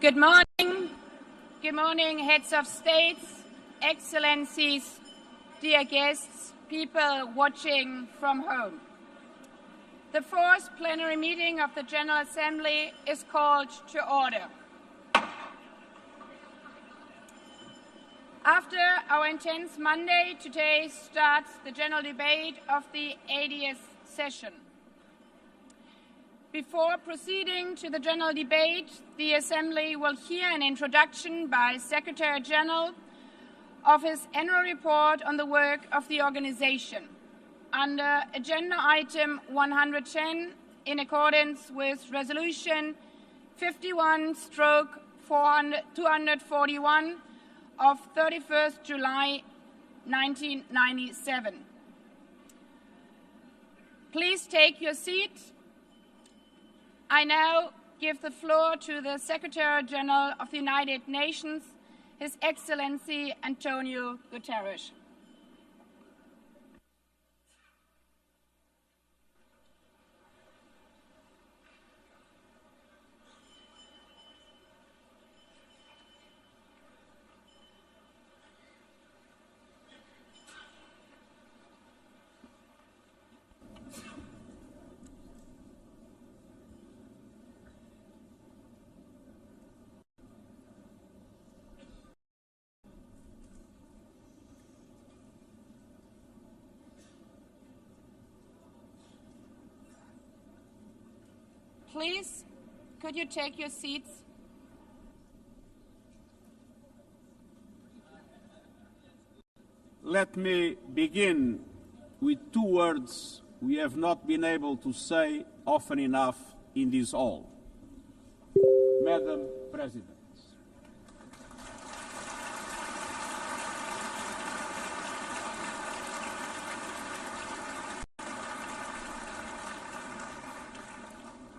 Good morning. Good morning, heads of states, excellencies, dear guests, people watching from home. The fourth plenary meeting of the General Assembly is called to order. After our intense Monday, today starts the general debate of the 80th session. Before proceeding to the general debate, the Assembly will hear an introduction by Secretary General of his annual report on the work of the organization. Under Agenda Item 110, in accordance with Resolution 51/241 of 31st July 1997. Please take your seat. I now give the floor to the Secretary General of the United Nations, His Excellency Antonio Guterres. Please, could you take your seats? Let me begin with two words we have not been able to say often enough in this hall. Madam President.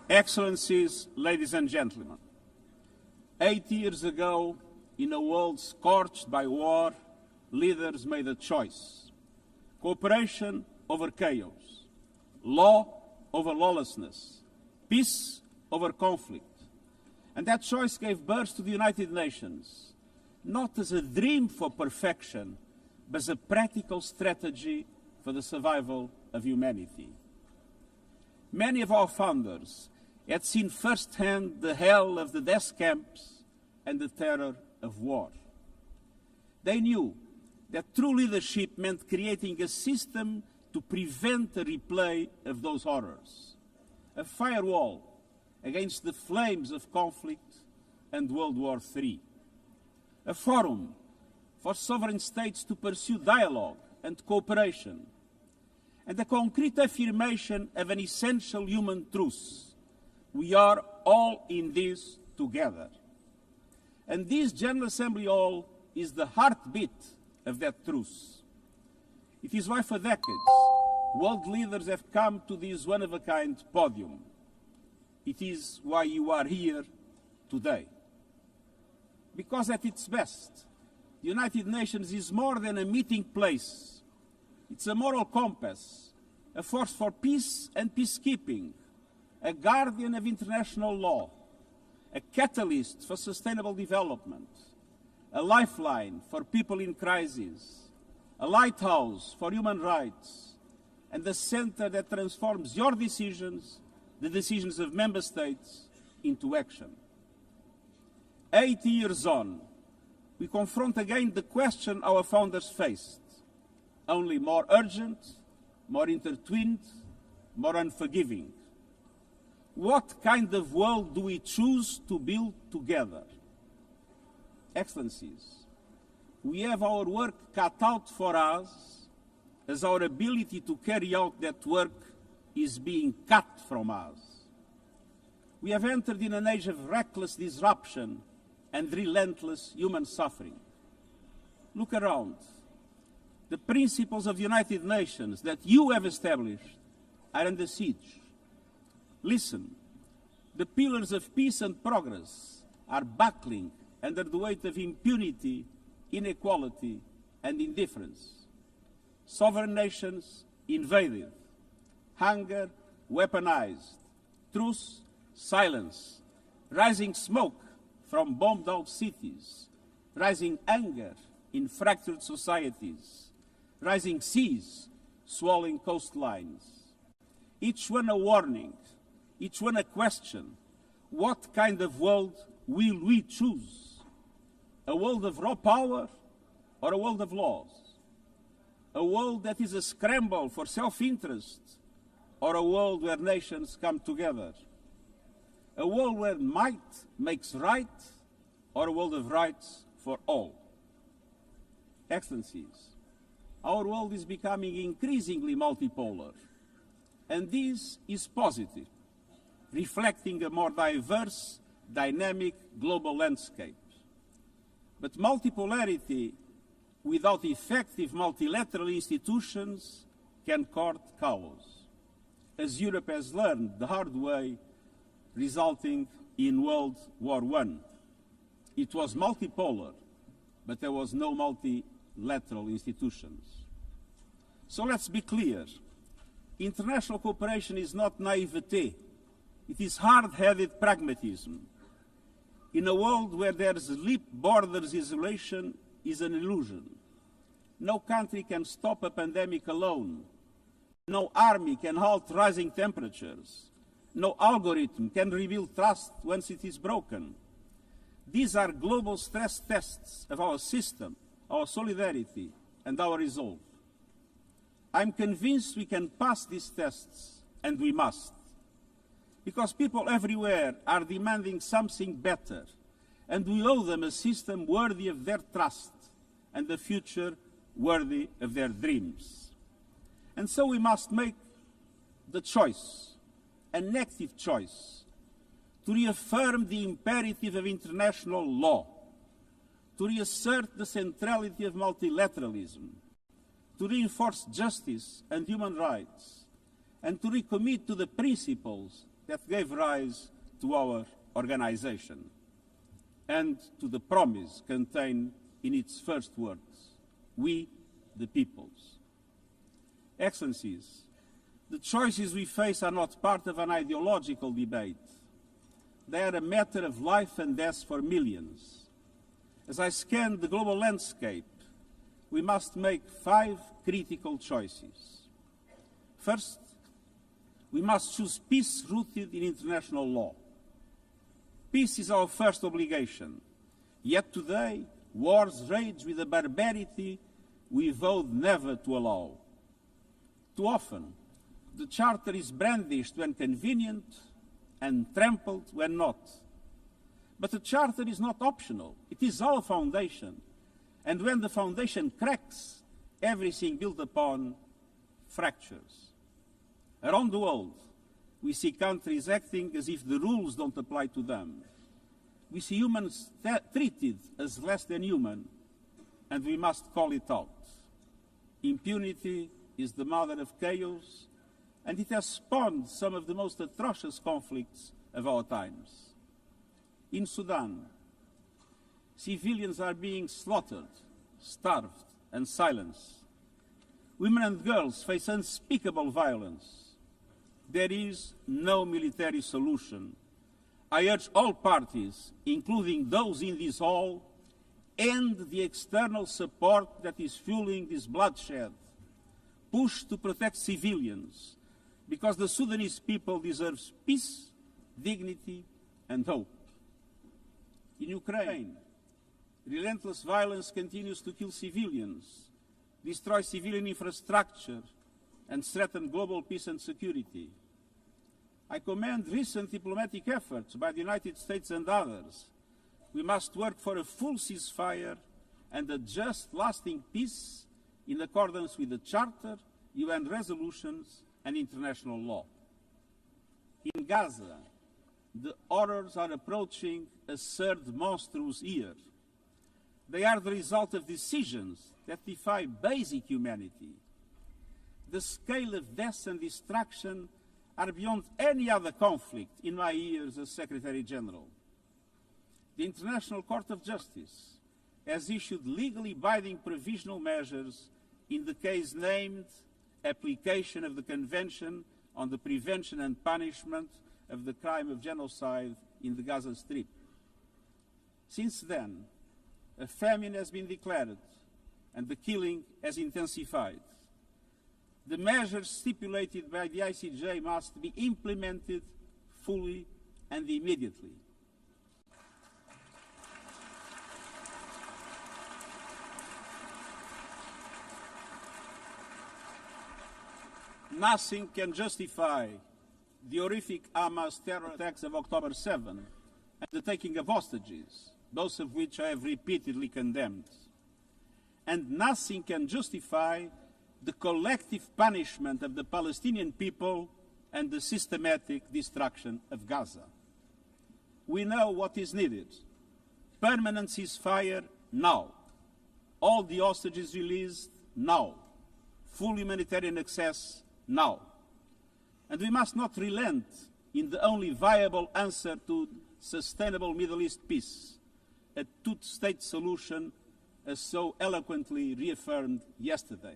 Excellencies, ladies and gentlemen, 8 years ago, in a world scorched by war, leaders made a choice: cooperation over chaos, law over lawlessness, peace over conflict. And that choice gave birth to the United Nations, not as a dream for perfection, but as a practical strategy for the survival of humanity. Many of our founders had seen firsthand the hell of the death camps and the terror of war. They knew that true leadership meant creating a system to prevent a replay of those horrors, a firewall against the flames of conflict and World War III, a forum for sovereign states to pursue dialogue and cooperation, and a concrete affirmation of an essential human truth: we are all in this together. And this General Assembly Hall is the heartbeat of that truth. It is why for decades world leaders have come to this one-of-a-kind podium. It is why you are here today. Because at its best, the United Nations is more than a meeting place. It's a moral compass, a force for peace and peacekeeping, a guardian of international law, a catalyst for sustainable development, a lifeline for people in crisis, a lighthouse for human rights, and a center that transforms your decisions, the decisions of member states, into action. 80 years on, we confront again the question our founders faced, only more urgent, more intertwined, more unforgiving. What kind of world do we choose to build together? Excellencies, we have our work cut out for us, as our ability to carry out that work is being cut from us. We have entered in an age of reckless disruption and relentless human suffering. Look around. The principles of the United Nations that you have established are under siege. Listen, the pillars of peace and progress are buckling under the weight of impunity, inequality, and indifference. Sovereign nations invaded, hunger weaponized, truth, silence, rising smoke, from bombed-out cities, rising anger in fractured societies, rising seas swallowing coastlines. Each one a warning, each one a question. What kind of world will we choose? A world of raw power or a world of laws? A world that is a scramble for self-interest or a world where nations come together? A world where might makes right or a world of rights for all? Excellencies, our world is becoming increasingly multipolar, and this is positive, reflecting a more diverse, dynamic global landscape. But multipolarity without effective multilateral institutions can court chaos, as Europe has learned the hard way, resulting in World War I. It was multipolar, but there was no multilateral institutions. So let's be clear. International cooperation is not naivete. It is hard-headed pragmatism. In a world where there's leap borders, isolation is an illusion. No country can stop a pandemic alone. No army can halt rising temperatures. No algorithm can rebuild trust once it is broken. These are global stress tests of our system, our solidarity, and our resolve. I'm convinced we can pass these tests, and we must. Because people everywhere are demanding something better, and we owe them a system worthy of their trust and a future worthy of their dreams. And so we must make the choice, an active choice, to reaffirm the imperative of international law, to reassert the centrality of multilateralism, to reinforce justice and human rights, and to recommit to the principles that gave rise to our organization, and to the promise contained in its first words, we the peoples. Excellencies, the choices we face are not part of an ideological debate. They are a matter of life and death for millions. As I scan the global landscape, we must make 5 critical choices. First, we must choose peace rooted in international law. Peace is our first obligation. Yet today, wars rage with a barbarity we vowed never to allow. Too often, the Charter is brandished when convenient and trampled when not. But the Charter is not optional. It is our foundation. And when the foundation cracks, everything built upon fractures. Around the world, we see countries acting as if the rules don't apply to them. We see humans treated as less than human, and we must call it out. Impunity is the mother of chaos, and it has spawned some of the most atrocious conflicts of our times. In Sudan, civilians are being slaughtered, starved, and silenced. Women and girls face unspeakable violence. There is no military solution. I urge all parties, including those in this hall, end the external support that is fueling this bloodshed. Push to protect civilians, because the Sudanese people deserve peace, dignity, and hope. In Ukraine, relentless violence continues to kill civilians, destroy civilian infrastructure, and threaten global peace and security. I commend recent diplomatic efforts by the United States and others. We must work for a full ceasefire and a just, lasting peace in accordance with the Charter, UN resolutions, and international law. In Gaza, the horrors are approaching a third monstrous year. They are the result of decisions that defy basic humanity. The scale of death and destruction are beyond any other conflict in my years as Secretary General. The International Court of Justice has issued legally binding provisional measures in the case named Application of the Convention on the Prevention and Punishment of the Crime of Genocide in the Gaza Strip. Since then, a famine has been declared and the killing has intensified. The measures stipulated by the ICJ must be implemented fully and immediately. Nothing can justify the horrific Hamas terror attacks of October 7 and the taking of hostages, both of which I have repeatedly condemned. And nothing can justify the collective punishment of the Palestinian people and the systematic destruction of Gaza. We know what is needed. Permanent ceasefire now. All the hostages released now. Full humanitarian access now. And we must not relent in the only viable answer to sustainable Middle East peace, a two-state solution as so eloquently reaffirmed yesterday.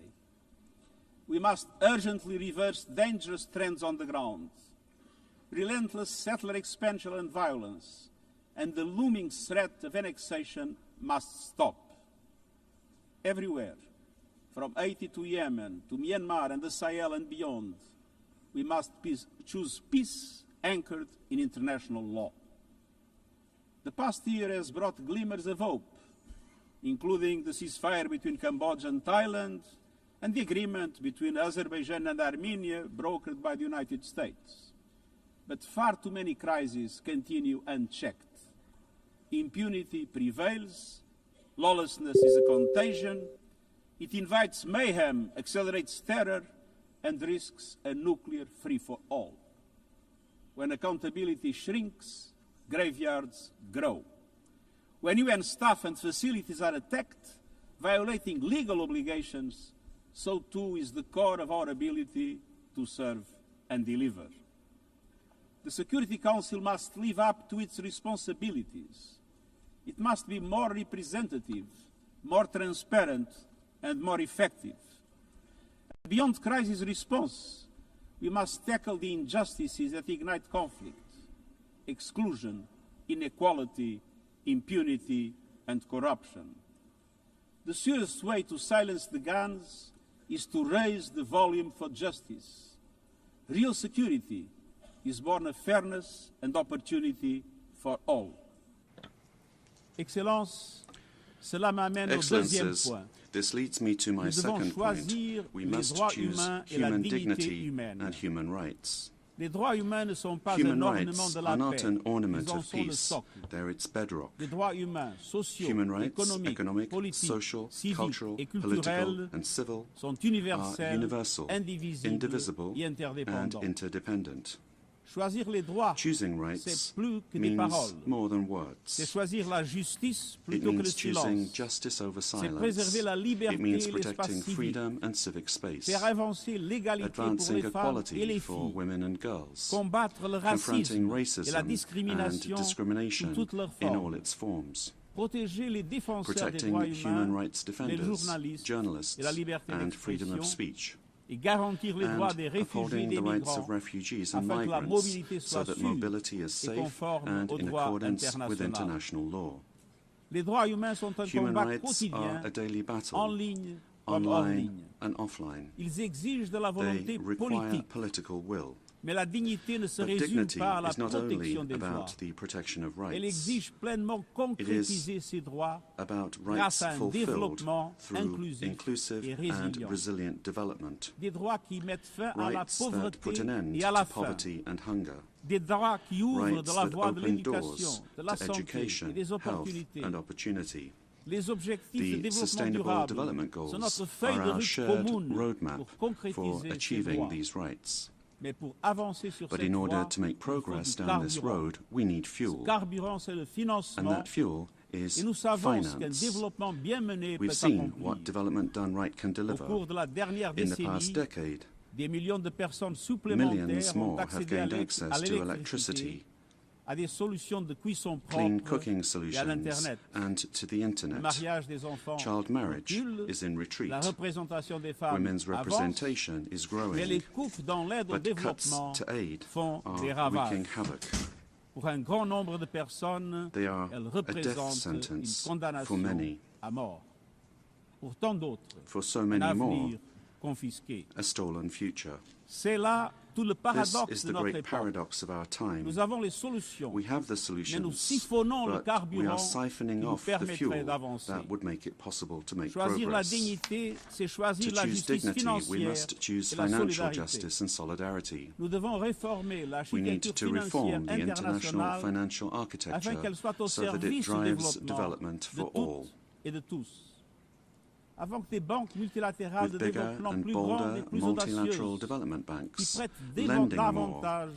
We must urgently reverse dangerous trends on the ground. Relentless settler expansion and violence and the looming threat of annexation must stop. Everywhere, from Haiti to Yemen, to Myanmar and the Sahel and beyond, we must choose peace anchored in international law. The past year has brought glimmers of hope, including the ceasefire between Cambodia and Thailand, and the agreement between Azerbaijan and Armenia brokered by the United States. But far too many crises continue unchecked. Impunity prevails, lawlessness is a contagion, it invites mayhem, accelerates terror, and risks a nuclear free-for-all. When accountability shrinks, graveyards grow. When UN staff and facilities are attacked, violating legal obligations, so too is the core of our ability to serve and deliver. The Security Council must live up to its responsibilities. It must be more representative, more transparent, and more effective. Beyond crisis response, we must tackle the injustices that ignite conflict: exclusion, inequality, impunity, and corruption. The surest way to silence the guns is to raise the volume for justice. Real security is born of fairness and opportunity for all. Excellences, cela m'amène au deuxième point. This leads me to my second point. We must choose human dignity and human rights. Les droits humains ne sont pas Human un ornement rights de la are paix. not an ornament Ils en of sont le peace. socle. They're its bedrock. Les droits humains, sociaux, Human rights, économiques, economic, politiques, social, civiques cultural, et political, culturels and civil sont are universels, universal, indivisibles indivisible, et and interdépendants. interdependent. Choisir les droits, Choosing c'est rights plus que des means paroles. more than C'est words. choisir la justice It plutôt que le means choosing silence. justice over C'est silence. préserver la liberté It means et l'espace protecting civique. freedom and civic space. Faire avancer l'égalité pour Advancing les femmes et equality les for filles. women and girls. Combattre le Confronting racisme et la racism and discrimination discrimination sous toutes leurs in formes. all its forms. Protéger les défenseurs des Protecting droits human humains, rights les defenders, journalistes journalists, et la liberté and freedom of d'expression, speech. et garantir les droits And des réfugiés et upholding des the rights migrants of refugees and afin que la migrants mobilité so soit that sûre mobility is et safe conforme and au in droit accordance with international. international law. Les droits humains sont un Human combat rights quotidien, are a daily battle, en ligne comme hors online ligne. and offline. Ils exigent de la They volonté require politique, political will. mais la dignité ne se But résume dignity pas à la is not only protection des droits. about the protection of Elle rights, exige pleinement concrétiser ces droits about grâce rights à un fulfilled développement through inclusif inclusive et and résilient. resilient development. Des droits qui mettent fin à la Rights that pauvreté put an end et à la to faim. poverty and hunger. Des droits qui ouvrent Rights de la that voie de open l'éducation, doors de la to santé education, et des health opportunités. and opportunity. Les objectifs de The développement Sustainable durable Development sont Goals notre feuille are de our route shared commune roadmap pour for concrétiser ces achieving droits. these rights. Mais pour avancer sur But cette in order voie, to make il faut progress du down this carburant. road, we need Ce fuel. carburant, c'est le And financement. that fuel is Et nous savons ce qu'un finance. développement bien mené peut We've seen accomplir. what development done right can Au deliver. cours de la dernière In the past décennie, decade, des millions de personnes supplémentaires millions ont more have accédé à gained access to l'électricité, electricity, à des solutions de cuisson clean propres cooking et à solutions, l'Internet. and to the Le internet. mariage des enfants Child marriage recule, is in retreat. la représentation des femmes Women's avance, representation is mais les growing, coupes dans l'aide au but cuts développement to aid font des are wreaking ravages. havoc. Pour un grand nombre de personnes, They are elles a death représentent une sentence for condamnation many. à mort. Pour tant d'autres, For so un many more, avenir confisqué. a stolen future. C'est là tout le This paradoxe is de the notre great époque. paradox of our time. Nous avons les solutions, We have the mais nous solutions, siphonnons le but we carburant are siphoning qui nous off the permettrait fuel d'avancer. that would make it possible to make Choisir la progress. dignité, c'est choisir To la choose justice dignity, we financière must choose et la financial solidarité. justice and solidarity. Nous devons réformer We need l'architecture to financière reform the international internationale financial afin architecture qu'elle soit au so that it service du drives développement development de for all. toutes et de tous. Avant que des banques multilatérales de With bigger développement and plus grandes et bolder plus multilateral audacieuses development qui banks prêtent lending more davantage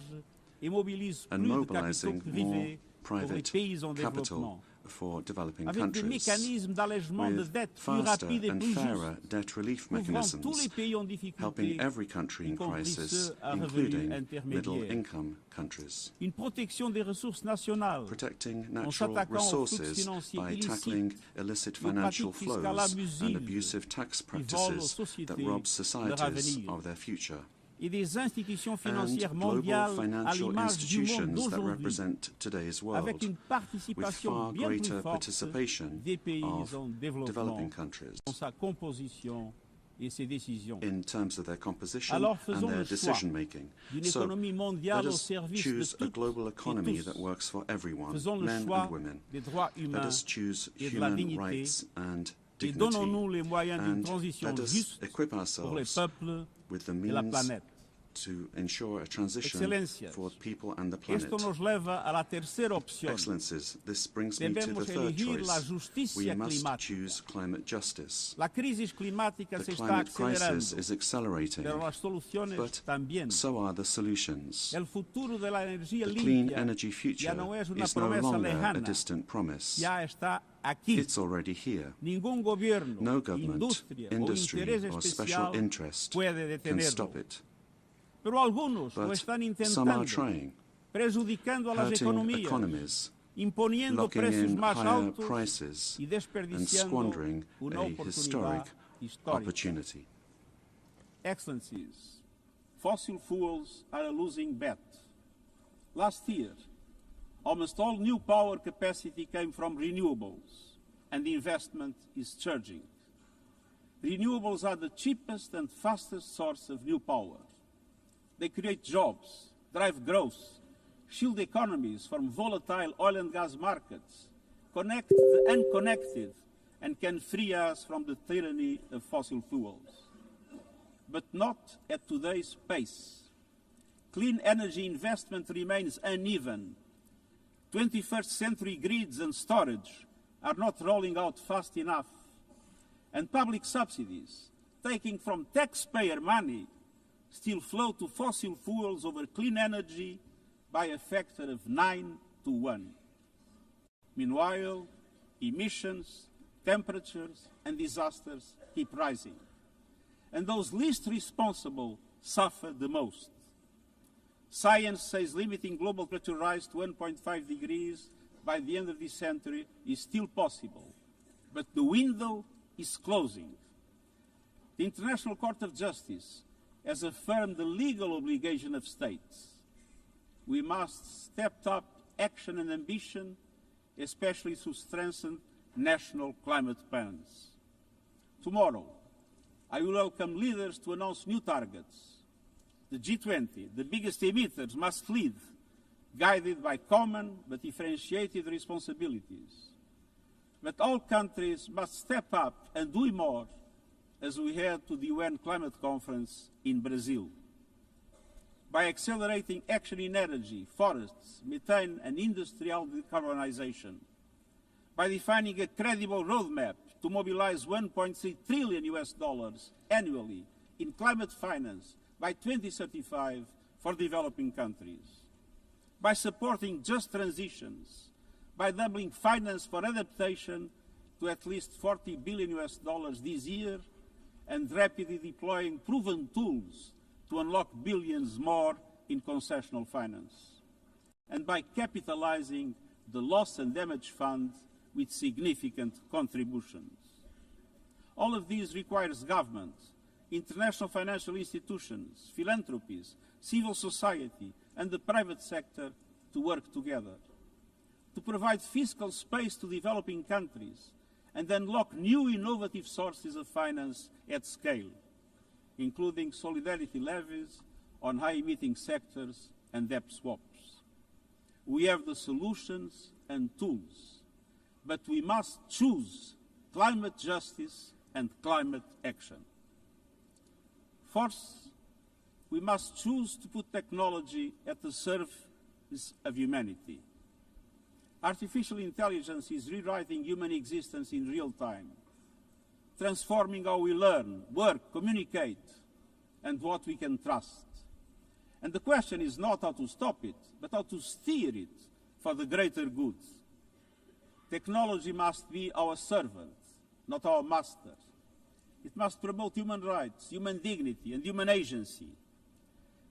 et mobilisent and plus de capitaux mobilizing more privés pour les private pays en capital développement, for developing avec des countries, mécanismes d'allègement de with dette plus faster rapides et and plus fairer justes, debt relief couvrant tous mechanisms, les pays en difficulté, helping every country in y compris crisis, ceux à revenus including intermédiaires. middle-income countries. Une protection des ressources nationales Protecting en natural s'attaquant aux flux resources financiers by illicites, tackling illicit aux financial pratiques fiscales flows and abusives abusive tax qui volent aux practices sociétés that rob leur societies avenir. of their future. Et des institutions And financières global mondiales à financial l'image du monde institutions that d'aujourd'hui, represent today's avec world, une with participation far bien plus greater forte participation des pays of en développement developing countries dans sa composition et ses décisions. in terms of their composition Alors and faisons their le choix decision-making. d'une So, économie mondiale let au us service choose de a toutes global et economy tous. that works for everyone, Faisons le men choix and women. des droits Let humains us choose et de la human dignité rights and et dignity, donnons-nous les moyens d'une and transition let us juste equip pour les ourselves peuples with the et la means planète. to ensure a transition Excelencias, for people and the planet. Esto nos lleva a la tercera opción. Excellencies, this brings me to the Debemos third elegir la choice. We justicia must climática. choose climate justice. La crisis climática The se está climate crisis acelerando, is accelerating, pero las soluciones but también. so are the solutions. El futuro de la energía The clean limpia energy future ya no es una is no promesa longer a lejana, distant promise. ya está aquí. It's already here. Ningún gobierno, No government, industria o industry, interés or special especial interest puede can detenerlo. stop it. Pero algunos lo But están some are intentando, trying, prejudicando a las hurting economías, economies, imponiendo locking precios in más higher altos prices, y and desperdiciando squandering una a oportunidad historic histórica. opportunity. Excellencies, fossil fuels are a losing bet. Last year, almost all new power capacity came from renewables, and the investment is surging. Renewables are the cheapest and fastest source of new power. They create jobs, drive growth, shield economies from volatile oil and gas markets, connect the unconnected, and can free us from the tyranny of fossil fuels. But not at today's pace. Clean energy investment remains uneven. 21st century grids and storage are not rolling out fast enough. And public subsidies, taking from taxpayer money, still flow to fossil fuels over clean energy by a factor of 9 to 1. Meanwhile, emissions, temperatures, and disasters keep rising. And those least responsible suffer the most. Science says limiting global temperature rise to 1.5 degrees by the end of this century is still possible, but the window is closing. The International Court of Justice has affirmed the legal obligation of states. We must step up action and ambition, especially through strengthened national climate plans. Tomorrow, I will welcome leaders to announce new targets. The G20, the biggest emitters, must lead, guided by common but differentiated responsibilities. But all countries must step up and do more as we head to the UN Climate Conference in Brazil. By accelerating action in energy, forests, methane and industrial decarbonization. By defining a credible roadmap to mobilize $1.3 trillion annually in climate finance by 2035 for developing countries. By supporting just transitions, by doubling finance for adaptation to at least $40 billion this year, and rapidly deploying proven tools to unlock billions more in concessional finance. And by capitalizing the Loss and Damage Fund with significant contributions. All of these requires government, international financial institutions, philanthropies, civil society, and the private sector to work together, to provide fiscal space to developing countries and unlock new innovative sources of finance at scale, including solidarity levies on high-emitting sectors and debt swaps. We have the solutions and tools, but we must choose climate justice and climate action. First, we must choose to put technology at the service of humanity. Artificial intelligence is rewriting human existence in real time, transforming how we learn, work, communicate, and what we can trust. And the question is not how to stop it, but how to steer it for the greater good. Technology must be our servant, not our master. It must promote human rights, human dignity, and human agency.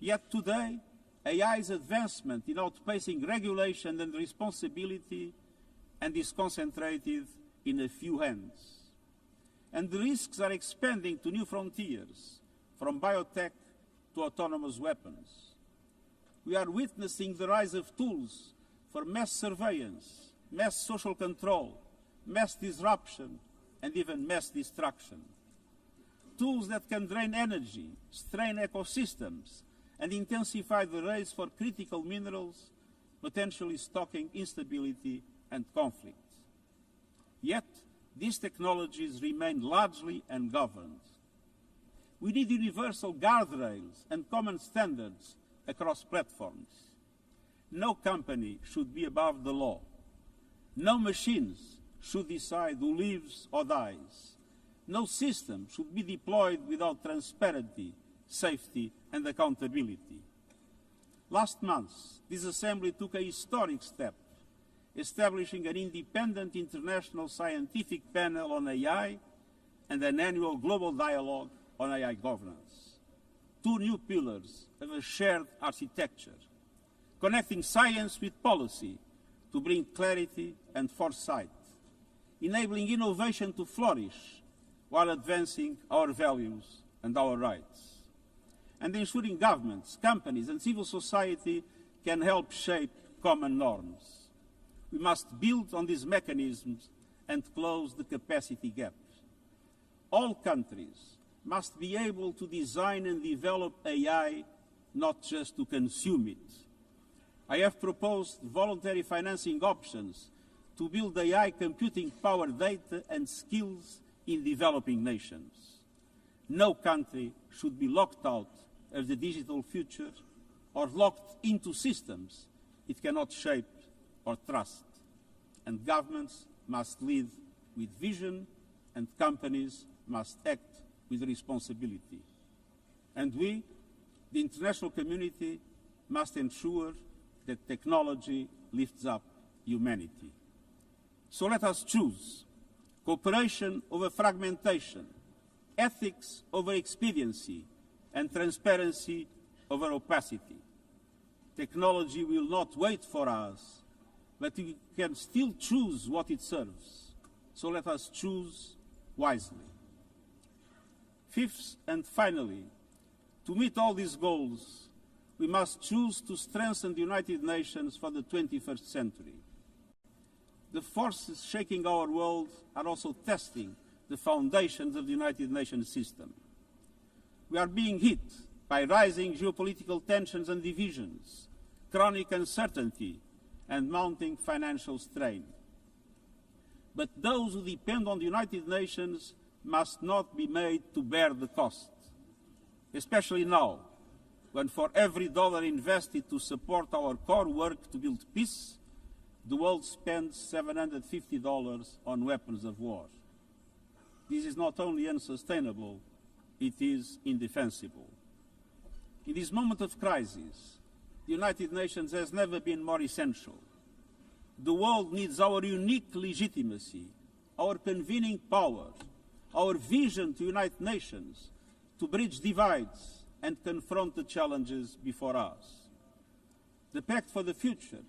Yet today, AI's advancement in outpacing regulation and responsibility and is concentrated in a few hands. And the risks are expanding to new frontiers, from biotech to autonomous weapons. We are witnessing the rise of tools for mass surveillance, mass social control, mass disruption, and even mass destruction. Tools that can drain energy, strain ecosystems, and intensify the race for critical minerals, potentially stoking instability and conflict. Yet, these technologies remain largely ungoverned. We need universal guardrails and common standards across platforms. No company should be above the law. No machines should decide who lives or dies. No system should be deployed without transparency, safety, and accountability. Last month, this Assembly took a historic step, establishing an independent international scientific panel on AI and an annual global dialogue on AI governance. Two new pillars of a shared architecture, connecting science with policy to bring clarity and foresight, enabling innovation to flourish while advancing our values and our rights, and ensuring governments, companies, and civil society can help shape common norms. We must build on these mechanisms and close the capacity gap. All countries must be able to design and develop AI, not just to consume it. I have proposed voluntary financing options to build AI computing power, data, and skills in developing nations. No country should be locked out of the digital future or locked into systems it cannot shape or trust. And governments must lead with vision, and companies must act with responsibility. And we, the international community, must ensure that technology lifts up humanity. So let us choose cooperation over fragmentation, ethics over expediency, and transparency over opacity. Technology will not wait for us, but we can still choose what it serves. So let us choose wisely. Fifth and finally, to meet all these goals, we must choose to strengthen the United Nations for the 21st century. The forces shaking our world are also testing the foundations of the United Nations system. We are being hit by rising geopolitical tensions and divisions, chronic uncertainty, and mounting financial strain. But those who depend on the United Nations must not be made to bear the cost, especially now, when for every dollar invested to support our core work to build peace, the world spends $750 on weapons of war. This is not only unsustainable, it is indefensible. In this moment of crisis, the United Nations has never been more essential. The world needs our unique legitimacy, our convening power, our vision to unite nations, to bridge divides and confront the challenges before us. The Pact for the Future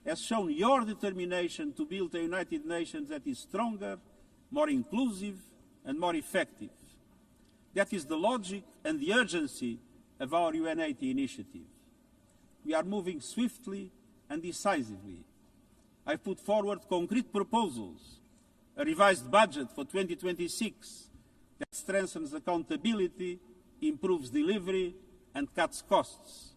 has shown your determination to build a United Nations that is stronger, more inclusive, and more effective. That is the logic and the urgency of our UN80 initiative. We are moving swiftly and decisively. I put forward concrete proposals, a revised budget for 2026 that strengthens accountability, improves delivery, and cuts costs,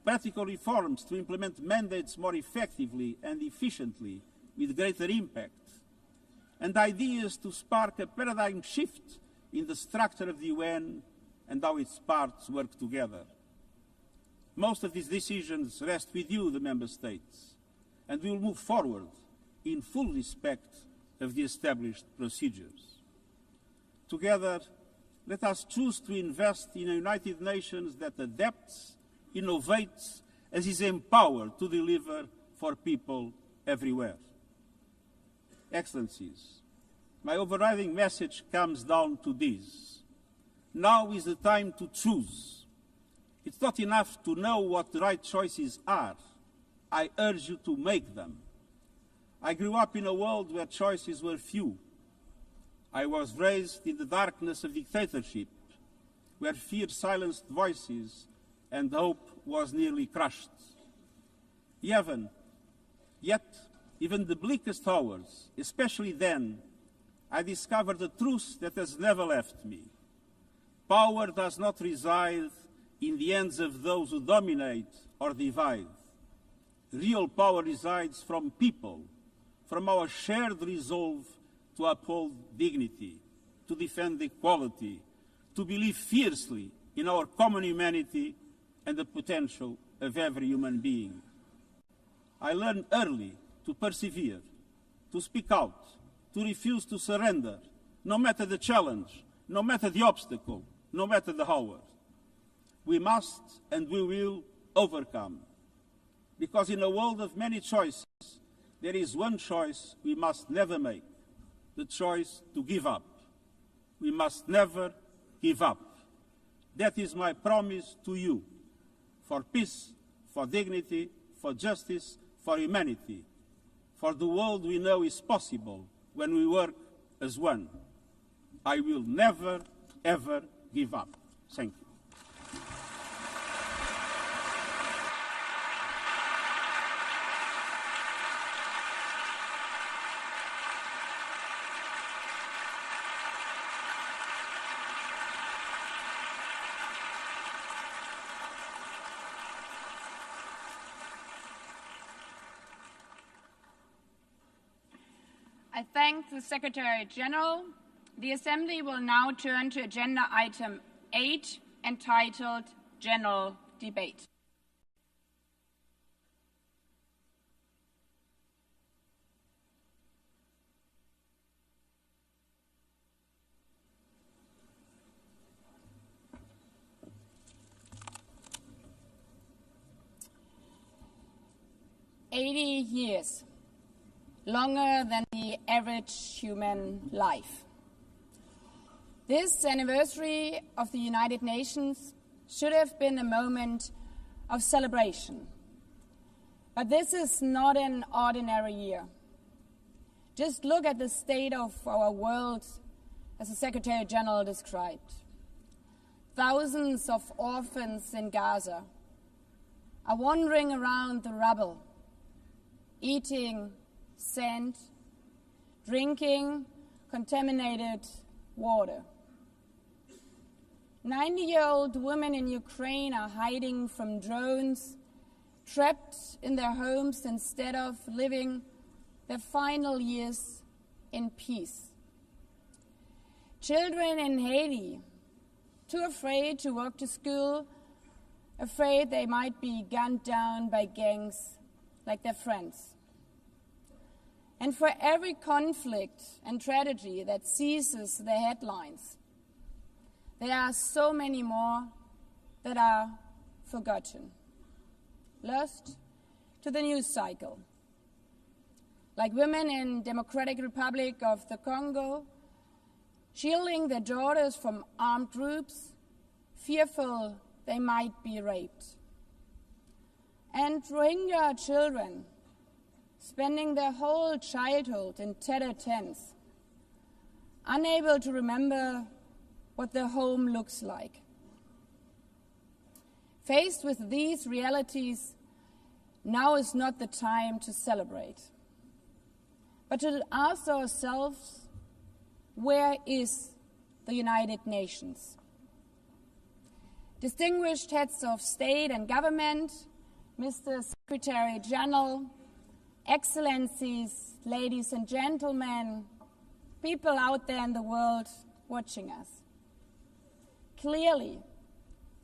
practical reforms to implement mandates more effectively and efficiently with greater impact, and ideas to spark a paradigm shift in the structure of the UN and how its parts work together. Most of these decisions rest with you, the Member States, and we will move forward in full respect of the established procedures. Together, let us choose to invest in a United Nations that adapts, innovates, and is empowered to deliver for people everywhere. Excellencies, my overriding message comes down to this. Now is the time to choose. It's not enough to know what the right choices are. I urge you to make them. I grew up in a world where choices were few. I was raised in the darkness of dictatorship, where fear silenced voices and hope was nearly crushed. Yet, even the bleakest hours, especially then, I discovered a truth that has never left me. Power does not reside in the hands of those who dominate or divide. Real power resides from people, from our shared resolve to uphold dignity, to defend equality, to believe fiercely in our common humanity and the potential of every human being. I learned early to persevere, to speak out, to refuse to surrender, no matter the challenge, no matter the obstacle, no matter the hour. We must and we will overcome. Because in a world of many choices, there is one choice we must never make, the choice to give up. We must never give up. That is my promise to you, for peace, for dignity, for justice, for humanity, for the world we know is possible when we work as one. I will never, ever give up. Thank you. I thank the Secretary General. The Assembly will now turn to Agenda Item 8, entitled General Debate. Years, longer than the average human life. This anniversary of the United Nations should have been a moment of celebration. But this is not an ordinary year. Just look at the state of our world, as the Secretary General described. Thousands of orphans in Gaza are wandering around the rubble, eating sand, drinking contaminated water. 90-year-old women in Ukraine are hiding from drones, trapped in their homes instead of living their final years in peace. Children in Haiti, too afraid to walk to school, afraid they might be gunned down by gangs like their friends. And for every conflict and tragedy that seizes the headlines, there are so many more that are forgotten, lost to the news cycle. Like women in Democratic Republic of the Congo, shielding their daughters from armed groups, fearful they might be raped. And Rohingya children, spending their whole childhood in tattered tents, unable to remember what their home looks like. Faced with these realities, now is not the time to celebrate, but to ask ourselves, where is the United Nations? Distinguished heads of state and government, Mr. Secretary General, Excellencies, ladies and gentlemen, people out there in the world watching us. Clearly,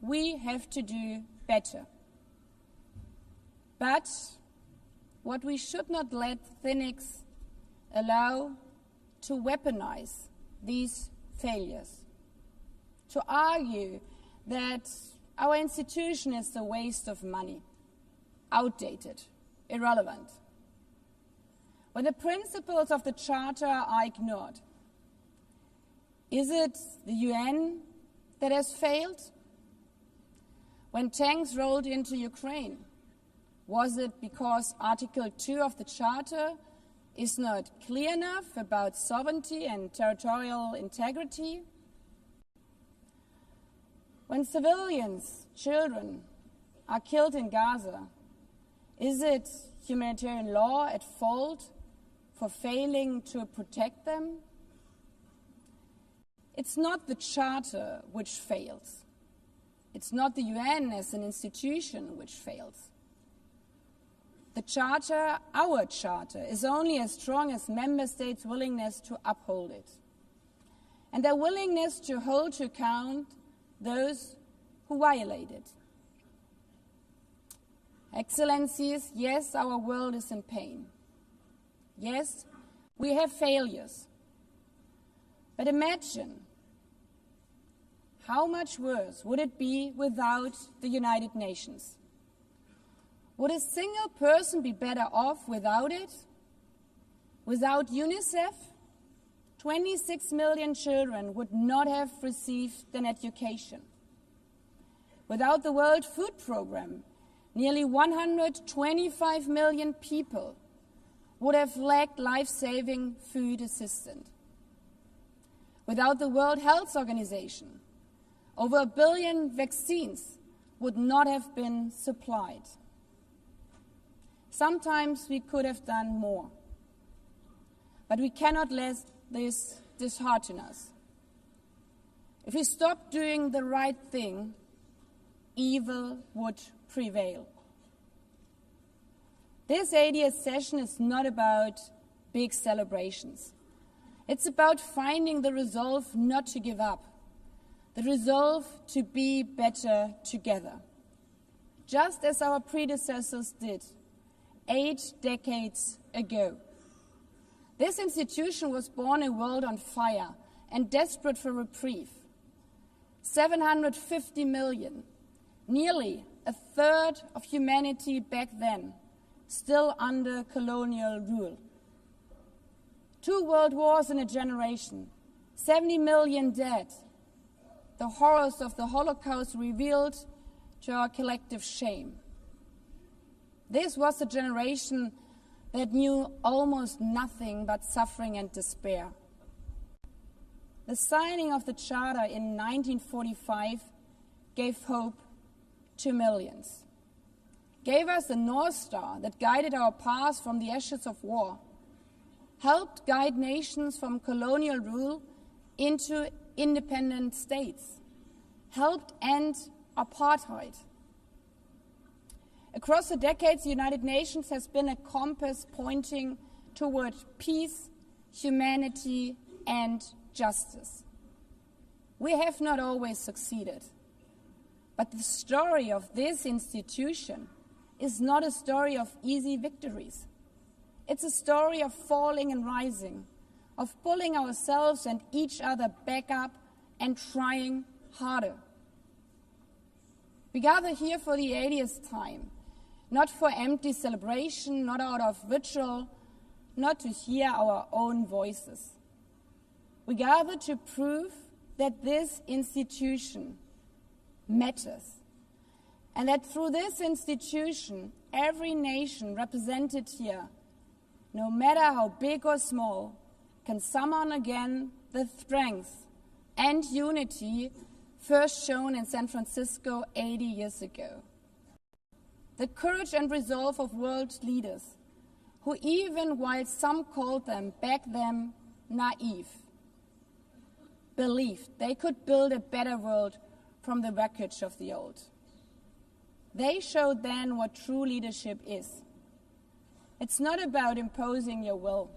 we have to do better. But what we should not let cynics allow to weaponize these failures, to argue that our institution is a waste of money, outdated, irrelevant. When the principles of the Charter are ignored, is it the UN that has failed? When tanks rolled into Ukraine, was it because Article 2 of the Charter is not clear enough about sovereignty and territorial integrity? When civilians, children, are killed in Gaza, is it humanitarian law at fault for failing to protect them? It's not the Charter which fails. It's not the UN as an institution which fails. The Charter, our Charter, is only as strong as member states' willingness to uphold it, and their willingness to hold to account those who violate it. Excellencies, yes, our world is in pain. Yes, we have failures. But imagine how much worse would it be without the United Nations? Would a single person be better off without it? Without UNICEF, 26 million children would not have received an education. Without the World Food Programme, nearly 125 million people would have lacked life-saving food assistance. Without the World Health Organization, over 1 billion vaccines would not have been supplied. Sometimes we could have done more, but we cannot let this dishearten us. If we stop doing the right thing, evil would prevail. This 80th session is not about big celebrations. It's about finding the resolve not to give up, the resolve to be better together, just as our predecessors did 8 decades ago. This institution was born in a world on fire and desperate for reprieve. 750 million, nearly a third of humanity back then, still under colonial rule. 2 world wars in a generation, 70 million dead. The horrors of the Holocaust revealed to our collective shame. This was a generation that knew almost nothing but suffering and despair. The signing of the Charter in 1945 gave hope to millions, gave us a North Star that guided our path from the ashes of war, helped guide nations from colonial rule into independent states, helped end apartheid. Across the decades, the United Nations has been a compass pointing toward peace, humanity, and justice. We have not always succeeded, but the story of this institution is not a story of easy victories. It's a story of falling and rising, of pulling ourselves and each other back up and trying harder. We gather here for the 80th time, not for empty celebration, not out of ritual, not to hear our own voices. We gather to prove that this institution matters, and that through this institution, every nation represented here, no matter how big or small, can summon again the strength and unity first shown in San Francisco 80 years ago. the courage and resolve of world leaders, who even while some called them back then naive, believed they could build a better world from the wreckage of the old. They showed then what true leadership is. It's not about imposing your will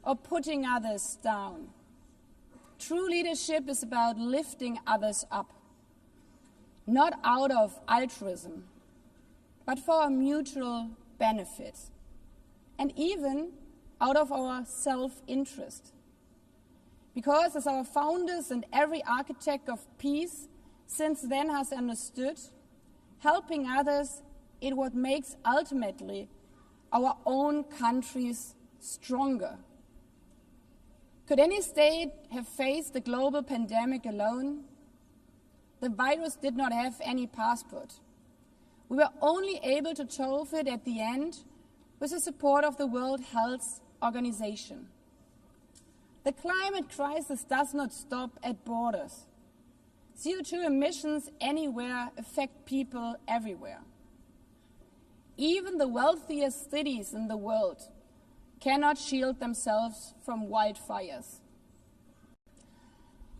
or putting others down. True leadership is about lifting others up, not out of altruism, but for a mutual benefit, and even out of our self-interest. Because as our founders and every architect of peace since then has understood, helping others is what makes ultimately our own countries stronger. Could any state have faced the global pandemic alone? The virus did not have any passport. We were only able to solve it at the end with the support of the World Health Organization. The climate crisis does not stop at borders. CO2 emissions anywhere affect people everywhere. Even the wealthiest cities in the world cannot shield themselves from wildfires.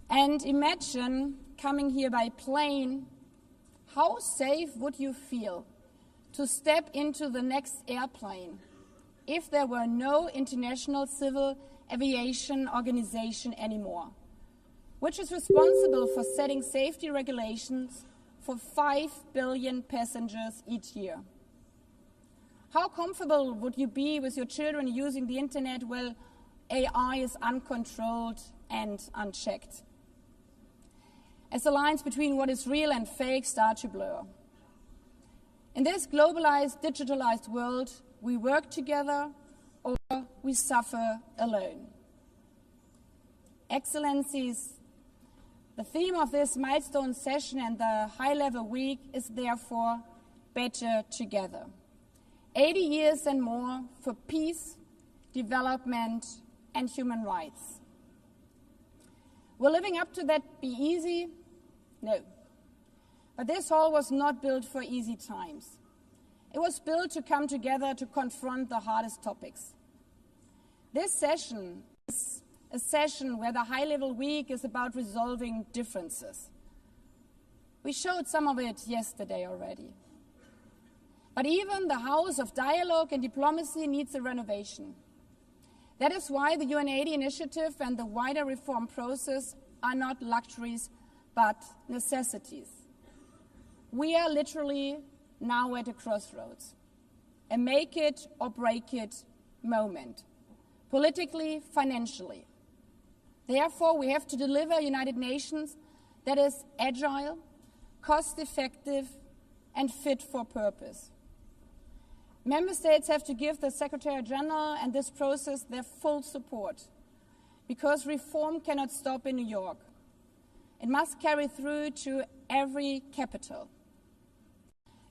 And imagine coming here by plane, how safe would you feel to step into the next airplane if there were no International Civil Aviation Organization anymore, which is responsible for setting safety regulations for 5 billion passengers each year? How comfortable would you be with your children using the internet while AI is uncontrolled and unchecked? As the lines between what is real and fake start to blur. In this globalized, digitalized world, we work together or we suffer alone. Excellencies, the theme of this milestone session and the high-level week is therefore better together. 80 years and more for peace, development, and human rights. Will living up to that be easy? No. But this hall was not built for easy times. It was built to come together to confront the hardest topics. This session is a session where the high-level week is about resolving differences. We showed some of it yesterday already. But even the House of Dialogue and Diplomacy needs a renovation. That is why the UN80 initiative and the wider reform process are not luxuries, but necessities. We are literally now at a crossroads, a make it or break it moment, politically, financially. Therefore, we have to deliver a United Nations that is agile, cost-effective, and fit for purpose. Member States have to give the Secretary General and this process their full support, because reform cannot stop in New York. It must carry through to every capital.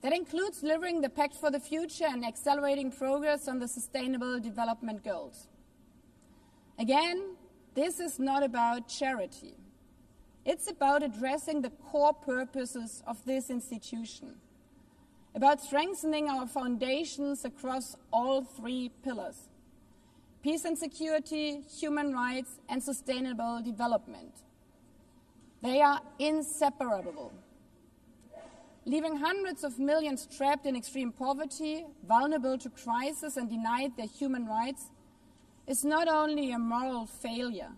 That includes delivering the Pact for the Future and accelerating progress on the Sustainable Development Goals. Again, this is not about charity. It's about addressing the core purposes of this institution, about strengthening our foundations across all 3 pillars: peace and security, human rights, and sustainable development. They are inseparable. Leaving hundreds of millions trapped in extreme poverty, vulnerable to crisis, and denied their human rights is not only a moral failure,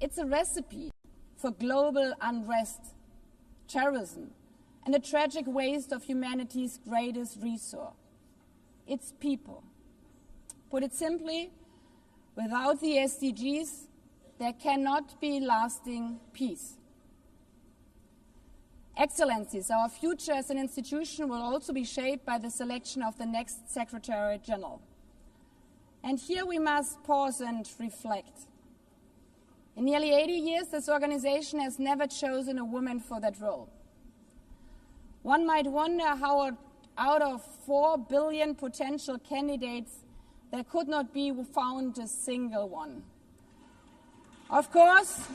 it's a recipe for global unrest, terrorism, and a tragic waste of humanity's greatest resource, its people. Put it simply, without the SDGs, there cannot be lasting peace. Excellencies, our future as an institution will also be shaped by the selection of the next Secretary General. And here we must pause and reflect. In nearly 80 years, this organization has never chosen a woman for that role. One might wonder how out of 4 billion potential candidates, there could not be found a single one. Of course,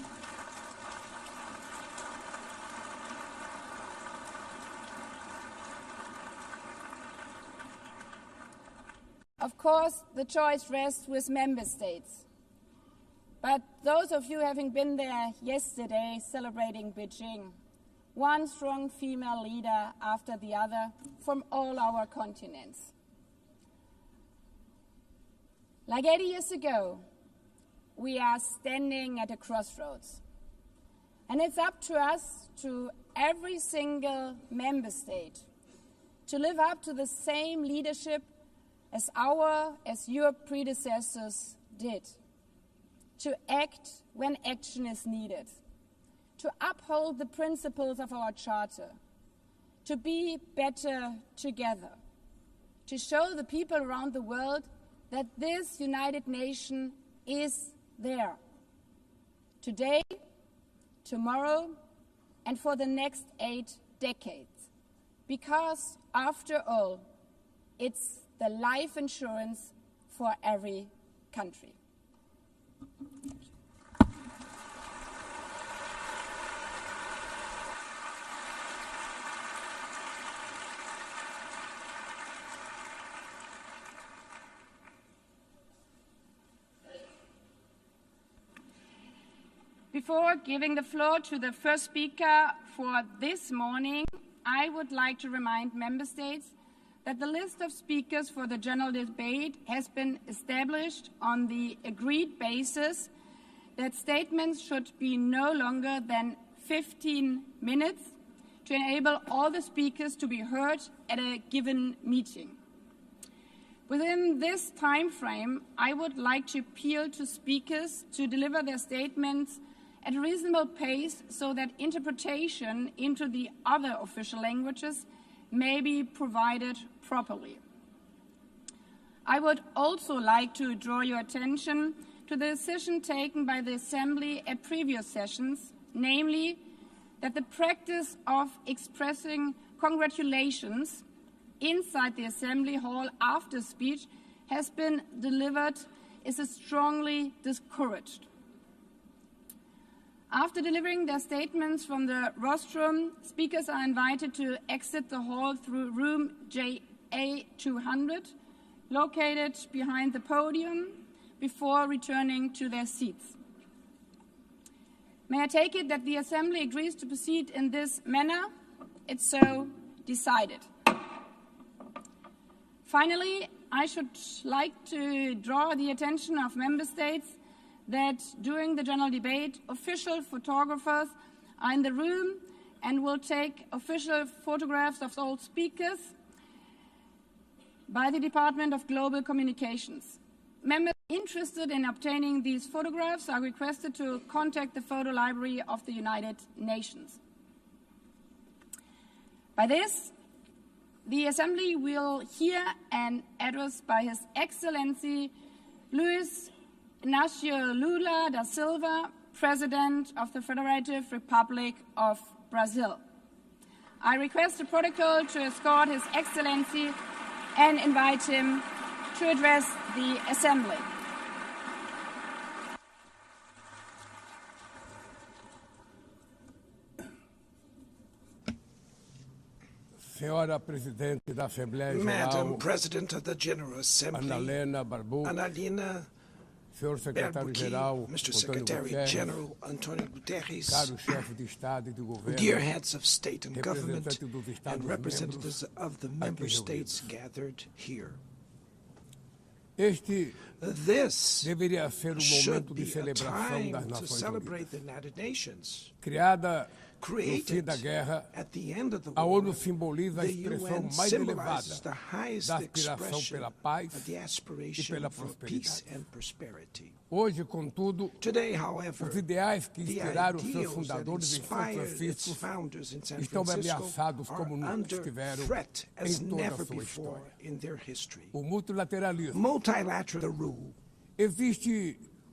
Of course, the choice rests with member states. But those of you having been there yesterday celebrating Beijing, one strong female leader after the other from all our continents. Like 80 years ago, we are standing at a crossroads. And it's up to us, to every single member state, to live up to the same leadership as your predecessors did, to act when action is needed, to uphold the principles of our charter, to be better together, to show the people around the world that this United Nation is there, today, tomorrow, and for the next 8 decades. Because, after all, it's the life insurance for every country. Before giving the floor to the first speaker for this morning, I would like to remind member states that the list of speakers for the general debate has been established on the agreed basis that statements should be no longer than 15 minutes to enable all the speakers to be heard at a given meeting. Within this time frame, I would like to appeal to speakers to deliver their statements at a reasonable pace so that interpretation into the other official languages may be provided properly. I would also like to draw your attention to the decision taken by the Assembly at previous sessions, namely that the practice of expressing congratulations inside the Assembly Hall after speech has been delivered is strongly discouraged. After delivering their statements from the rostrum, speakers are invited to exit the hall through room JA200, located behind the podium, before returning to their seats. May I take it that the Assembly agrees to proceed in this manner? It's so decided. Finally, I should like to draw the attention of member states that during the general debate, official photographers are in the room and will take official photographs of all speakers by the Department of Global Communications. Members interested in obtaining these photographs are requested to contact the Photo Library of the United Nations. By this, the Assembly will hear an address by His Excellency Luiz Inácio Lula da Silva, President of the Federative Republic of Brazil. I request the protocol to escort His Excellency and invite him to address the Assembly. Madam President of the General Assembly, Annalena Baerbock, Mr. Secretary-General Antonio Guterres, dear heads of state and government, and representatives of the member states gathered here. This should be a time to celebrate the United Nations. Created at the end of the war, the UN symbolizes the highest expression of the aspiration for peace and prosperity. Today, however, the ideals that inspired its founders in San Francisco are under threat as never before in their history. Multilateral rule.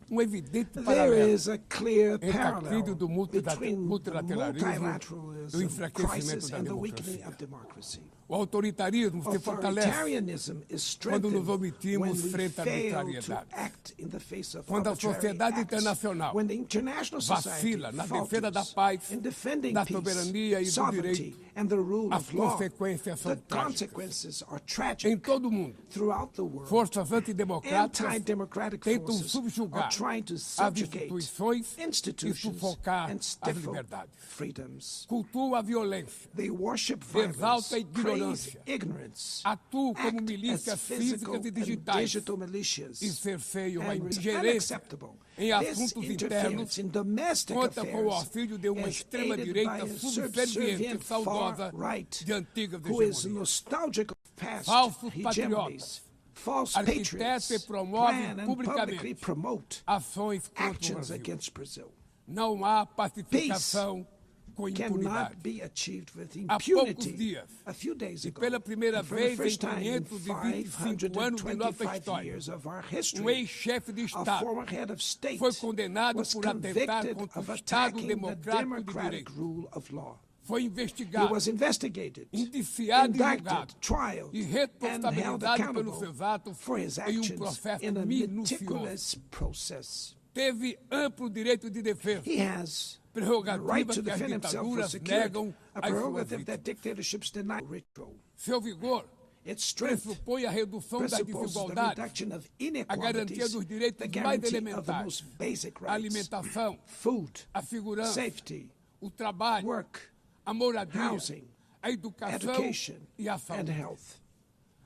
evidente There paralelo is a clear entre a parallel crise do between multilateralismo e o multilateralism enfraquecimento crisis da and the weakening democracia. of democracy. O autoritarismo se fortalece Authoritarianism is quando nos strengthened when omitimos we frente à fail to arbitrariedade. act in the face of Quando a arbitrary sociedade acts. internacional When the international society vacila na defesa da falters paz, in defending da peace, soberania e do sovereignty, direito, and the rule as of law, consequências são the trágicas. consequences are Em tragic todo o mundo, throughout the world. forças antidemocráticas Anti-democratic tentam forces subjugar are trying to as subjugate instituições e institutions sufocar and as stifle liberdades. freedoms. Cultuam a violência, They worship exalta violence, a ignorância, praise ignorance, atuam como act milícias as physical físicas e and digitais digital militias, e cerceiam a and it's ingerência unacceptable. em This assuntos interference internos, in domestic conta com o affairs auxílio de uma is extrema-direita aided by a subserviente e subservient saudosa far-right de antigas who is hegemonias. nostalgic of past Falsos hegemonies, false arquitetam patriots, e promovem plan and publicly publicamente promote ações contra o actions Brasil. against Brazil. Não há pacificação com Cannot impunidade. be achieved with Há poucos impunity. dias, A few days e ago, pela primeira and for the vez em first time in 525 anos de nossa 525 história, years of our um history, ex-chefe de a Estado former head of state foi condenado was por atentar convicted contra of o Estado attacking the democrático de democratic direito. rule of law. Foi He investigado, was investigated, indiciado e julgado indicted, trialed, e and held responsabilizado pelos accountable seus atos for his em actions processo in a minucioso. meticulous process. Teve amplo direito de defesa, He has the prerrogativa right to que as defend himself for ditaduras security, negam a às suas prerogative that vítimas. dictatorships deny. Ritual. Seu vigor Its strength pressupõe a redução das presupposes the desigualdades, reduction of a garantia inequalities, dos the direitos mais guarantee of the elementares, most basic a rights, alimentação, food, a segurança, safety, o trabalho, work, a moradia, housing, a educação education, e a and saúde. health.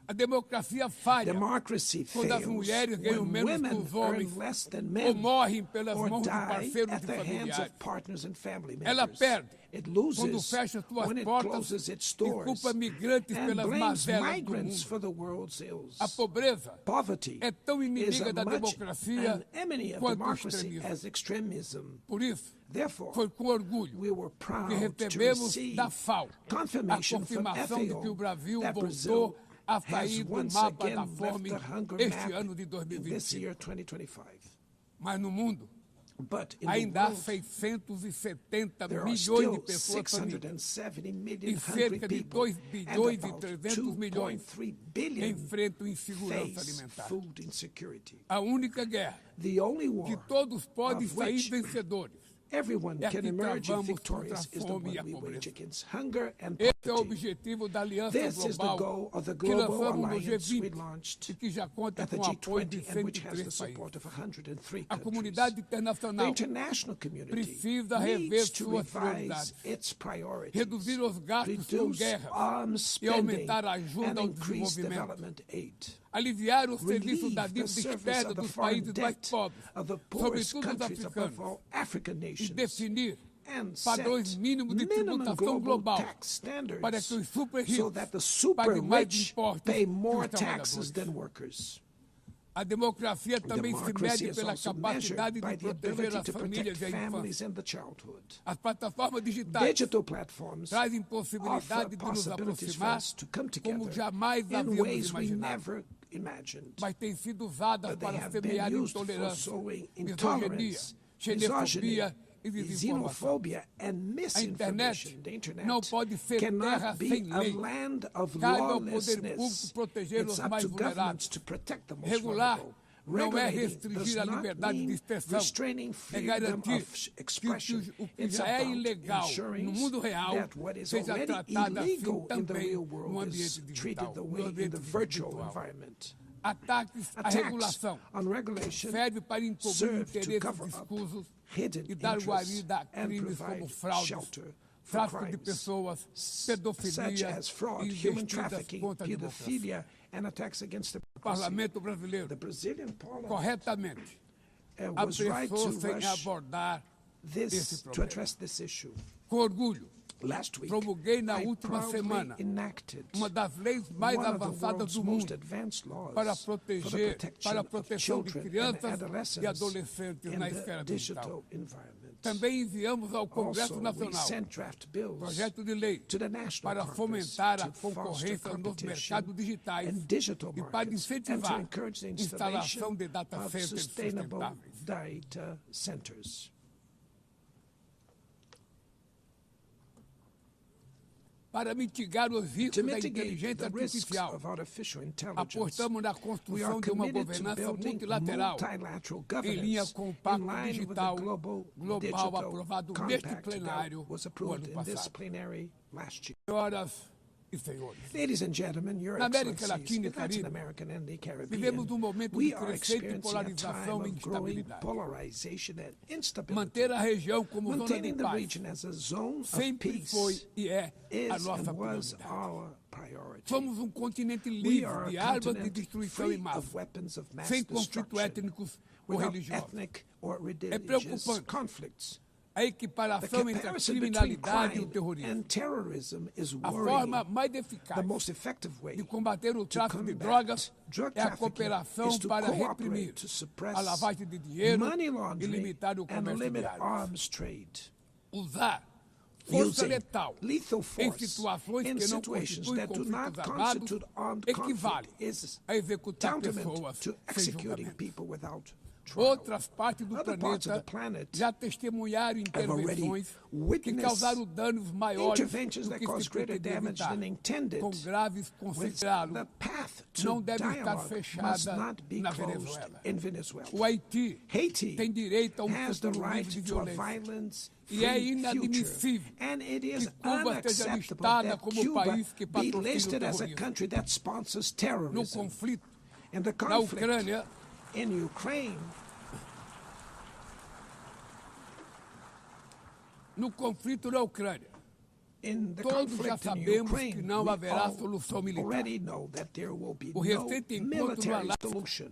A democracia falha Democracy quando as fails mulheres ganham when menos que women os homens earn less than ou men morrem pelas or mãos de die parceiros at e the hands familiares. of partners and family Ela members. perde It quando loses fecha suas when it portas closes its e doors culpa migrantes and pelas blames mazelas do migrants mundo. for the world's ills. A pobreza Poverty é tão is inimiga as da much democracia an enemy of quanto o democracy extremismo. as extremism. Por isso, Therefore, foi com orgulho we were proud que to recebemos receive da FAO a confirmation from confirmação de que o FAO Brasil that voltou Brazil a has sair do once mapa again da left fome the hunger este map ano de in this 2025. year, 2025. Mas no mundo, But in the ainda há world, 670 there are milhões still de pessoas famintas 670 million e hungry cerca de people, 2 and bilhões e about 300 milhões 2.3 billion enfrentam insegurança face alimentar. food insecurity. A única guerra The only que war todos podem of sair which vencedores. everyone É can que emerge travamos victorious contra a is the fome one e a we pobreza. wage against hunger and Esse é o poverty. objetivo da Aliança This is the Global goal of the que global lançamos no alliance we G20 launched e que já conta at the com o apoio de G20 and which has the 103 support países. of 103 A countries. comunidade The internacional international community precisa rever needs to suas revise prioridades, its priorities, reduzir os gastos com reduce guerras arms e spending, aumentar a ajuda and ao increase desenvolvimento. development aid. Aliviar o serviço da Relieve the dívida service externa of the dos foreign países mais debt pobres, of the poorest sobretudo os countries, above africanos, all African e nations, definir and set padrões mínimos de minimum tributação global global tax standards para que os super so ricos that the super paguem mais rich impostos pay que more os taxes trabalhadores. than workers. A democracia também se Democracy mede is pela also capacidade measured by de the proteger ability as to protect famílias e a families infância. and the childhood. As plataformas digitais Digital platforms trazem offer possibilidade de nos possibilities for aproximar us to come como together jamais in havíamos ways we imaginado, never imagined. mas têm sido usadas But they para have been semear used for intolerância, sowing misoginia, intolerance, xenofobia e misogyny, desinformação. xenophobia, and A misinformation. internet The internet não pode ser terra cannot be sem a lei. land of Cabe ao poder lawlessness. público proteger It's os up mais to governments vulneráveis. to protect the most Regular vulnerable. não é Regulating does restringir a not liberdade de mean expressão, restraining é freedom garantir of expression. que o que It's já é about ilegal ensuring no mundo real that what is seja already tratado assim illegal in the também real no world ambiente is treated digital, the no way in ambiente the virtual virtual. environment. Ataques à Attacks regulação on regulation serve para encobrir serve to interesses cover up escusos hidden e dar interests guarida a and crimes como provide fraudes, shelter for tráfico de crimes pessoas, such pedofilia as fraud, e human investidas trafficking, contra a democracia. pedophilia, and attacks against O democracy. Parlamento brasileiro, The Brazilian parliament corretamente, was right to apressou-se em rush abordar this esse to problema. address this issue. Com orgulho, Last week, promulguei na I última proudly semana enacted uma das leis mais one of the avançadas world's do most mundo advanced laws para for the proteger, protection para a of proteção de children and crianças e adolescents adolescentes in na the esfera digital digital. environment. Também enviamos ao Congresso Also, we Nacional sent draft bills projeto de lei to the National para Congress fomentar a to foster concorrência nos competition mercados digitais and digital e para markets and to incentivar encourage the a instalação installation de data of centers sustainable sustentáveis. data centers. Para mitigar os riscos To da mitigate inteligência the risks artificial, of artificial intelligence, apostamos na we are construção de uma committed to governança building multilateral multilateral em linha governance com o in Pacto line with the Digital global Global digital aprovado neste compact plenário that was o approved ano in this passado. plenary last year. Senhoras e senhores, Ladies and gentlemen, Your Na América Excellencies, Latina e in Latin Caribe, America and the Caribbean, vivemos momento we de are crescente experiencing a polarização time e of growing instabilidade. polarization and instability. Manter a região como zona de Maintaining the paz region as a zone of sempre peace foi e é a is nossa and was prioridade. our priority. Somos continente We livre are de a armas de continent destruição free em massa, of weapons of mass sem conflitos destruction, étnicos ou without religiosos. ethnic or É religious preocupante conflicts. a The equiparação entre a comparison between criminalidade e o crime terrorismo. and terrorism is A worrying. forma mais eficaz The most effective way de combater o to tráfico de combat drogas drug é a trafficking cooperação is to para cooperate reprimir to suppress a lavagem de dinheiro money e laundering limitar o and comércio de limit armas. arms trade. Usar força Using letal lethal em force situações in que não situations constituem that do not conflitos armados constitute armed equivale conflict is a executar tantamount pessoas to sem executing julgamento. people without trial. Outras partes do Other parts of the planeta planet já testemunharam intervenções que witnessed causaram danos maiores interventions do that que se caused greater pretendia damage evitar. than intended. Com graves With considerá-lo the path to não deve estar dialogue must fechada not be na closed Venezuela. in Venezuela. O Haiti Haiti tem direito a has the futuro right livre de to a violência. violence E é free inadmissível future. And it is que Cuba esteja unacceptable listada that como Cuba país que be patrocina o listed as a terrorismo. country that sponsors No terrorism. conflito And the na conflict Ucrânia, in Ukraine, in the todos já conflict in sabemos que Ukraine, não we haverá all solução militar. already know that there will be O no recente encontro no military Alasca solution.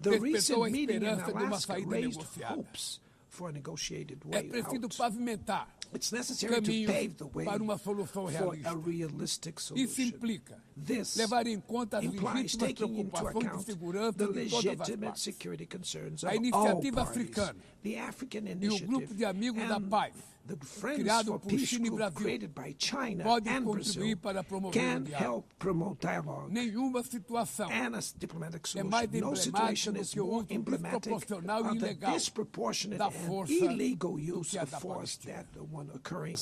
The despertou recent a meeting in esperança de uma Alaska saída raised negociada. hopes for a negotiated É way preciso out. pavimentar It's necessary to caminhos pave the way para uma solução for a realista. realistic Isso solution. implica This levar em conta as implies legítimas taking into preocupações de account segurança the de todas as legitimate partes. security concerns A of all iniciativa parties. africana The African e o grupo Initiative de amigos da and paz, the Friends criado for por Peace China e group Brasil, created by China pode and contribuir Brazil para promover o can diálogo. help promote dialogue Nenhuma situação and a diplomatic é solution. mais No emblemática situation do is que o more uso emblematic desproporcional e of the ilegal disproportionate da and força illegal do use que a of da force Palestina. that the one occurring.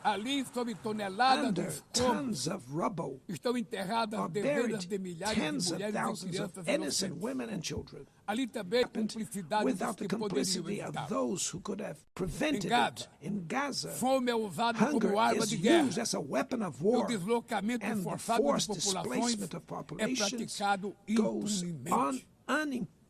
Ali, sob toneladas de Under escombros, tons of rubble estão enterradas are dezenas buried de milhares de tens of mulheres e thousands of crianças innocent inocentes. women and children. Ali também a cumplicidade dos Without the que poderiam complicity of evitar. those who could have prevented Em Gaza, it. In Gaza, Fome é usada hunger como arma is de guerra. used as a weapon of E o war, deslocamento and the forçado de forced populações displacement of é populations praticado goes impunemente.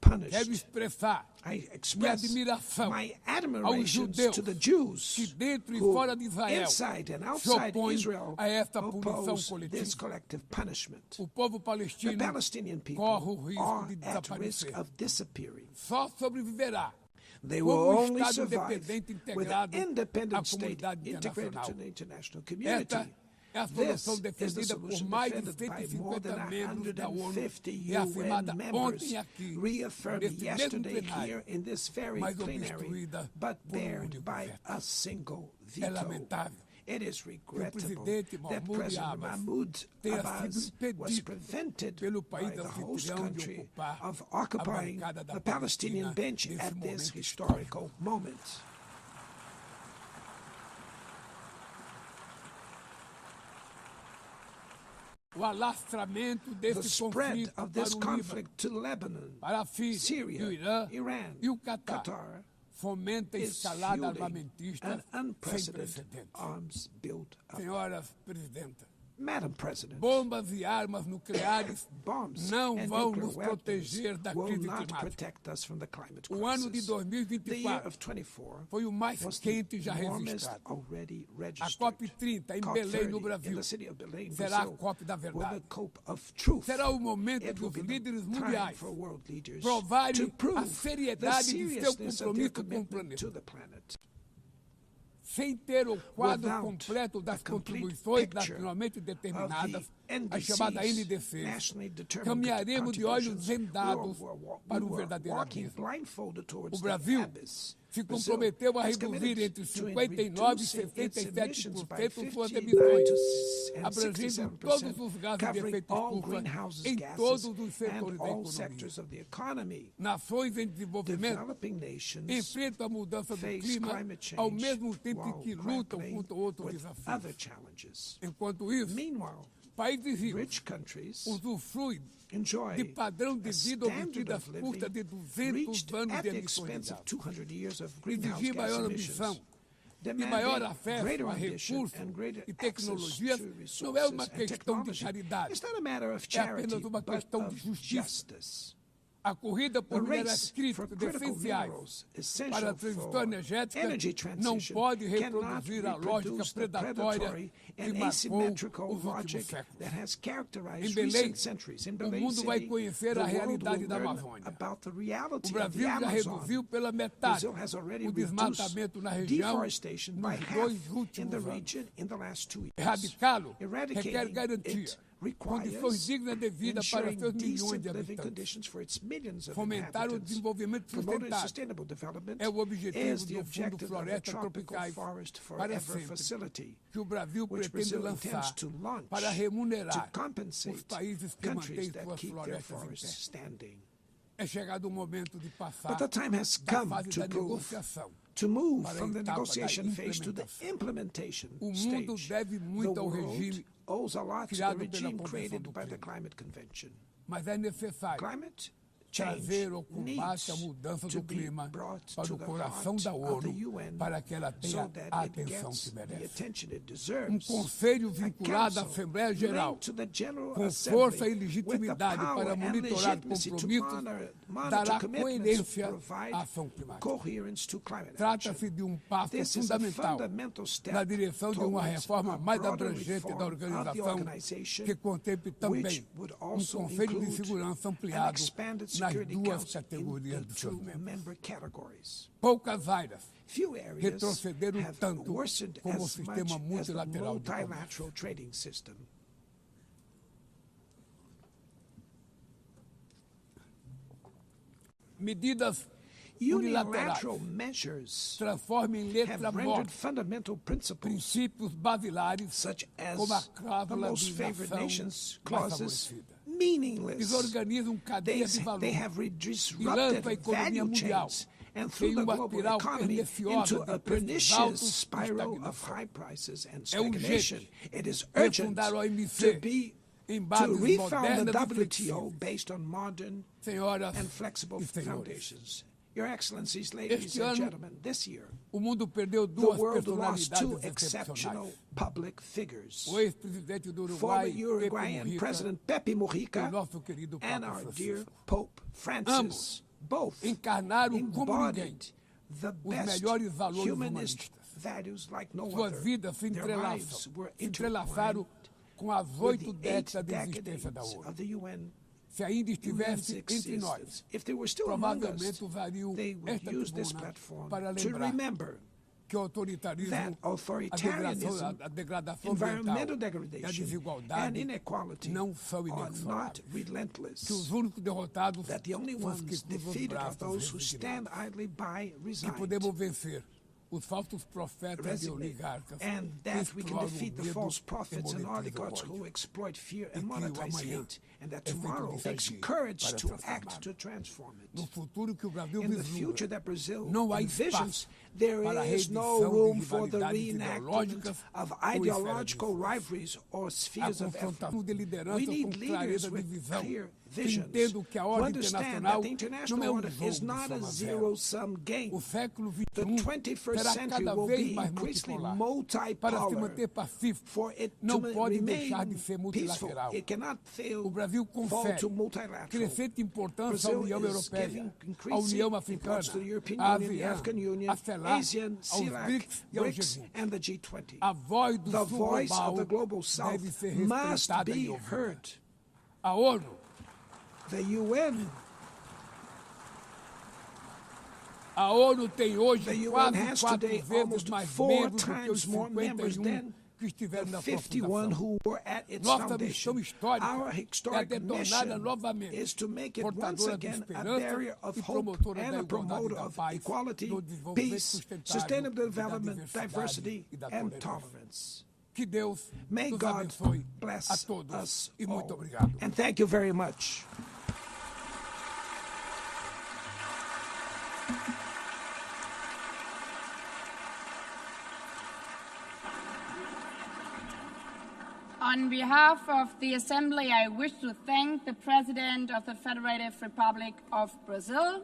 Quero unpunished. expressar I express admiração my aos admiration judeus to the Jews que dentro e who, fora de Israel, inside and se outside opõem Israel, a esta punição oppose coletiva. this collective punishment. O povo The palestino Palestinian people corre o risco are de at risk desaparecer. of disappearing. Só sobreviverá They como will um only Estado survive independente with integrado an à independent state comunidade integrated internacional. to the international community. Esta é a This solução is the defendida por solution mais de defended by more 150 than membros da ONU 150 e afirmada UN members, ontem aqui, reaffirmed neste mesmo yesterday plenário, here in this very mas plenary, obstruída but por um barred único by veto. a single É veto. lamentável It is regrettable presidente that Mahmoud President Abbas Mahmoud tenha Abbas sido impedido was prevented pelo by país the host anfitrião de country ocupar of a occupying bancada da the Palestinian Palestina bench nesse at this momento historical moment. O alastramento The desse spread conflito of this para o Líbano, conflict to Lebanon, para a Síria, Syria, e o Irã Iran, e o Catar Qatar fomenta a is escalada fueling armamentista an sem unprecedented precedentes. arms build-up. Senhoras Presidenta, Madam President, bombas e armas nucleares bombs não and vão nuclear nos weapons proteger da will crise not climática. protect us from the climate O ano de crisis. The year 2024 of 24 foi o mais was quente the já warmest registrado. already A registered. COP30 em Belém, no COP30 in Brasil, the city of Belém, será a Brazil, COP da with the verdade. COP of truth. Será o momento It will dos be the líderes time mundiais for world leaders provarem to prove a the seriedade de seu seriousness of their compromisso com o commitment to planeta. the planet. Sem ter o quadro Without completo das a complete contribuições picture nacionalmente determinadas, of the a chamada NDCs, NDC, nationally determined caminharemos de olhos contributions, vendados we para o were verdadeiro walking abismo. blindfolded towards O Brasil the abyss. se comprometeu a reduzir entre 59% e 67% suas emissões, abrangendo todos os gases de efeito estufa em todos os setores da economia. Nações em desenvolvimento enfrentam a mudança do clima ao mesmo tempo em que lutam contra outros desafios. Enquanto isso, países ricos usufruem de padrão de vida obtido às custas de 200 anos de emissões de gases. Exigir maior ambição e maior acesso a recursos e tecnologias não é uma questão de caridade, é apenas uma questão de justiça. A corrida por minerais críticos essenciais para a transição energética não pode reproduzir a lógica predatória que marcou os últimos séculos. Em Belém, o mundo vai conhecer a realidade da Amazônia. O Brasil já reduziu pela metade o desmatamento na região nos 2 últimos anos. Erradicá-lo requer garantia, condições dignas de vida para seus milhões de habitantes. Fomentar o desenvolvimento sustentável é o objetivo do Fundo Florestas Tropicais para Sempre, que o Brasil pretende lançar para remunerar os países que mantêm suas florestas em pé. É chegado o momento de passar da fase da negociação to move from the negotiation phase to the implementation stage. The world owes a lot to the regime created by the Climate Convention. Mas é necessário trazer o combate à mudança do clima para o coração da ONU para que ela tenha a atenção que merece. Um conselho vinculado à Assembleia Geral, com força e legitimidade para monitorar compromissos, dará coerência à ação climática. Trata-se de um passo fundamental na direção de uma reforma mais abrangente da organização, que contemple também um Conselho de Segurança ampliado nas 2 categorias de seus membros. Poucas áreas retrocederam tanto como o sistema multilateral de comércio. Medidas unilaterais transformam em letra morta princípios basilares como a cláusula de inação desfavorecida. Desorganizam cadeias de valor e lançam a economia mundial em uma espiral perniciosa de preços altos e estagnação. É urgente refundar a OMC em bases modernas e flexíveis. Senhoras e senhores, este ano, o mundo perdeu 2 personalidades excepcionais. O ex-presidente do Uruguai, Pepe Mujica, e o nosso querido Papa Francisco. Ambos encarnaram como ninguém os melhores valores humanistas. Suas vidas se entrelaçaram com as 8 décadas de existência da ONU. Se ainda estivesse entre nós, provavelmente usariam esta tribuna para lembrar que o autoritarismo, a degradação ambiental e a desigualdade não são inexoráveis. Que os únicos derrotados são os que cruzam os braços resignados. Que podemos vencer os falsos profetas e oligarcas que exploram the false prophets and oligarchs who exploit fear and monetize hate, and that tomorrow takes courage to act to transform it. No futuro que o Brasil vislumbra, não há espaço para a reedição de rivalidades ideológicas of ideological rivalries or spheres of confrontação de liderança com clareza de visão, que entendam que a ordem internacional não é um jogo de soma zero. O século XXI será cada vez mais multipolar. Para se manter pacífico, não pode deixar de ser multilateral. O Brasil confere crescente importância à União Europeia, à União Africana, à ASEAN, à CELAC, aos BRICS e ao G20. A voz do Sul global deve ser respeitada e ouvida. A ONU, a ONU tem hoje quase 4 vezes mais membros do que os 51 the 51 who were at its foundation. Our historic mission is to make it once again a barrier of hope and a promoter of equality, peace, sustainable development, diversity, and tolerance. May God bless us all. And thank you very much. On behalf of the Assembly, I wish to thank the President of the Federative Republic of Brazil,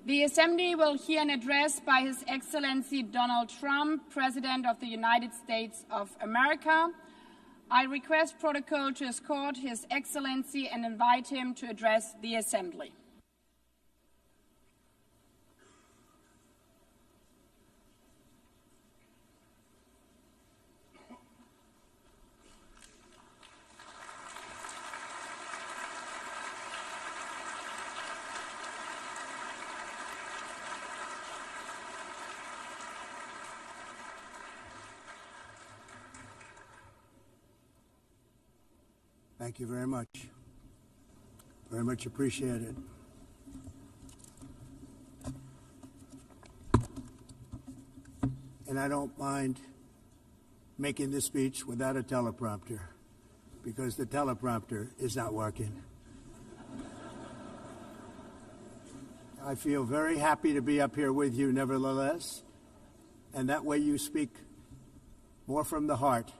the Assembly will hear an address by His Excellency Donald Trump, President of the United States of America. I request protocol to escort His Excellency and invite him to address the Assembly. Thank you very much. Very much appreciated. And I don't mind making this speech without a teleprompter, because the teleprompter is not working. I feel very happy to be up here with you nevertheless, and that way you speak more from the heart.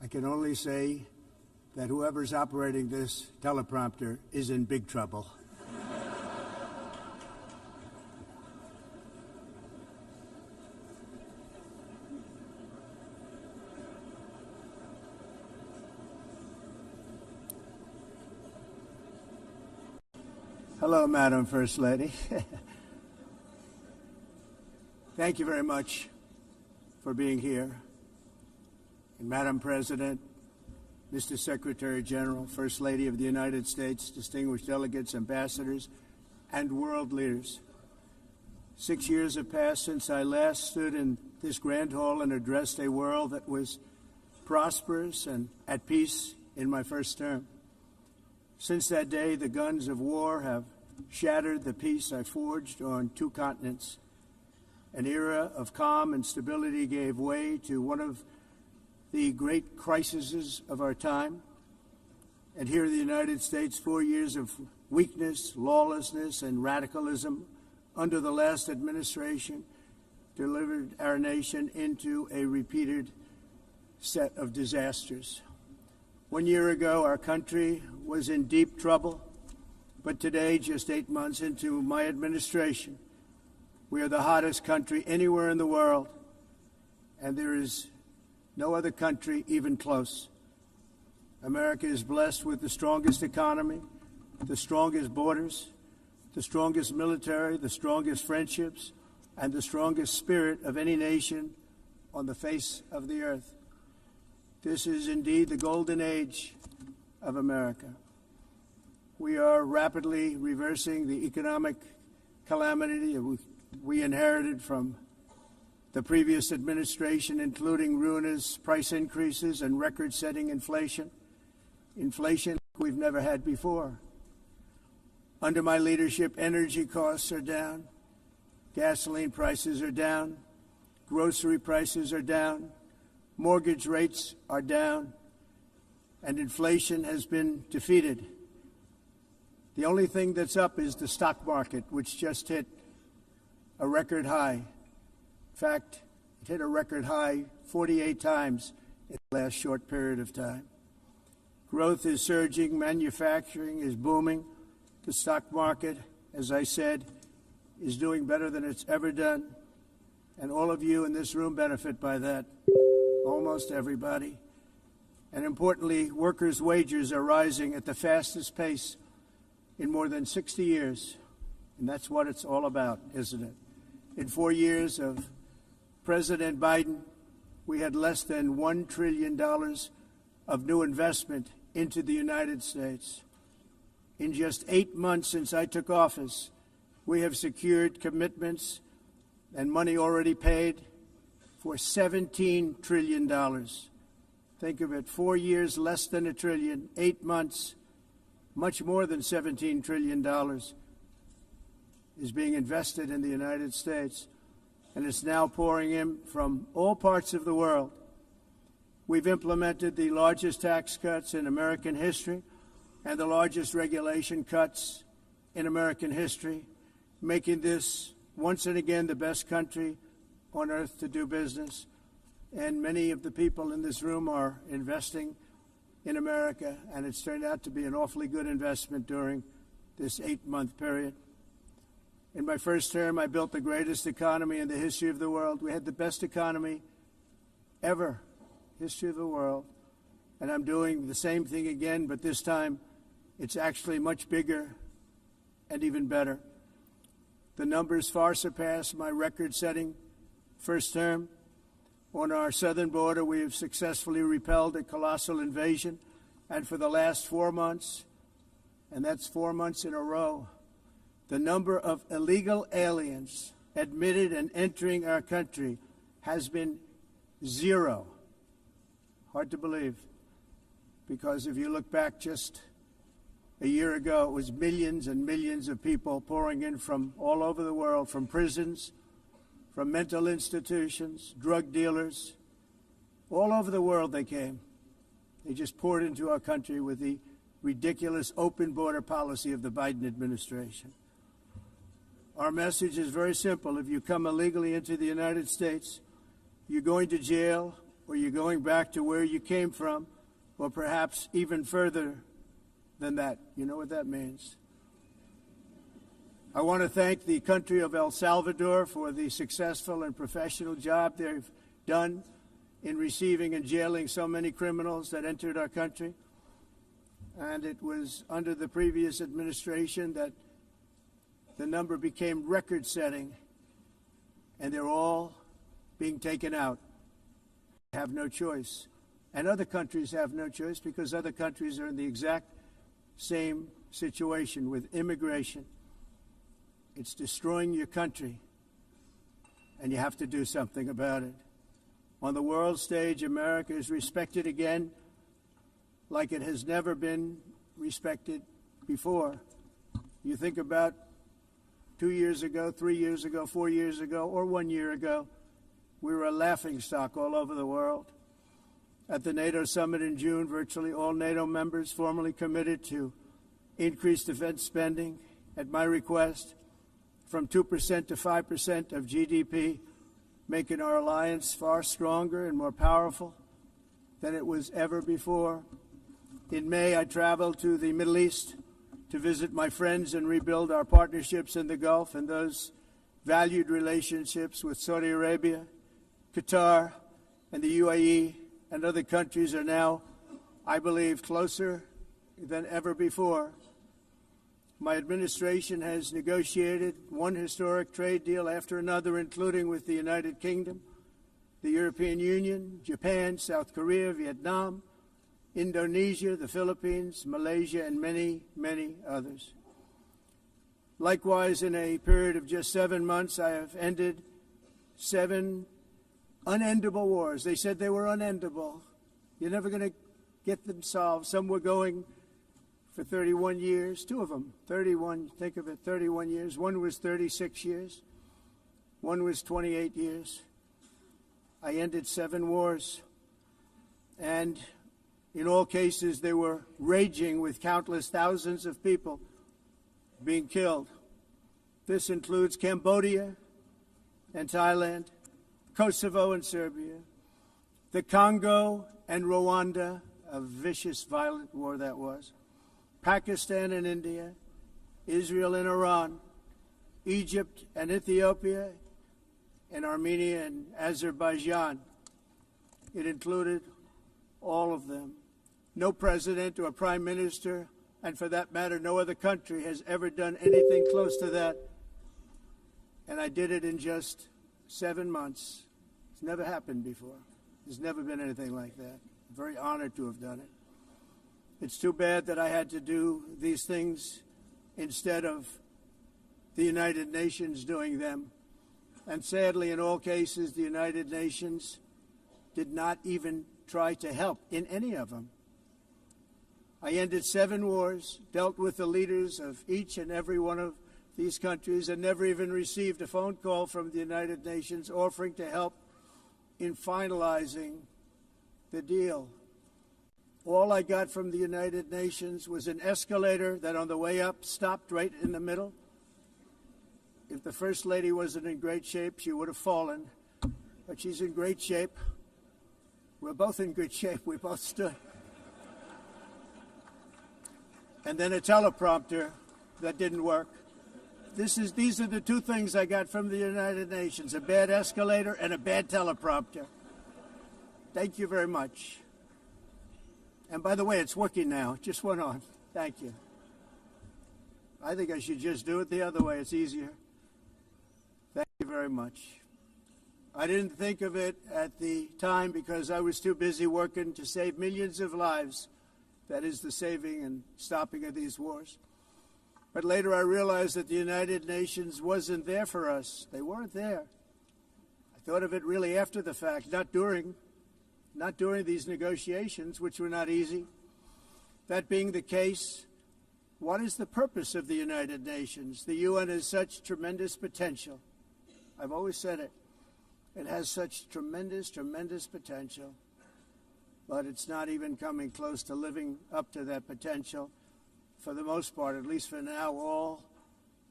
I can only say that whoever's operating this teleprompter is in big trouble. Hello, Madam First Lady. Thank you very much for being here. And Madam President, Mr. Secretary General, First Lady of the United States, distinguished delegates, ambassadors, and world leaders. 6 years have passed since I last stood in this grand hall and addressed a world that was prosperous and at peace in my first term. Since that day, the guns of war have shattered the peace I forged on 2 continents. An era of calm and stability gave way to one of the great crises of our time. And here in the United States, 4 years of weakness, lawlessness, and radicalism under the last administration delivered our nation into a repeated set of disasters. 1 year ago, our country was in deep trouble, but today, just 8 months into my administration, we are the hottest country anywhere in the world, and there is no other country even close. America is blessed with the strongest economy, the strongest borders, the strongest military, the strongest friendships, and the strongest spirit of any nation on the face of the earth. This is indeed the golden age of America. We are rapidly reversing the economic calamity we inherited from the previous administration, including ruinous price increases and record-setting inflation we've never had before. Under my leadership, energy costs are down, gasoline prices are down, grocery prices are down, mortgage rates are down, and inflation has been defeated. The only thing that's up is the stock market, which just hit a record high. In fact, it hit a record high 48 times in the last short period of time. Growth is surging, manufacturing is booming. The stock market, as I said, is doing better than it's ever done. And all of you in this room benefit by that, almost everybody. And importantly, workers' wages are rising at the fastest pace in more than 60 years. And that's what it's all about, isn't it? In 4 years of President Biden, we had less than $1 trillion of new investment into the United States. In just 8 months since I took office, we have secured commitments and money already paid for $17 trillion. Think of it, 4 years, less than $1 trillion, 8 months, much more than $17 trillion is being invested in the United States, and it's now pouring in from all parts of the world. We've implemented the largest tax cuts in American history and the largest regulation cuts in American history, making this once and again the best country on earth to do business. And many of the people in this room are investing in America, and it's turned out to be an awfully good investment during this 8-month period. In my first term, I built the greatest economy in the history of the world. We had the best economy ever, history of the world. And I'm doing the same thing again, but this time it's actually much bigger and even better. The numbers far surpass my record-setting first term. On our southern border, we have successfully repelled a colossal invasion. And for the last 4 months, and that's 4 months in a row, the number of illegal aliens admitted and entering our country has been 0. Hard to believe, because if you look back just a year ago, it was millions and millions of people pouring in from all over the world, from prisons, from mental institutions, drug dealers. All over the world they came. They just poured into our country with the ridiculous open border policy of the Biden administration. Our message is very simple. If you come illegally into the United States, you're going to jail, or you're going back to where you came from, or perhaps even further than that. You know what that means. I want to thank the country of El Salvador for the successful and professional job they've done in receiving and jailing so many criminals that entered our country. And it was under the previous administration that the number became record-setting, and they're all being taken out. They have no choice. And other countries have no choice, because other countries are in the exact same situation with immigration. It's destroying your country, and you have to do something about it. On the world stage, America is respected again like it has never been respected before. You think about 2 years ago, 3 years ago, 4 years ago, or 1 year ago, we were a laughingstock all over the world. At the NATO summit in June, virtually all NATO members formally committed to increase defense spending at my request from 2% to 5% of GDP, making our alliance far stronger and more powerful than it was ever before. In May, I traveled to the Middle East to visit my friends and rebuild our partnerships in the Gulf and those valued relationships with Saudi Arabia, Qatar, and the UAE, and other countries are now, I believe, closer than ever before. My administration has negotiated one historic trade deal after another, including with the United Kingdom, the European Union, Japan, South Korea, Vietnam, Indonesia, the Philippines, Malaysia, and many, many others. Likewise, in a period of just 7 months, I have ended 7 unendable wars. They said they were unendable. You're never going to get them solved. Some were going for 31 years, two of them, 31, think of it, 31 years. One was 36 years. One was 28 years. I ended 7 wars. And in all cases, they were raging with countless thousands of people being killed. This includes Cambodia and Thailand, Kosovo and Serbia, the Congo and Rwanda, a vicious, violent war that was, Pakistan and India, Israel and Iran, Egypt and Ethiopia, and Armenia and Azerbaijan. It included all of them. No president or prime minister, and for that matter, no other country has ever done anything close to that. And I did it in just 7 months. It's never happened before. There's never been anything like that. I'm very honored to have done it. It's too bad that I had to do these things instead of the United Nations doing them. And sadly, in all cases, the United Nations did not even try to help in any of them. I ended 7 wars, dealt with the leaders of each and every one of these countries, and never even received a phone call from the United Nations offering to help in finalizing the deal. All I got from the United Nations was an escalator that on the way up stopped right in the middle. If the First Lady wasn't in great shape, she would have fallen. But she's in great shape. We're both in good shape. We both stood. And then a teleprompter that didn't work. These are the 2 things I got from the United Nations, a bad escalator and a bad teleprompter. Thank you very much. And by the way, it's working now. It just went on. Thank you. I think I should just do it the other way. It's easier. Thank you very much. I didn't think of it at the time because I was too busy working to save millions of lives. That is the saving and stopping of these wars. But later I realized that the United Nations wasn't there for us. They weren't there. I thought of it really after the fact, not during these negotiations, which were not easy. That being the case, what is the purpose of the United Nations? The UN has such tremendous potential. I've always said it. It has such tremendous, tremendous potential. But it's not even coming close to living up to that potential. For the most part, at least for now, all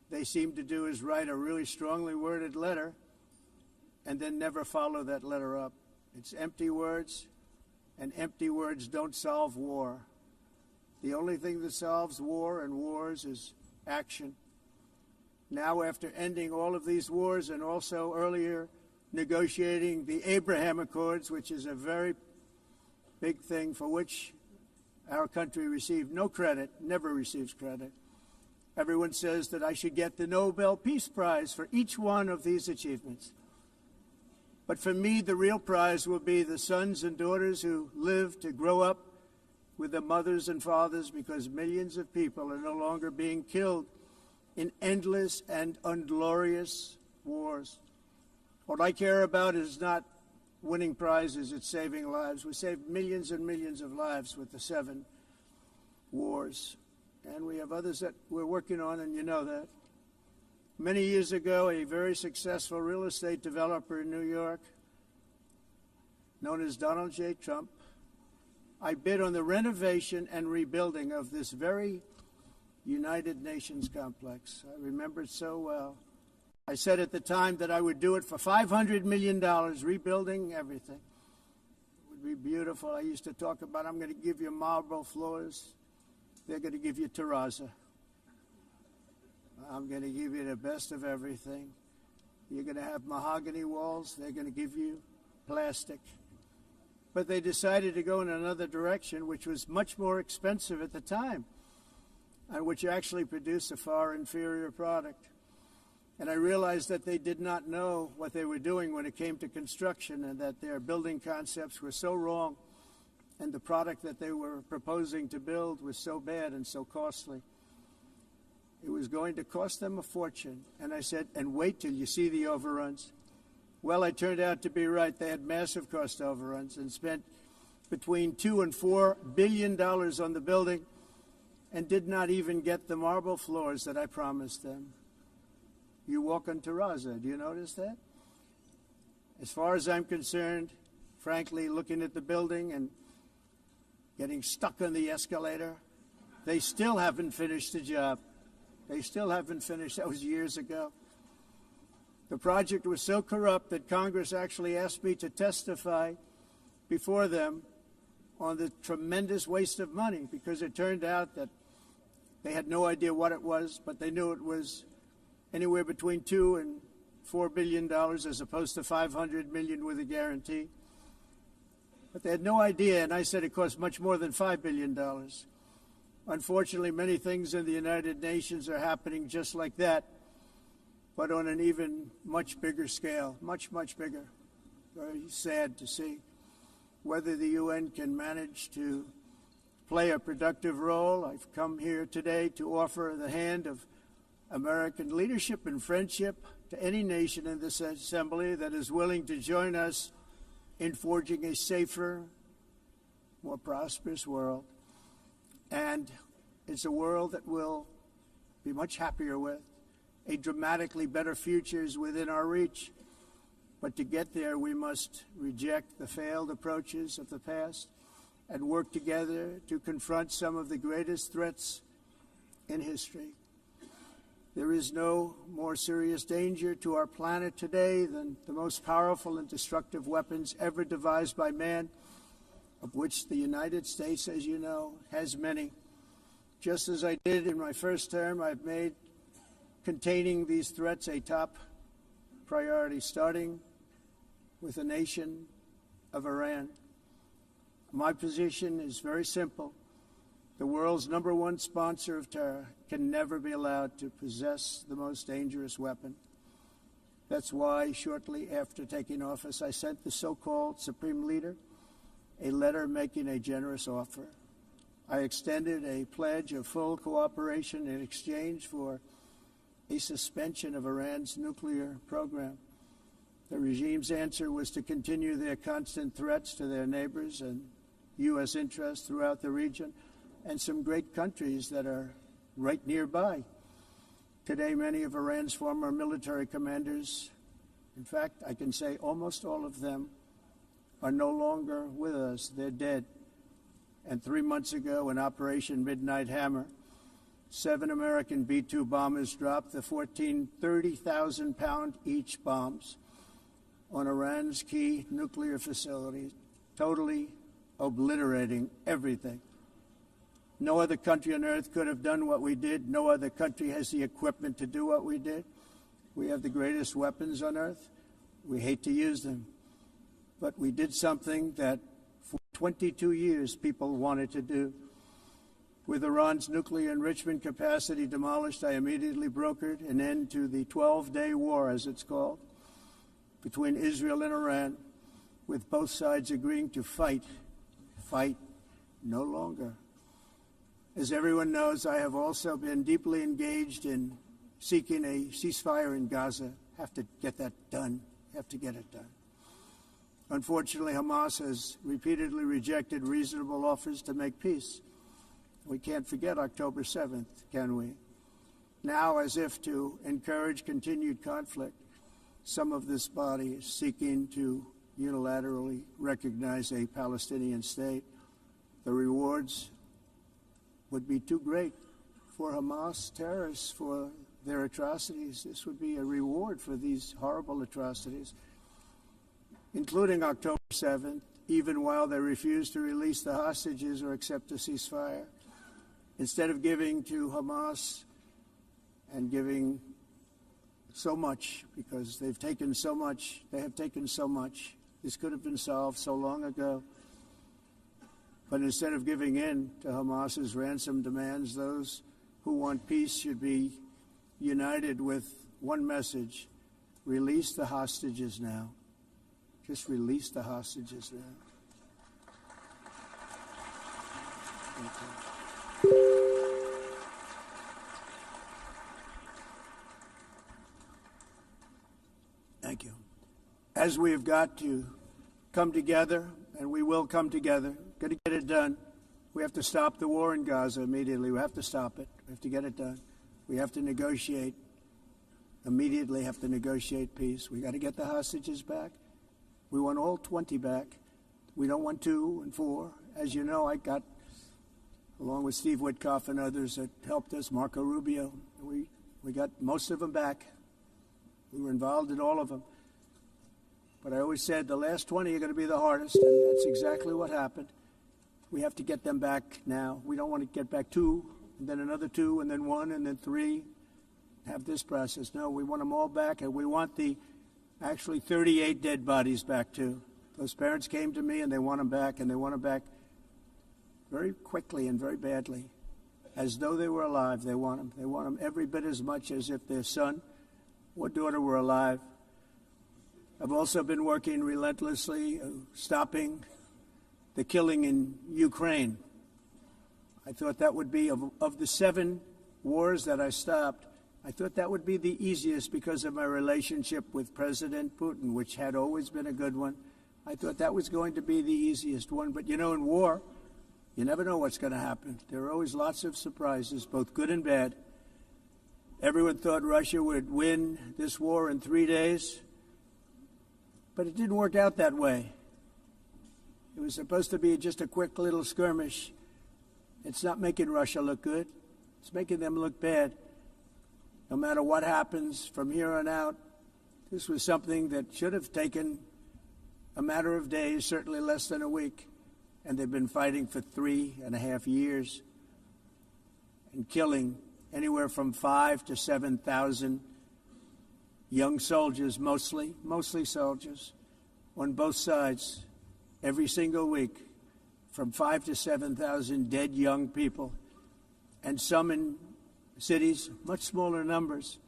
they seem to do is write a really strongly worded letter and then never follow that letter up. It's empty words, and empty words don't solve war. The only thing that solves war and wars is action. Now, after ending all of these wars and also earlier negotiating the Abraham Accords, which is a very big thing for which our country received no credit, never receives credit. Everyone says that I should get the Nobel Peace Prize for each one of these achievements. But for me, the real prize will be the sons and daughters who live to grow up with the mothers and fathers, because millions of people are no longer being killed in endless and unglorious wars. What I care about is not winning prizes, it's saving lives. We saved millions and millions of lives with the 7 wars. And we have others that we're working on, and you know that. Many years ago, a very successful real estate developer in New York, known as Donald J. Trump, I bid on the renovation and rebuilding of this very United Nations complex. I remember it so well. I said at the time that I would do it for $500 million, rebuilding everything. It would be beautiful. I used to talk about, I'm going to give you marble floors. They're going to give you terrazzo. I'm going to give you the best of everything. You're going to have mahogany walls. They're going to give you plastic. But they decided to go in another direction, which was much more expensive at the time, and which actually produced a far inferior product. And I realized that they did not know what they were doing when it came to construction, and that their building concepts were so wrong, and the product that they were proposing to build was so bad and so costly. It was going to cost them a fortune. And I said, and wait till you see the overruns. Well, I turned out to be right. They had massive cost overruns and spent between $2 and $4 billion on the building and did not even get the marble floors that I promised them. You walk on terrazzo. Do you notice that? As far as I'm concerned, frankly, looking at the building and getting stuck on the escalator, they still haven't finished the job. They still haven't finished. That was years ago. The project was so corrupt that Congress actually asked me to testify before them on the tremendous waste of money, because it turned out that they had no idea what it was, but they knew it was anywhere between $2 and $4 billion as opposed to $500 million with a guarantee. But they had no idea, and I said it cost much more than $5 billion. Unfortunately, many things in the United Nations are happening just like that, but on an even much bigger scale, much, much bigger. Very sad to see. Whether the UN can manage to play a productive role, I've come here today to offer the hand of American leadership and friendship to any nation in this assembly that is willing to join us in forging a safer, more prosperous world. And it's a world that we'll be much happier with. A dramatically better future is within our reach. But to get there, we must reject the failed approaches of the past and work together to confront some of the greatest threats in history. There is no more serious danger to our planet today than the most powerful and destructive weapons ever devised by man, of which the United States, as you know, has many. Just as I did in my first term, I've made containing these threats a top priority, starting with the nation of Iran. My position is very simple. The world's #1 sponsor of terror can never be allowed to possess the most dangerous weapon. That's why, shortly after taking office, I sent the so-called Supreme Leader a letter making a generous offer. I extended a pledge of full cooperation in exchange for a suspension of Iran's nuclear program. The regime's answer was to continue their constant threats to their neighbors and U.S. interests throughout the region and some great countries that are right nearby. Today, many of Iran's former military commanders, in fact, I can say almost all of them, are no longer with us. They're dead. And 3 months ago, in Operation Midnight Hammer, 7 American B-2 bombers dropped the 14 30,000-pound each bombs on Iran's key nuclear facilities, totally obliterating everything. No other country on earth could have done what we did. No other country has the equipment to do what we did. We have the greatest weapons on earth. We hate to use them. But we did something that for 22 years people wanted to do. With Iran's nuclear enrichment capacity demolished, I immediately brokered an end to the 12-day war, as it's called, between Israel and Iran, with both sides agreeing to fight no longer. As everyone knows, I have also been deeply engaged in seeking a ceasefire in Gaza. Have to get that done. Have to get it done. Unfortunately, Hamas has repeatedly rejected reasonable offers to make peace. We can't forget October 7th, can we? Now, as if to encourage continued conflict, some of this body is seeking to unilaterally recognize a Palestinian state. The rewards would be too great for Hamas terrorists for their atrocities. This would be a reward for these horrible atrocities, including October 7th, even while they refuse to release the hostages or accept a ceasefire. Instead of giving to Hamas and giving so much, because they've taken so much, they have taken so much. This could have been solved so long ago. But instead of giving in to Hamas's ransom demands, those who want peace should be united with one message: release the hostages now. Just release the hostages now. Thank you. Thank you. as we have got to come together, and we will come together, got to get it done. We have to stop the war in Gaza immediately. We have to stop it. We have to get it done. We have to negotiate. Immediately have to negotiate peace. We got to get the hostages back. We want all 20 back. We don't want 2 and 4. As you know, I got, along with Steve Witkoff and others that helped us, Marco Rubio, we got most of them back. We were involved in all of them. But I always said the last 20 are going to be the hardest, and that's exactly what happened. We have to get them back now. We don't want to get back 2, and then another 2, and then 1, and then 3. Have this process. No, we want them all back, and we want the actually 38 dead bodies back too. Those parents came to me and they want them back, and they want them back very quickly and very badly, as though they were alive. They want them. They want them every bit as much as if their son or daughter were alive. I've also been working relentlessly, stopping the killing in Ukraine. I thought that would be, of the 7 wars that I stopped, I thought that would be the easiest because of my relationship with President Putin, which had always been a good one. I thought that was going to be the easiest one. But, you know, in war, you never know what's going to happen. There are always lots of surprises, both good and bad. Everyone thought Russia would win this war in 3 days, but it didn't work out that way. It was supposed to be just a quick little skirmish. It's not making Russia look good. It's making them look bad. No matter what happens from here on out, this was something that should have taken a matter of days, certainly less than a week. And they've been fighting for 3.5 years and killing anywhere from 5,000 to 7,000 young soldiers, mostly soldiers, on both sides, every single week, from 5,000 to 7,000 dead young people, and some in cities, much smaller numbers,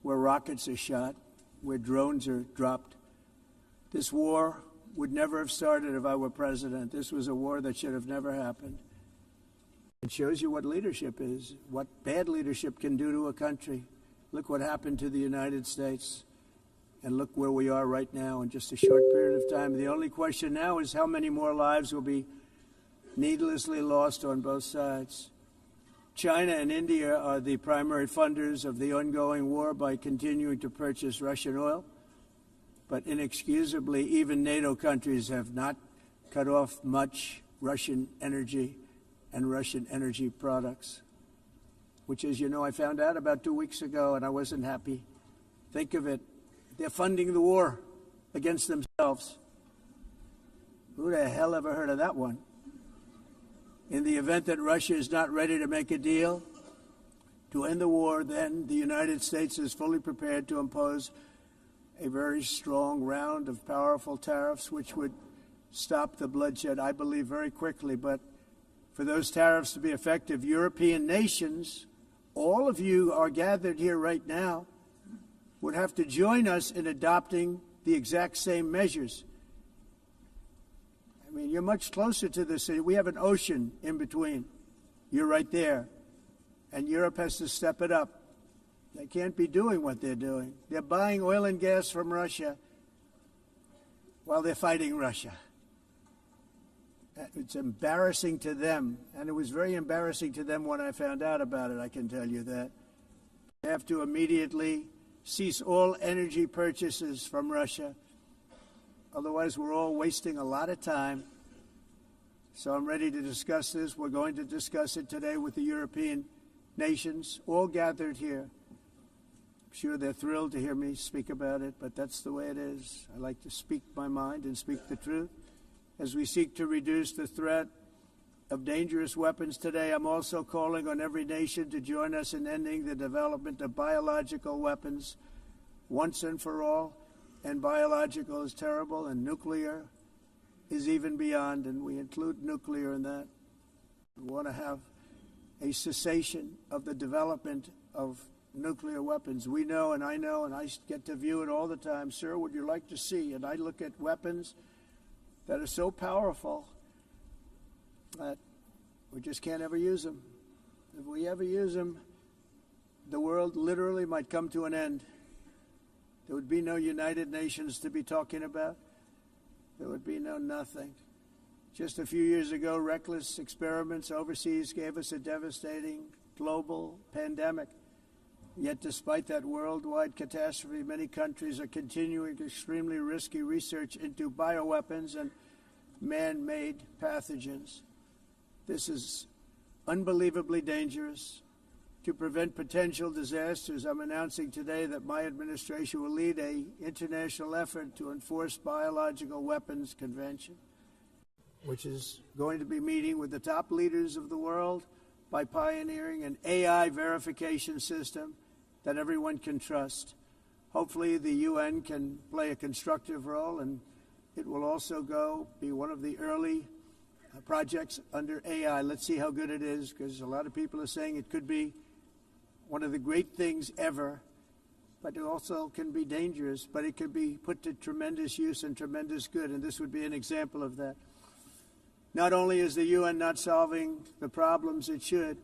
where rockets are shot, where drones are dropped. This war would never have started if I were president. This was a war that should have never happened. It shows you what leadership is, what bad leadership can do to a country. Look what happened to the United States, and look where we are right now in just a short period of time. The only question now is how many more lives will be needlessly lost on both sides. China and India are the primary funders of the ongoing war by continuing to purchase Russian oil. But inexcusably, even NATO countries have not cut off much Russian energy and Russian energy products, which, as you know, I found out about 2 weeks ago, and I wasn't happy. Think of it. They're funding the war against themselves. Who the hell ever heard of that one? In the event that Russia is not ready to make a deal to end the war, then the United States is fully prepared to impose a very strong round of powerful tariffs, which would stop the bloodshed, I believe, very quickly. But for those tariffs to be effective, European nations, all of you are gathered here right now, would have to join us in adopting the exact same measures. I mean, you're much closer to the city. We have an ocean in between. You're right there. And Europe has to step it up. They can't be doing what they're doing. They're buying oil and gas from Russia while they're fighting Russia. It's embarrassing to them, and it was very embarrassing to them when I found out about it, I can tell you that. They have to immediately cease all energy purchases from Russia. Otherwise, we're all wasting a lot of time. So I'm ready to discuss this. We're going to discuss it today with the European nations, all gathered here. I'm sure they're thrilled to hear me speak about it, but that's the way it is. I like to speak my mind and speak the truth. As we seek to reduce the threat of dangerous weapons today, I'm also calling on every nation to join us in ending the development of biological weapons once and for all. And biological is terrible, and nuclear is even beyond, and we include nuclear in that. We want to have a cessation of the development of nuclear weapons. We know, and I get to view it all the time. Sir, would you like to see? And I look at weapons that are so powerful that we just can't ever use them. If we ever use them, the world literally might come to an end. There would be no United Nations to be talking about. There would be no nothing. Just a few years ago, reckless experiments overseas gave us a devastating global pandemic. Yet despite that worldwide catastrophe, many countries are continuing extremely risky research into bioweapons and man-made pathogens. This is unbelievably dangerous. To prevent potential disasters, I'm announcing today that my administration will lead an international effort to enforce Biological Weapons Convention, which is going to be meeting with the top leaders of the world by pioneering an AI verification system that everyone can trust. Hopefully the UN can play a constructive role, and it will also be one of the early projects under AI. Let's see how good it is, because a lot of people are saying it could be one of the great things ever, but it also can be dangerous, but it can be put to tremendous use and tremendous good, and this would be an example of that. Not only is the UN not solving the problems it should,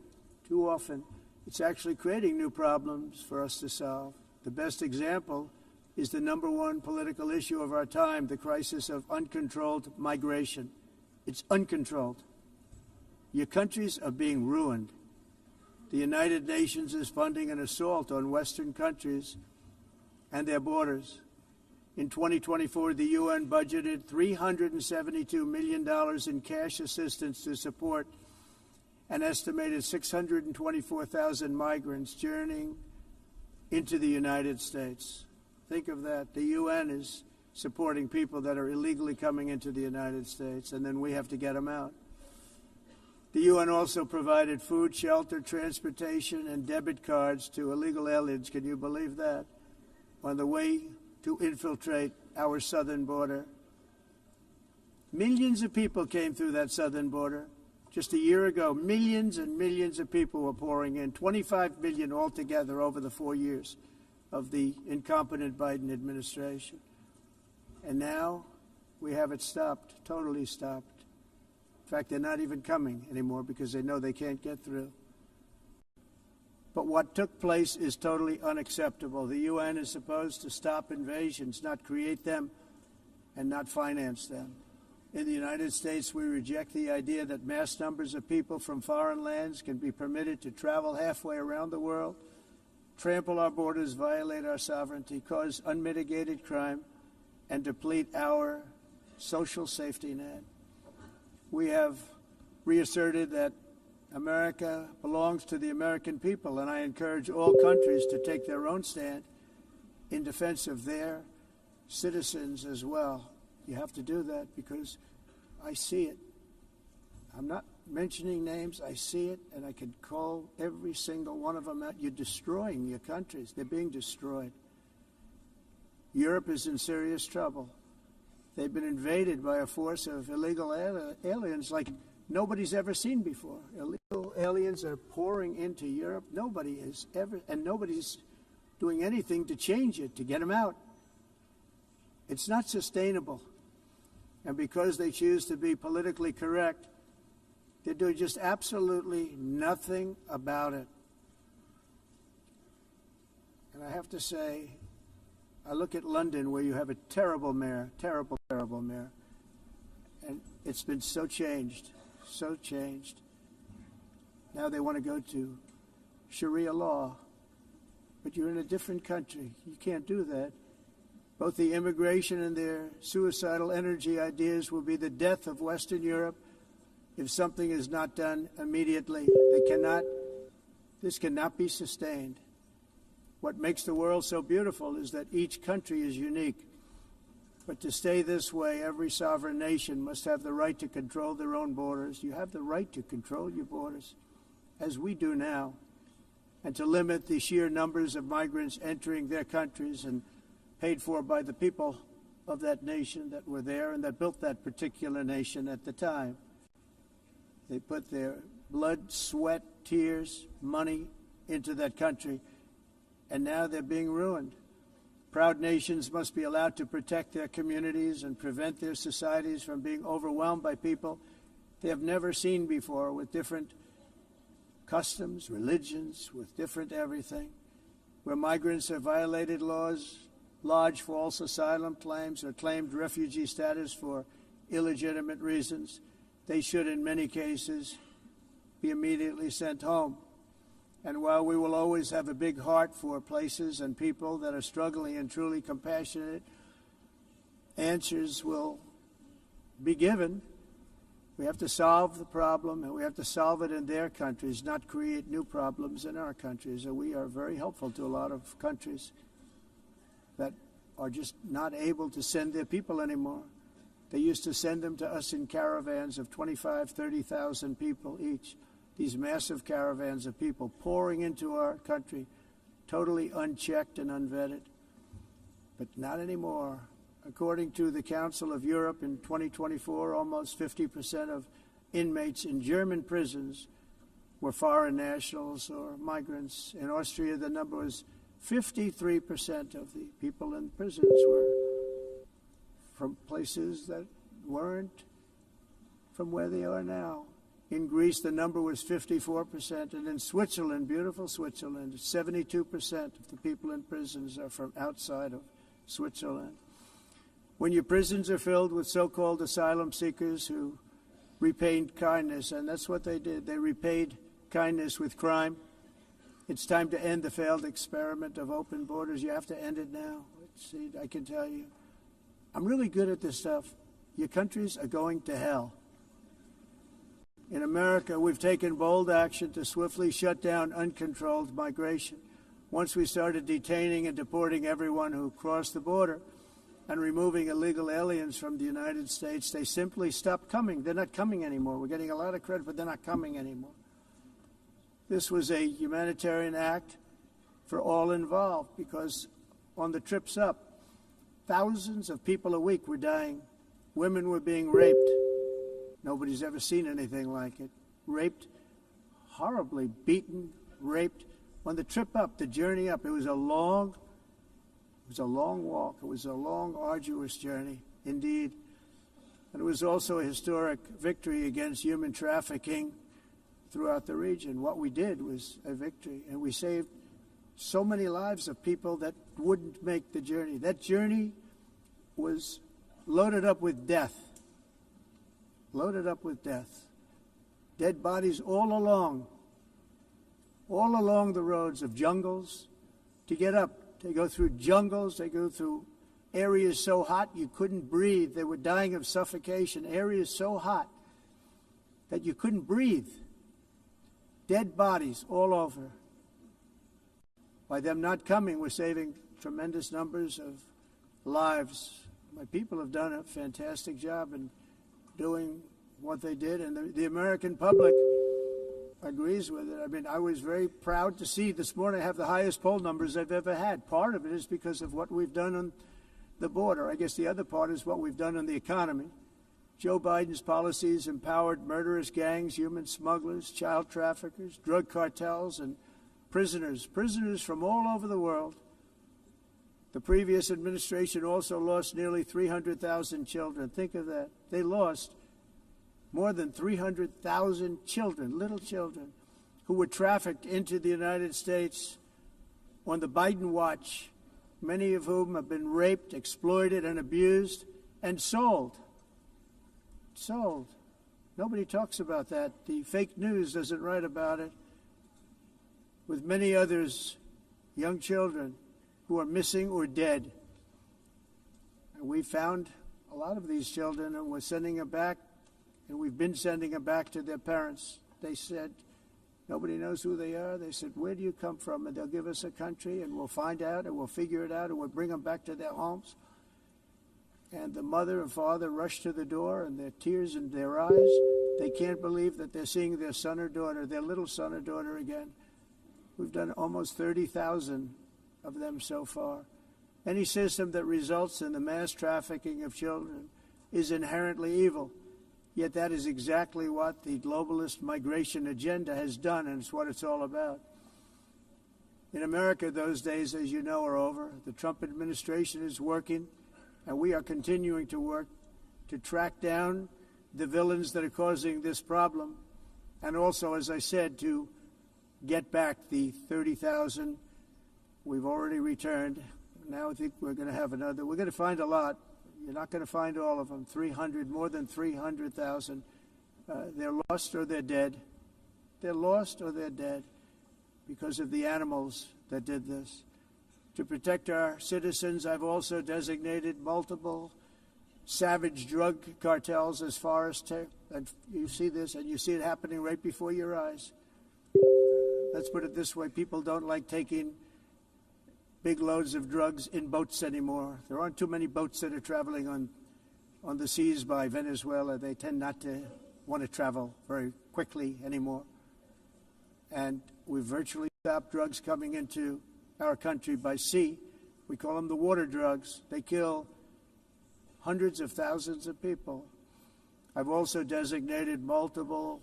too often, it's actually creating new problems for us to solve. The best example is the number one political issue of our time, the crisis of uncontrolled migration. It's uncontrolled. Your countries are being ruined. The United Nations is funding an assault on Western countries and their borders. In 2024, the UN budgeted $372 million in cash assistance to support an estimated 624,000 migrants journeying into the United States. Think of that. The UN is supporting people that are illegally coming into the United States, and then we have to get them out. The UN also provided food, shelter, transportation, and debit cards to illegal aliens. Can you believe that? On the way to infiltrate our southern border. Millions of people came through that southern border. Just a year ago, millions and millions of people were pouring in, 25 million altogether over the 4 years of the incompetent Biden administration. And now we have it stopped, totally stopped. In fact, they're not even coming anymore because they know they can't get through. But what took place is totally unacceptable. The UN is supposed to stop invasions, not create them and not finance them. In the United States, we reject the idea that mass numbers of people from foreign lands can be permitted to travel halfway around the world, trample our borders, violate our sovereignty, cause unmitigated crime, and deplete our social safety net. We have reasserted that America belongs to the American people, and I encourage all countries to take their own stand in defense of their citizens as well. You have to do that because I see it. I'm not mentioning names. I see it, and I could call every single one of them out. You're destroying your countries. They're being destroyed. Europe is in serious trouble. They've been invaded by a force of illegal aliens like nobody's ever seen before. Illegal aliens are pouring into Europe. Nobody has ever, and nobody's doing anything to change it, to get them out. It's not sustainable. And because they choose to be politically correct, they're doing just absolutely nothing about it. And I have to say, I look at London, where you have a terrible mayor, terrible, terrible mayor, and it's been so changed, so changed. Now they want to go to Sharia law, but you're in a different country. You can't do that. Both the immigration and their suicidal energy ideas will be the death of Western Europe if something is not done immediately. This cannot be sustained. What makes the world so beautiful is that each country is unique. But to stay this way, every sovereign nation must have the right to control their own borders. You have the right to control your borders, as we do now, and to limit the sheer numbers of migrants entering their countries and paid for by the people of that nation that were there and that built that particular nation at the time. They put their blood, sweat, tears, money into that country, and now they're being ruined. Proud nations must be allowed to protect their communities and prevent their societies from being overwhelmed by people they have never seen before, with different customs, religions, with different everything. Where migrants have violated laws, lodge false asylum claims or claimed refugee status for illegitimate reasons, they should, in many cases, be immediately sent home. And while we will always have a big heart for places and people that are struggling and truly compassionate, answers will be given. We have to solve the problem, and we have to solve it in their countries, not create new problems in our countries. And we are very helpful to a lot of countries that are just not able to send their people anymore. They used to send them to us in caravans of 25,000, 30,000 people each. These massive caravans of people pouring into our country, totally unchecked and unvetted. But not anymore. According to the Council of Europe in 2024, almost 50% of inmates in German prisons were foreign nationals or migrants. In Austria, the number was 53% of the people in prisons were from places that weren't from where they are now. In Greece, the number was 54%, and in Switzerland, beautiful Switzerland, 72% of the people in prisons are from outside of Switzerland. When your prisons are filled with so-called asylum seekers who repaid kindness, and that's what they did, they repaid kindness with crime, it's time to end the failed experiment of open borders. You have to end it now. See, I can tell you, I'm really good at this stuff. Your countries are going to hell. In America, we've taken bold action to swiftly shut down uncontrolled migration. Once we started detaining and deporting everyone who crossed the border and removing illegal aliens from the United States, they simply stopped coming. They're not coming anymore. We're getting a lot of credit, but they're not coming anymore. This was a humanitarian act for all involved because on the trips up, thousands of people a week were dying. Women were being raped. Nobody's ever seen anything like it. Raped, horribly beaten, raped. On the trip up, the journey up, it was a long walk. It was a long, arduous journey, indeed. And it was also a historic victory against human trafficking throughout the region. What we did was a victory, and we saved so many lives of people that wouldn't make the journey. That journey was loaded up with death. Loaded up with death. Dead bodies all along the roads of jungles. To get up, they go through jungles, they go through areas so hot you couldn't breathe. They were dying of suffocation, areas so hot that you couldn't breathe. Dead bodies all over. By them not coming, we're saving tremendous numbers of lives. My people have done a fantastic job in doing what they did, and the American public agrees with it. I mean, I was very proud to see this morning I have the highest poll numbers I've ever had. Part of it is because of what we've done on the border. I guess the other part is what we've done on the economy. Joe Biden's policies empowered murderous gangs, human smugglers, child traffickers, drug cartels, and prisoners from all over the world. The previous administration also lost nearly 300,000 children. Think of that. They lost more than 300,000 children, little children, who were trafficked into the United States on the Biden watch, many of whom have been raped, exploited, and abused, and sold. Sold. Nobody talks about that. The fake news doesn't write about it. With many others, young children who are missing or dead. And we found a lot of these children and we're sending them back, and we've been sending them back to their parents. They said, nobody knows who they are. They said, where do you come from? And they'll give us a country, and we'll find out, and we'll figure it out, and we'll bring them back to their homes. And the mother and father rush to the door, and their tears in their eyes. They can't believe that they're seeing their son or daughter, their little son or daughter again. We've done almost 30,000 of them so far. Any system that results in the mass trafficking of children is inherently evil. Yet that is exactly what the globalist migration agenda has done, and it's what it's all about. In America, those days, as you know, are over. The Trump administration is working, and we are continuing to work to track down the villains that are causing this problem, and also, as I said, to get back the 30,000 we've already returned. now I think we're going to have another. We're going to find a lot. You're not going to find all of them. 300, more than 300,000. They're lost or they're dead. They're lost or they're dead because of the animals that did this. To protect our citizens, I've also designated multiple savage drug cartels as far as and you see this, and you see it happening right before your eyes. Let's put it this way. People don't like taking big loads of drugs in boats anymore. There aren't too many boats that are traveling on the seas by Venezuela. They tend not to want to travel very quickly anymore. And we've virtually stopped drugs coming into our country by sea. We call them the water drugs. They kill hundreds of thousands of people. I've also designated multiple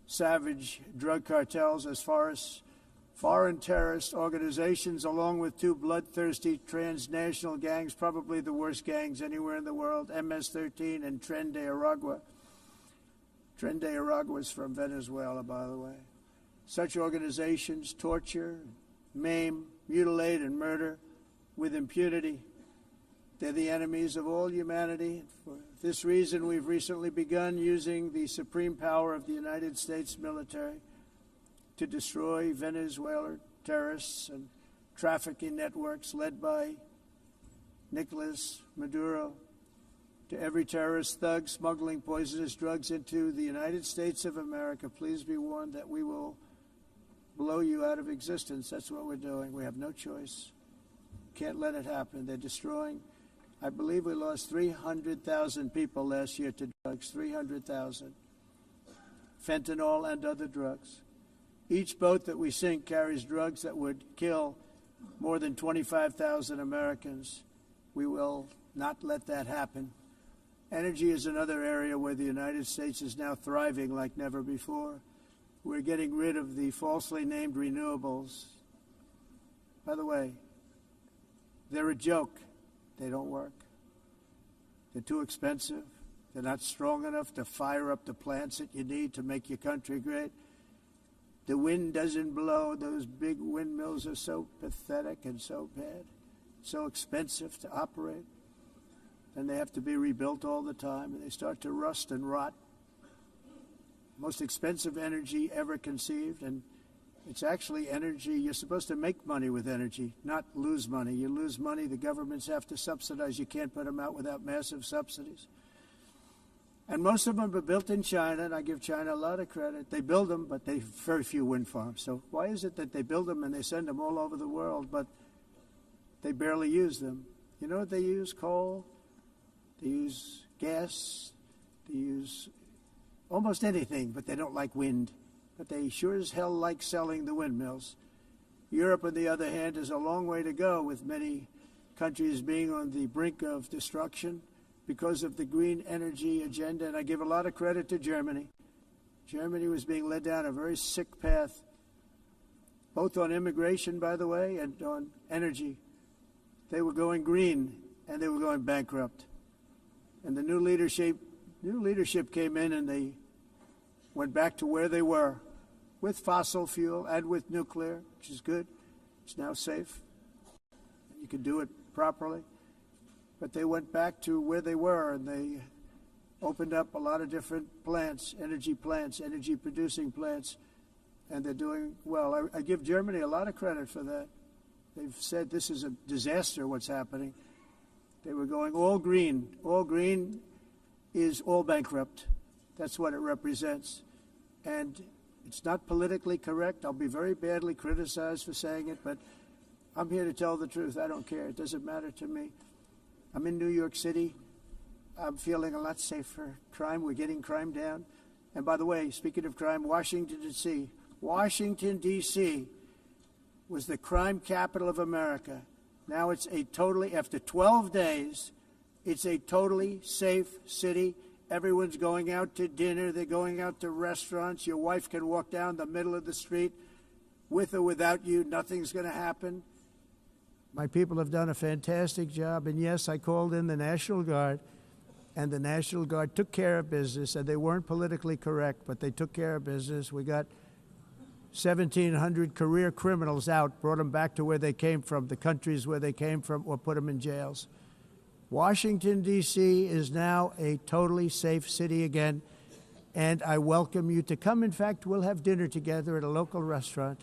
savage drug cartels as far as foreign terrorist organizations, along with two bloodthirsty transnational gangs, probably the worst gangs anywhere in the world, MS-13 and Tren de Aragua. Tren de Aragua is from Venezuela, by the way. Such organizations torture, maim, mutilate, and murder with impunity. They're the enemies of all humanity. For this reason, we've recently begun using the supreme power of the United States military to destroy Venezuelan terrorists and trafficking networks led by Nicolas Maduro. To every terrorist thug smuggling poisonous drugs into the United States of America, please be warned that we will blow you out of existence. That's what we're doing. We have no choice. Can't let it happen. They're destroying. I believe we lost 300,000 people last year to drugs, 300,000. Fentanyl and other drugs. Each boat that we sink carries drugs that would kill more than 25,000 Americans. We will not let that happen. Energy is another area where the United States is now thriving like never before. We're getting rid of the falsely named renewables. By the way, they're a joke. They don't work. They're too expensive. They're not strong enough to fire up the plants that you need to make your country great. The wind doesn't blow. Those big windmills are so pathetic and so bad, so expensive to operate. And they have to be rebuilt all the time, and they start to rust and rot. Most expensive energy ever conceived, and it's actually energy. You're supposed to make money with energy, not lose money. You lose money, the governments have to subsidize. You can't put them out without massive subsidies. And most of them are built in China, and I give China a lot of credit. They build them, but they have very few wind farms. So why is it that they build them and they send them all over the world, but they barely use them? You know what they use? Coal. They use gas. They use almost anything, but they don't like wind. But they sure as hell like selling the windmills. Europe, on the other hand, is a long way to go, with many countries being on the brink of destruction because of the green energy agenda. And I give a lot of credit to Germany. Germany was being led down a very sick path, both on immigration, by the way, and on energy. They were going green, and they were going bankrupt. And the new leadership came in, and they went back to where they were, with fossil fuel and with nuclear, which is good. It's now safe. You can do it properly. But they went back to where they were, and they opened up a lot of different plants, energy-producing plants, and they're doing well. I give Germany a lot of credit for that. They've said this is a disaster, what's happening. They were going all green. All green is all bankrupt. That's what it represents. And it's not politically correct. I'll be very badly criticized for saying it, but I'm here to tell the truth. I don't care. It doesn't matter to me. I'm in New York City. I'm feeling a lot safer. Crime, we're getting crime down. And by the way, speaking of crime, Washington, D.C. was the crime capital of America. Now it's after 12 days, it's a totally safe city. Everyone's going out to dinner. They're going out to restaurants. Your wife can walk down the middle of the street with or without you. Nothing's going to happen. My people have done a fantastic job. And yes, I called in the National Guard, and the National Guard took care of business, and they weren't politically correct, but they took care of business. We got 1,700 career criminals out, brought them back to where they came from, the countries where they came from, or put them in jails. Washington, D.C. is now a totally safe city again, and I welcome you to come. In fact, we'll have dinner together at a local restaurant,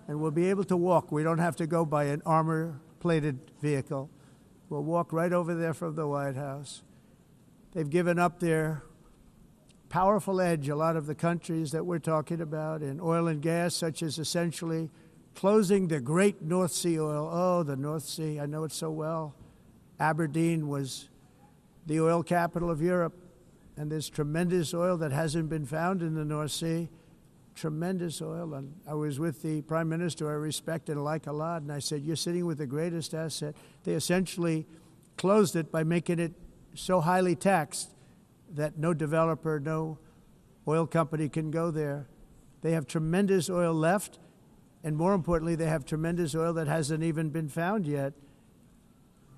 and we'll be able to walk. We don't have to go by an armor-plated vehicle. We'll walk right over there from the White House. They've given up their powerful edge, a lot of the countries that we're talking about, in oil and gas, such as essentially closing the great North Sea oil. Oh, the North Sea, I know it so well. Aberdeen was the oil capital of Europe, and there's tremendous oil that hasn't been found in the North Sea. Tremendous oil. And I was with the Prime Minister I respect and like a lot, and I said, you're sitting with the greatest asset. They essentially closed it by making it so highly taxed that no developer, no oil company can go there. They have tremendous oil left, and more importantly, they have tremendous oil that hasn't even been found yet.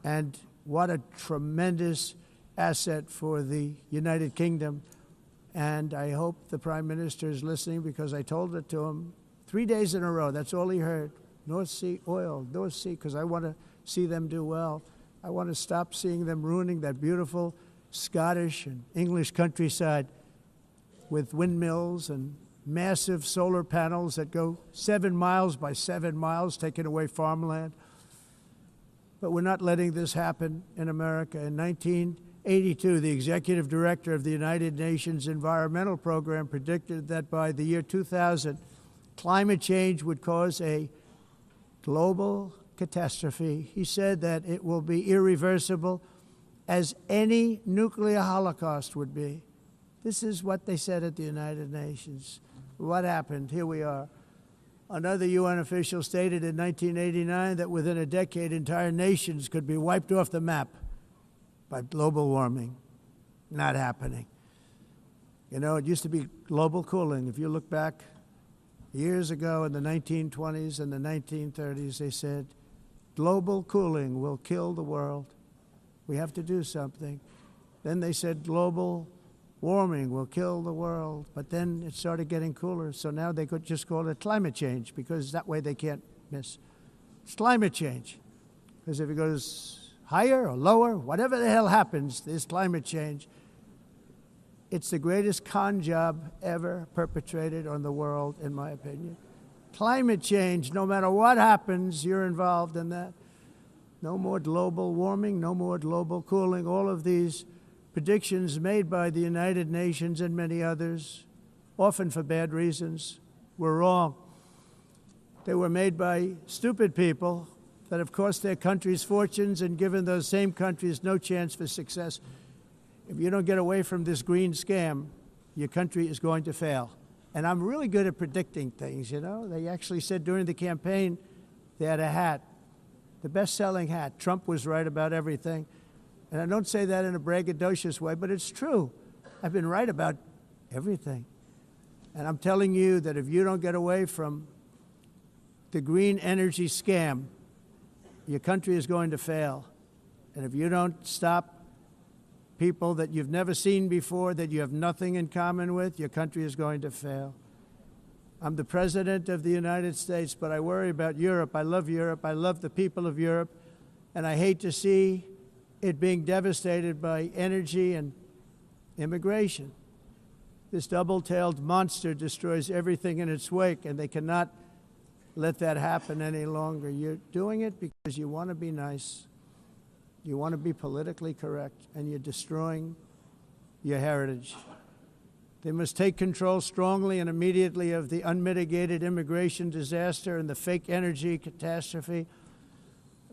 And what a tremendous asset for the United Kingdom. And I hope the Prime Minister is listening, because I told it to him 3 days in a row. That's all he heard. North Sea oil, North Sea, because I want to see them do well. I want to stop seeing them ruining that beautiful Scottish and English countryside with windmills and massive solar panels that go 7 miles by 7 miles, taking away farmland. But we're not letting this happen in America. In 1982, the executive director of the United Nations Environmental Program predicted that by the year 2000, climate change would cause a global catastrophe. He said that it will be irreversible, as any nuclear holocaust would be. This is what they said at the United Nations. What happened? Here we are. Another UN official stated in 1989 that within a decade, entire nations could be wiped off the map by global warming. Not happening. You know, it used to be global cooling. If you look back years ago in the 1920s and the 1930s, they said, global cooling will kill the world. We have to do something. Then they said global warming will kill the world, but then it started getting cooler, so now they could just call it climate change, because that way they can't miss. It's climate change, because if it goes higher or lower, whatever the hell happens, there's climate change. It's the greatest con job ever perpetrated on the world, in my opinion. Climate change, no matter what happens, you're involved in that. No more global warming, no more global cooling. All of these predictions made by the United Nations and many others, often for bad reasons, were wrong. They were made by stupid people that have cost their countries fortunes and given those same countries no chance for success. If you don't get away from this green scam, your country is going to fail. And I'm really good at predicting things, you know. They actually said during the campaign they had a hat, the best-selling hat. Trump was right about everything. And I don't say that in a braggadocious way, but it's true. I've been right about everything. And I'm telling you that if you don't get away from the green energy scam, your country is going to fail. And if you don't stop people that you've never seen before, that you have nothing in common with, your country is going to fail. I'm the President of the United States, but I worry about Europe. I love Europe. I love the people of Europe. And I hate to see it being devastated by energy and immigration. This double-tailed monster destroys everything in its wake, and they cannot let that happen any longer. You're doing it because you want to be nice. You want to be politically correct, and you're destroying your heritage. They must take control strongly and immediately of the unmitigated immigration disaster and the fake energy catastrophe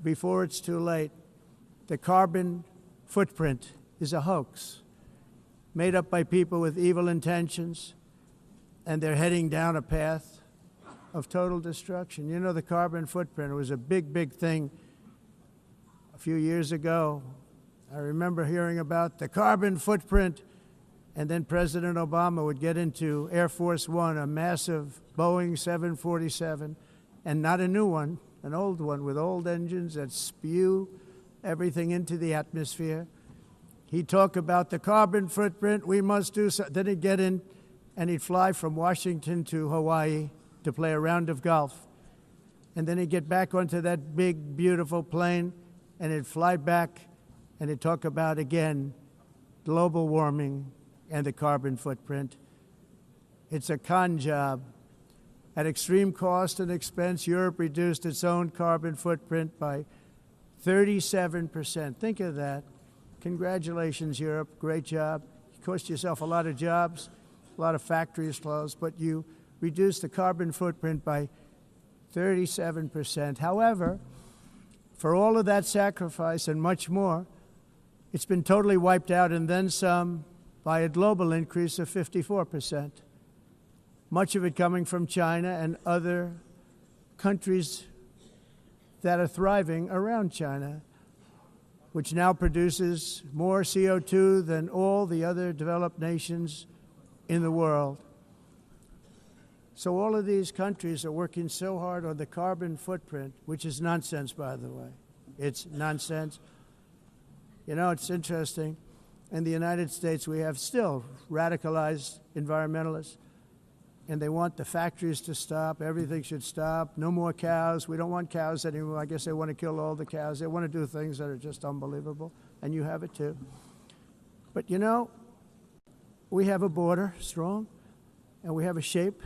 before it's too late. The carbon footprint is a hoax made up by people with evil intentions, and they're heading down a path of total destruction. You know, the carbon footprint was a big, big thing a few years ago. I remember hearing about the carbon footprint, and then President Obama would get into Air Force One, a massive Boeing 747, and not a new one, an old one with old engines that spew everything into the atmosphere. He'd talk about the carbon footprint, we must do so. Then he'd get in and he'd fly from Washington to Hawaii to play a round of golf. And then he'd get back onto that big, beautiful plane, and he'd fly back, and he'd talk about, again, global warming and the carbon footprint. It's a con job. At extreme cost and expense, Europe reduced its own carbon footprint by 37%. Think of that. Congratulations, Europe. Great job. You cost yourself a lot of jobs, a lot of factories closed, but you reduced the carbon footprint by 37%. However, for all of that sacrifice and much more, it's been totally wiped out and then some by a global increase of 54%. Much of it coming from China and other countries that are thriving around China, which now produces more CO2 than all the other developed nations in the world. So all of these countries are working so hard on the carbon footprint, which is nonsense, by the way. It's nonsense. You know, it's interesting. In the United States, we have still radicalized environmentalists, and they want the factories to stop. Everything should stop. No more cows. We don't want cows anymore. I guess they want to kill all the cows. They want to do things that are just unbelievable, and you have it too. But you know, we have a border, strong, and we have a shape,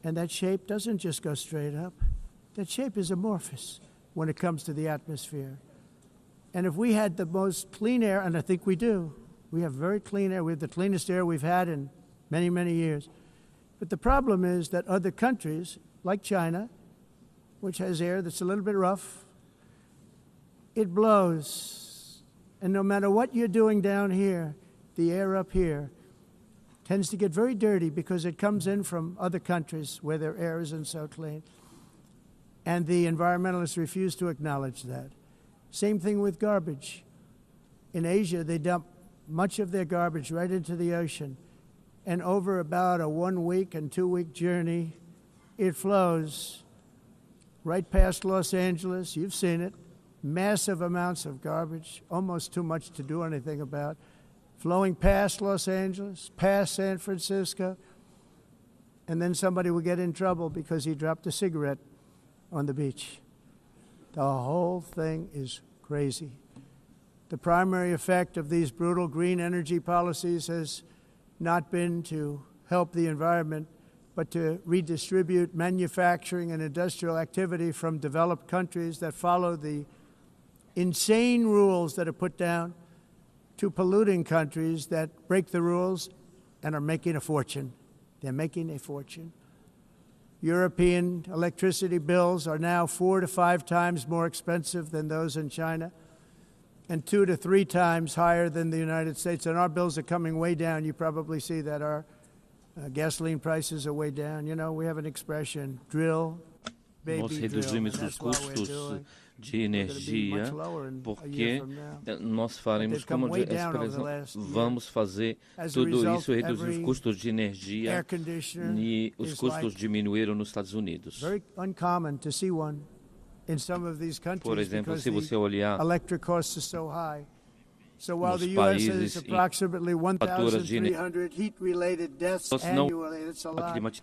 and that shape doesn't just go straight up. That shape is amorphous when it comes to the atmosphere. And if we had the most clean air, and I think we do, we have very clean air. We have the cleanest air we've had in many, many years. But the problem is that other countries, like China, which has air that's a little bit rough, it blows. And no matter what you're doing down here, the air up here tends to get very dirty because it comes in from other countries where their air isn't so clean. And the environmentalists refuse to acknowledge that. Same thing with garbage. In Asia, they dump much of their garbage right into the ocean. And over about a 1 week and 2 week journey, it flows right past Los Angeles. You've seen it. Massive amounts of garbage, almost too much to do anything about, flowing past Los Angeles, past San Francisco, and then somebody will get in trouble because he dropped a cigarette on the beach. The whole thing is crazy. The primary effect of these brutal green energy policies has not been to help the environment, but to redistribute manufacturing and industrial activity from developed countries that follow the insane rules that are put down to polluting countries that break the rules and are making a fortune. They're making a fortune. European electricity bills are now 4 to 5 times more expensive than those in China, and 2 to 3 times higher than the United States. And our bills are coming way down. You probably see that our gasoline prices are way down. You know, we have an expression, drill, baby, nós reduzimos os custos de energia porque nós faremos, como vamos fazer tudo isso, reduzir os custos de energia, e os custos diminuíram nos Estados Unidos. Very uncommon to see one in some of these countries. Por exemplo, se você olhar electric costs are so high. So while nos the US has países approximately 1,300 heat-related deaths annually, that's a lot.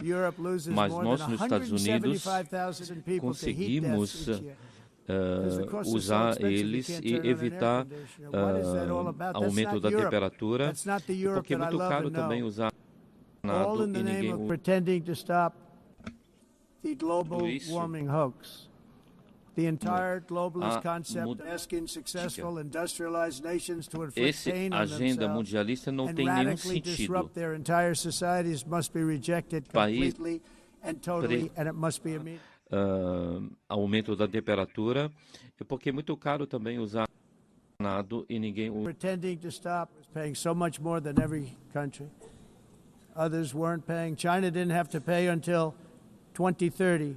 Europe loses mas more nós than nos Estados Unidos 175,000 people to heat deaths conseguimos each year. usar eles e evitar aumento da temperatura, porque é muito caro também usar all in the name of pretending to stop the global tudo isso warming hoax. The entire globalist concept asking successful industrialized nations to inflict pain on agenda themselves mundialista não and tem nenhum radically sentido. disrupt their entire societies must be rejected completely and totally, and it must be immediate. Aumento da temperatura, porque é muito caro também usar nada e ninguém pretending to stop, paying so much more than every country. Others weren't paying. China didn't have to pay until 2030.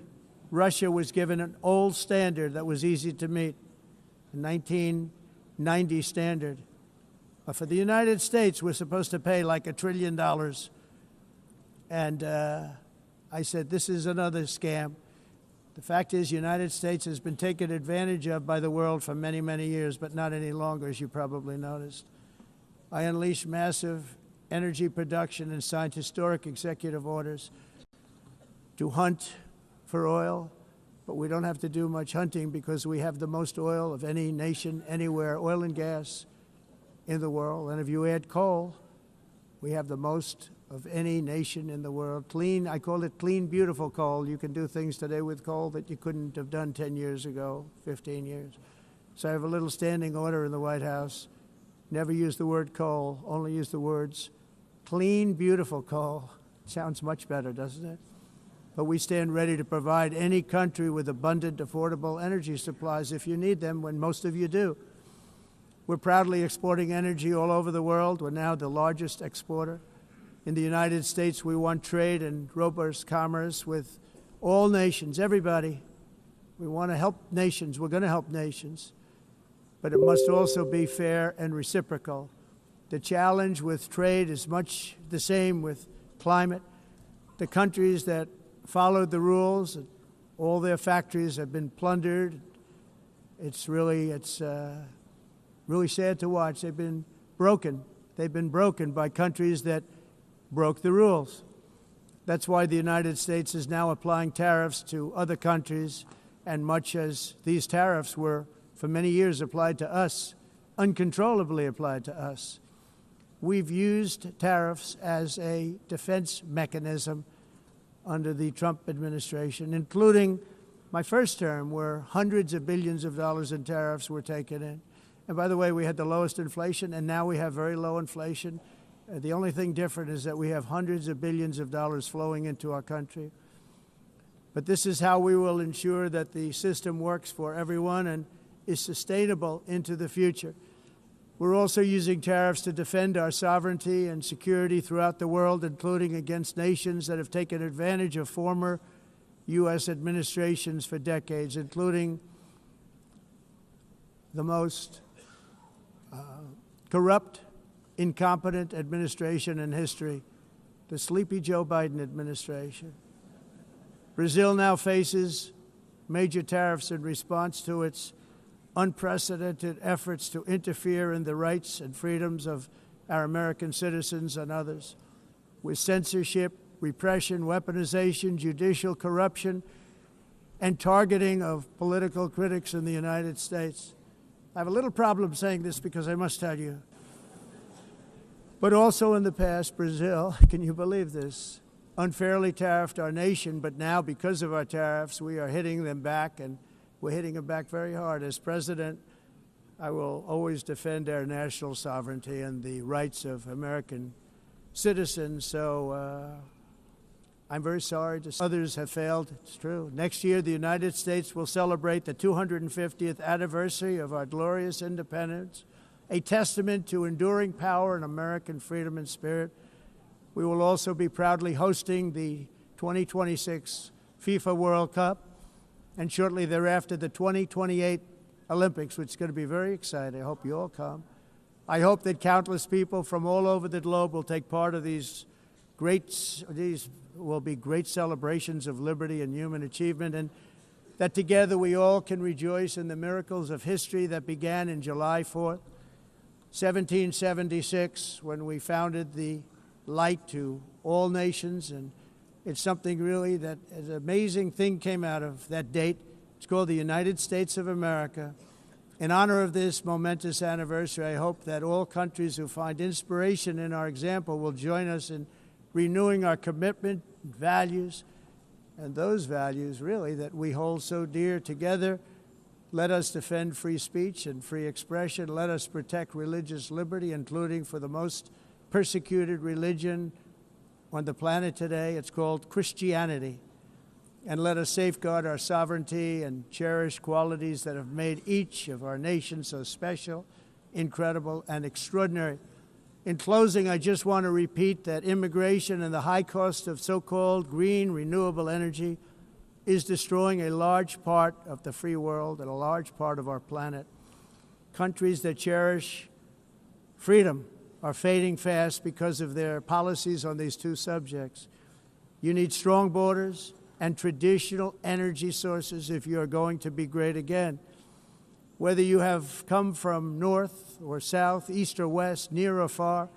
Russia was given an old standard that was easy to meet, a 1990 standard. But for the United States, we're supposed to pay like $1 trillion. And I said, this is another scam. The fact is, the United States has been taken advantage of by the world for many, many years, but not any longer, as you probably noticed. I unleashed massive energy production and signed historic executive orders to hunt for oil, but we don't have to do much hunting because we have the most oil of any nation anywhere, oil and gas in the world. And if you add coal, we have the most of any nation in the world. Clean, I call it clean, beautiful coal. You can do things today with coal that you couldn't have done 10 years ago, 15 years. So I have a little standing order in the White House. Never use the word coal, only use the words clean, beautiful coal. Sounds much better, doesn't it? But we stand ready to provide any country with abundant, affordable energy supplies if you need them, when most of you do. We're proudly exporting energy all over the world. We're now the largest exporter. In the United States, we want trade and robust commerce with all nations, everybody. We want to help nations. We're going to help nations. But it must also be fair and reciprocal. The challenge with trade is much the same with climate. The countries that followed the rules, all their factories have been plundered. It's really sad to watch. They've been broken. They've been broken by countries that broke the rules. That's why the United States is now applying tariffs to other countries, and much as these tariffs were for many years applied to us, uncontrollably applied to us. We've used tariffs as a defense mechanism under the Trump administration, including my first term, where hundreds of billions of dollars in tariffs were taken in. And by the way, we had the lowest inflation, and now we have very low inflation. The only thing different is that we have hundreds of billions of dollars flowing into our country. But this is how we will ensure that the system works for everyone and is sustainable into the future. We're also using tariffs to defend our sovereignty and security throughout the world, including against nations that have taken advantage of former U.S. administrations for decades, including the most corrupt, incompetent administration in history, the sleepy Joe Biden administration. Brazil now faces major tariffs in response to its unprecedented efforts to interfere in the rights and freedoms of our American citizens and others, with censorship, repression, weaponization, judicial corruption, and targeting of political critics in the United States. I have a little problem saying this because I must tell you, but also in the past, Brazil, can you believe this, unfairly tariffed our nation, but now because of our tariffs, we are hitting them back, and we're hitting them back very hard. As president, I will always defend our national sovereignty and the rights of American citizens. So I'm very sorry to say others have failed. It's true. Next year, the United States will celebrate the 250th anniversary of our glorious independence, a testament to enduring power and American freedom and spirit. We will also be proudly hosting the 2026 FIFA World Cup, and shortly thereafter, the 2028 Olympics, which is going to be very exciting. I hope you all come. I hope that countless people from all over the globe will take part of these will be great celebrations of liberty and human achievement, and that together we all can rejoice in the miracles of history that began in July 4th, 1776, when we founded the light to all nations. And it's something really that an amazing thing came out of that date. It's called the United States of America. In honor of this momentous anniversary, I hope that all countries who find inspiration in our example will join us in renewing our commitment, values, and those values really that we hold so dear together. Let us defend free speech and free expression. Let us protect religious liberty, including for the most persecuted religion on the planet today. It's called Christianity. And let us safeguard our sovereignty and cherish qualities that have made each of our nations so special, incredible, and extraordinary. In closing, I just want to repeat that immigration and the high cost of so-called green renewable energy is destroying a large part of the free world and a large part of our planet. Countries that cherish freedom are fading fast because of their policies on these two subjects. You need strong borders and traditional energy sources if you are going to be great again. Whether you have come from north or south, east or west, near or far,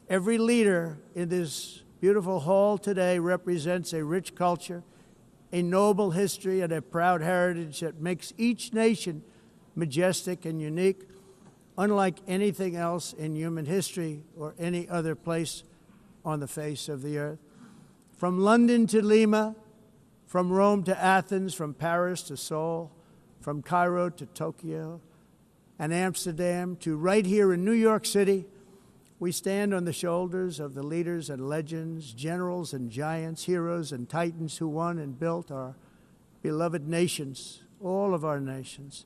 every leader in this beautiful hall today represents a rich culture a noble history and a proud heritage that makes each nation majestic and unique, unlike anything else in human history or any other place on the face of the earth. From London to Lima, from Rome to Athens, from Paris to Seoul, from Cairo to Tokyo and Amsterdam to right here in New York City, we stand on the shoulders of the leaders and legends, generals and giants, heroes and titans who won and built our beloved nations, all of our nations,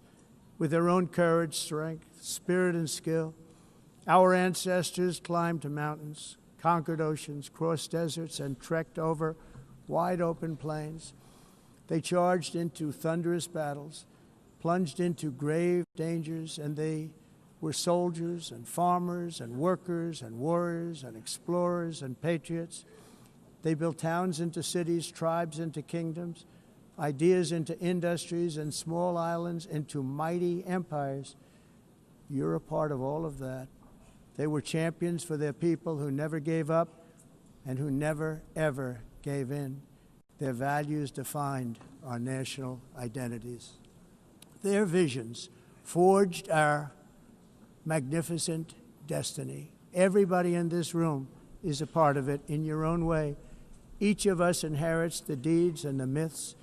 with their own courage, strength, spirit, and skill. Our ancestors climbed mountains, conquered oceans, crossed deserts, and trekked over wide-open plains. They charged into thunderous battles, plunged into grave dangers, and they were soldiers and farmers and workers and warriors and explorers and patriots. They built towns into cities, tribes into kingdoms, ideas into industries, and small islands into mighty empires. You're a part of all of that. They were champions for their people who never gave up and who never, ever gave in. Their values defined our national identities. Their visions forged our magnificent destiny. Everybody in this room is a part of it in your own way. Each of us inherits the deeds and the myths,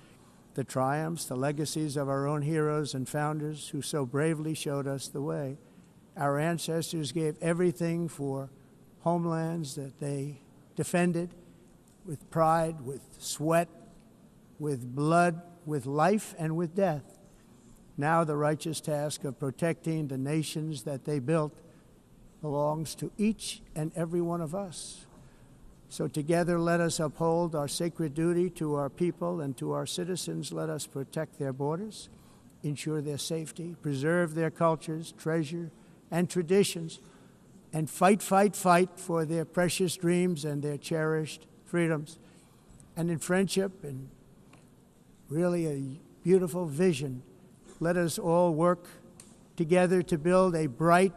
the triumphs, the legacies of our own heroes and founders who so bravely showed us the way. Our ancestors gave everything for homelands that they defended with pride, with sweat, with blood, with life, and with death. Now the righteous task of protecting the nations that they built belongs to each and every one of us. So together let us uphold our sacred duty to our people and to our citizens. Let us protect their borders, ensure their safety, preserve their cultures, treasure, and traditions, and fight, fight, fight for their precious dreams and their cherished freedoms. And in friendship and really a beautiful vision, let us all work together to build a bright,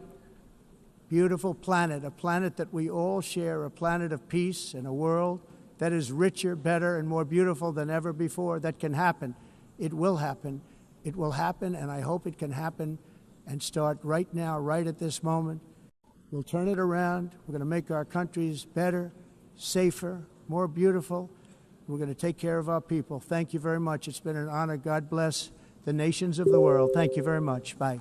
beautiful planet, a planet that we all share, a planet of peace and a world that is richer, better, and more beautiful than ever before. That can happen. It will happen. It will happen, and I hope it can happen and start right now, right at this moment. We'll turn it around. We're going to make our countries better, safer, more beautiful. We're going to take care of our people. Thank you very much. It's been an honor. God bless the nations of the world. Thank you very much. Bye.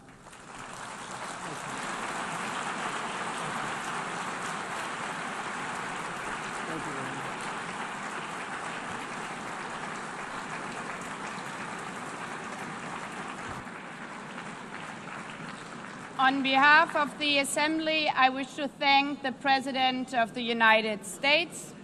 On behalf of the Assembly, I wish to thank the President of the United States,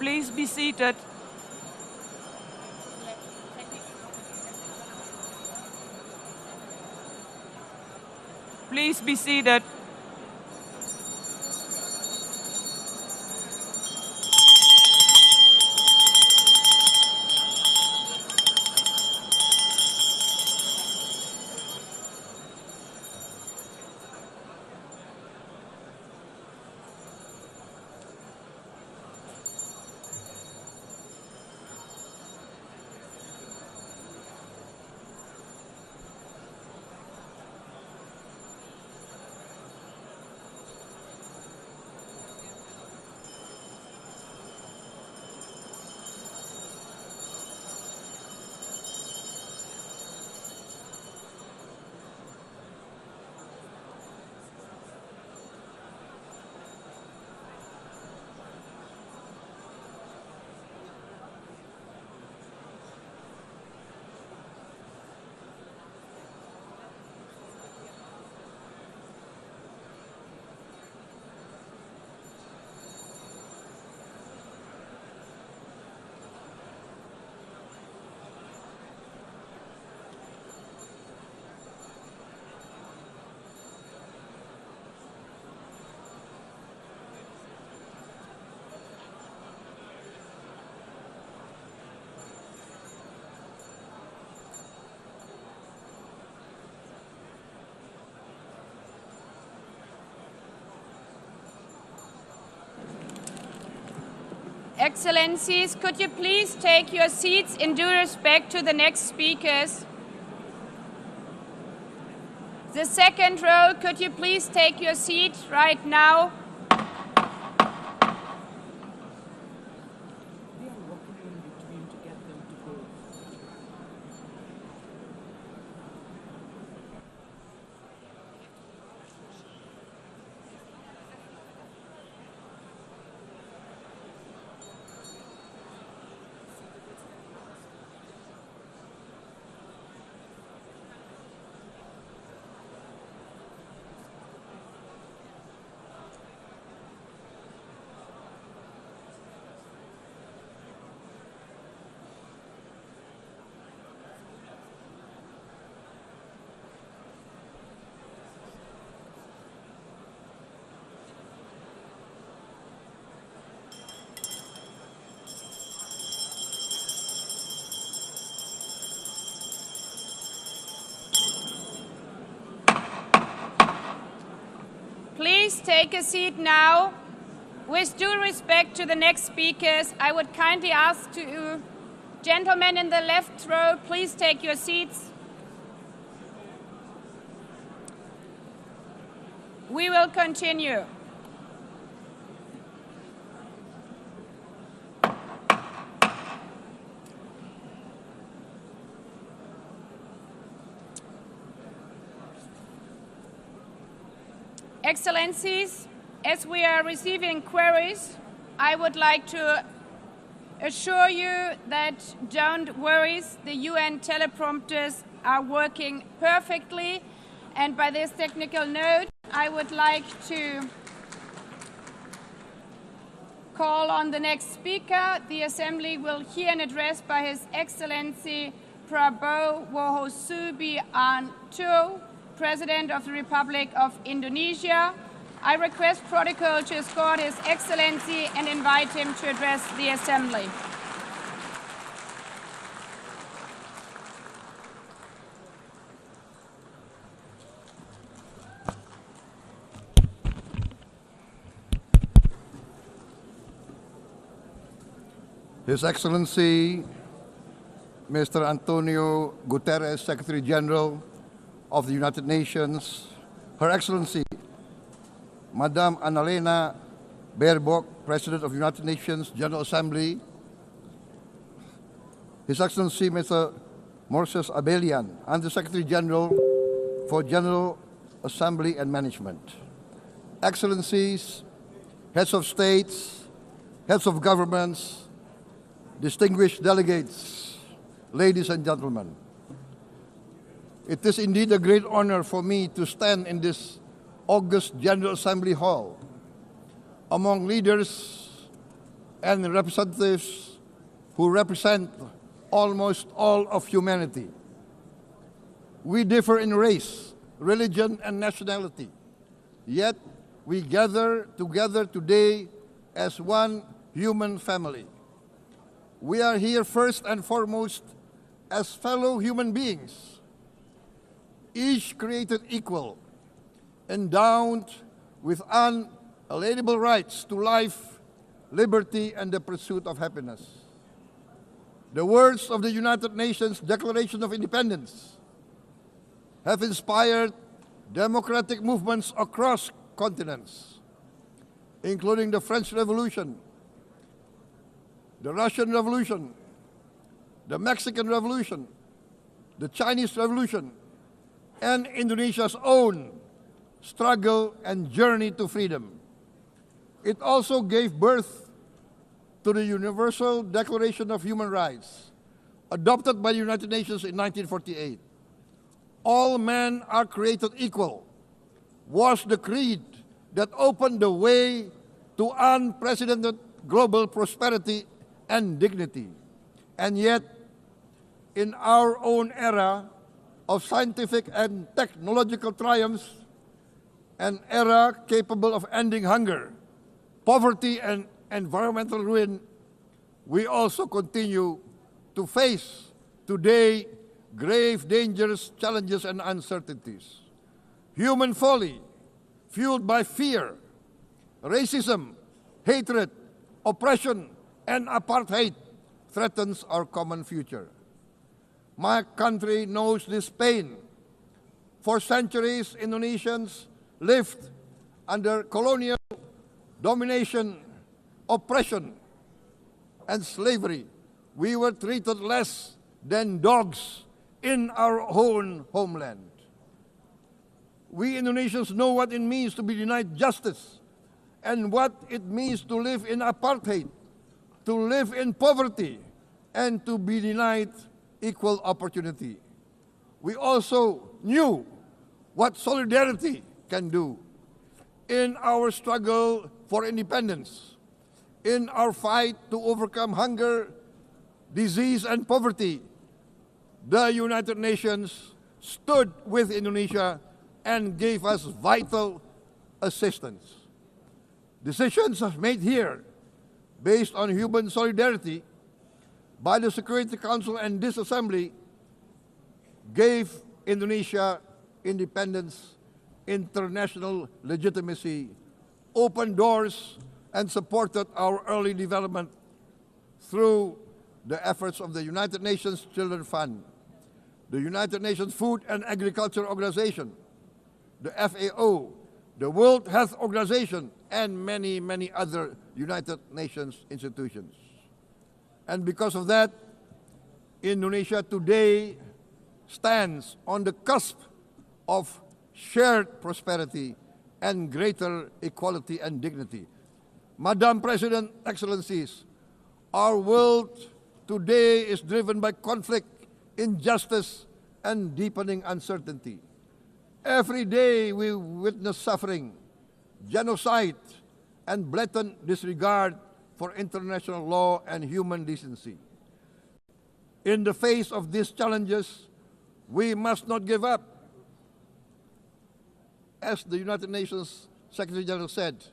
please be seated? Please be seated. Excellencies, could you please take your seats in due respect to the next speakers? The second row, could you please take your seat right now? Please take a seat now. With due respect to the next speakers, I would kindly ask you, gentlemen in the left row, please take your seats. We will continue. Excellencies, as we are receiving queries, I would like to assure you that don't worry, the UN teleprompters are working perfectly. And by this technical note, I would like to call on the next speaker. The Assembly will hear an address by His Excellency Prabowo Subianto, President of the Republic of Indonesia. I request protocol to escort His Excellency and invite him to address the Assembly. His Excellency, Mr. Antonio Guterres, Secretary General of the United Nations, Her Excellency, Madame Annalena Baerbock, President of the United Nations General Assembly, His Excellency, Mr. Moses Abelian, Under-Secretary General for General Assembly and Management, Excellencies, Heads of States, Heads of Governments, distinguished delegates, ladies and gentlemen. It is indeed a great honor for me to stand in this august General Assembly Hall among leaders and representatives who represent almost all of humanity. We differ in race, religion, and nationality, yet we gather together today as one human family. We are here first and foremost as fellow human beings, each created equal, endowed with unalienable rights to life, liberty, and the pursuit of happiness. The words of the United Nations Declaration of Independence have inspired democratic movements across continents, including the French Revolution, the Russian Revolution, the Mexican Revolution, the Chinese Revolution, and Indonesia's own struggle and journey to freedom. It also gave birth to the Universal Declaration of Human Rights, adopted by the United Nations in 1948. All men are created equal was the creed that opened the way to unprecedented global prosperity and dignity. And yet, in our own era of scientific and technological triumphs, an era capable of ending hunger, poverty, and environmental ruin, we also continue to face today grave dangers, challenges, and uncertainties. Human folly, fueled by fear, racism, hatred, oppression, and apartheid, threatens our common future. My country knows this pain. For centuries, Indonesians lived under colonial domination, oppression, and slavery. We were treated less than dogs in our own homeland. We Indonesians know what it means to be denied justice and what it means to live in apartheid, to live in poverty, and to be denied equal opportunity. We also knew what solidarity can do in our struggle for independence, in our fight to overcome hunger, disease, and poverty. The United Nations stood with Indonesia and gave us vital assistance. Decisions made here based on human solidarity by the Security Council and this Assembly gave Indonesia independence, international legitimacy, opened doors, and supported our early development through the efforts of the United Nations Children's Fund, the United Nations Food and Agriculture Organization, the FAO, the World Health Organization, and many, many other United Nations institutions. And because of that, Indonesia today stands on the cusp of shared prosperity and greater equality and dignity. Madam President, Excellencies, our world today is driven by conflict, injustice, and deepening uncertainty. Every day we witness suffering, genocide, and blatant disregard for international law and human decency. In the face of these challenges, we must not give up. As the United Nations Secretary General said,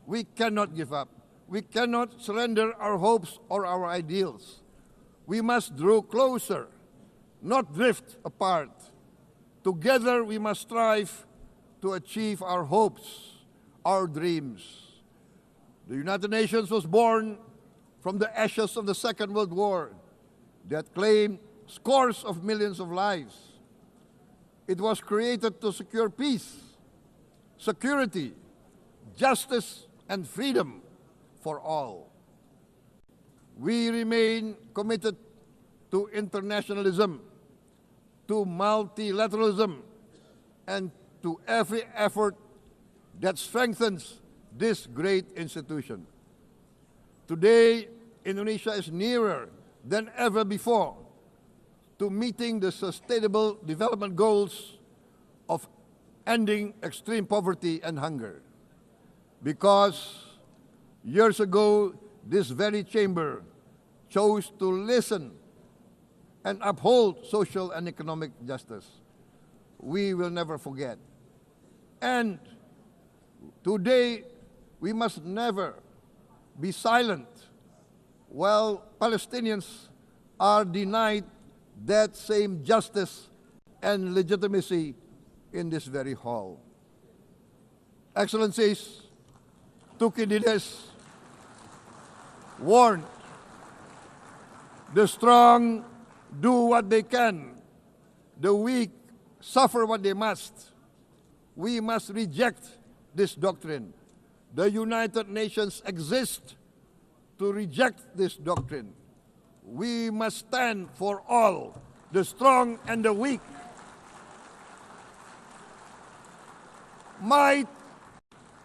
we cannot give up. We cannot surrender our hopes or our ideals. We must draw closer, not drift apart. Together we must strive to achieve our hopes, our dreams. The United Nations was born from the ashes of the Second World War that claimed scores of millions of lives. It was created to secure peace, security, justice, and freedom for all. We remain committed to internationalism, to multilateralism, and to every effort that strengthens this great institution. Today, Indonesia is nearer than ever before to meeting the Sustainable Development Goals of ending extreme poverty and hunger. Because years ago, this very chamber chose to listen and uphold social and economic justice, we will never forget. And today, we must never be silent while Palestinians are denied that same justice and legitimacy in this very hall. Excellencies, Thucydides warned, the strong do what they can, the weak suffer what they must. We must reject this doctrine. The United Nations exist to reject this doctrine. We must stand for all, the strong and the weak. Might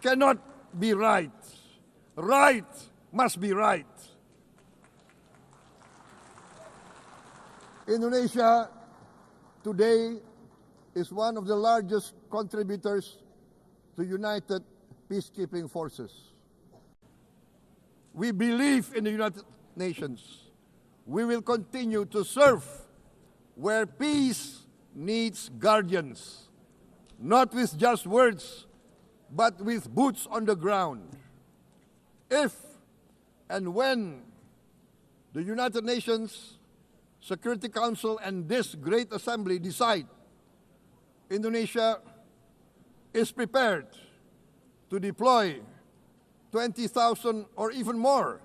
cannot be right. Right must be right. Indonesia today is one of the largest contributors to United Peacekeeping Forces. We believe in the United Nations. We will continue to serve where peace needs guardians, not with just words, but with boots on the ground. If and when the United Nations Security Council and this great assembly decide Indonesia is prepared to deploy 20,000 or even more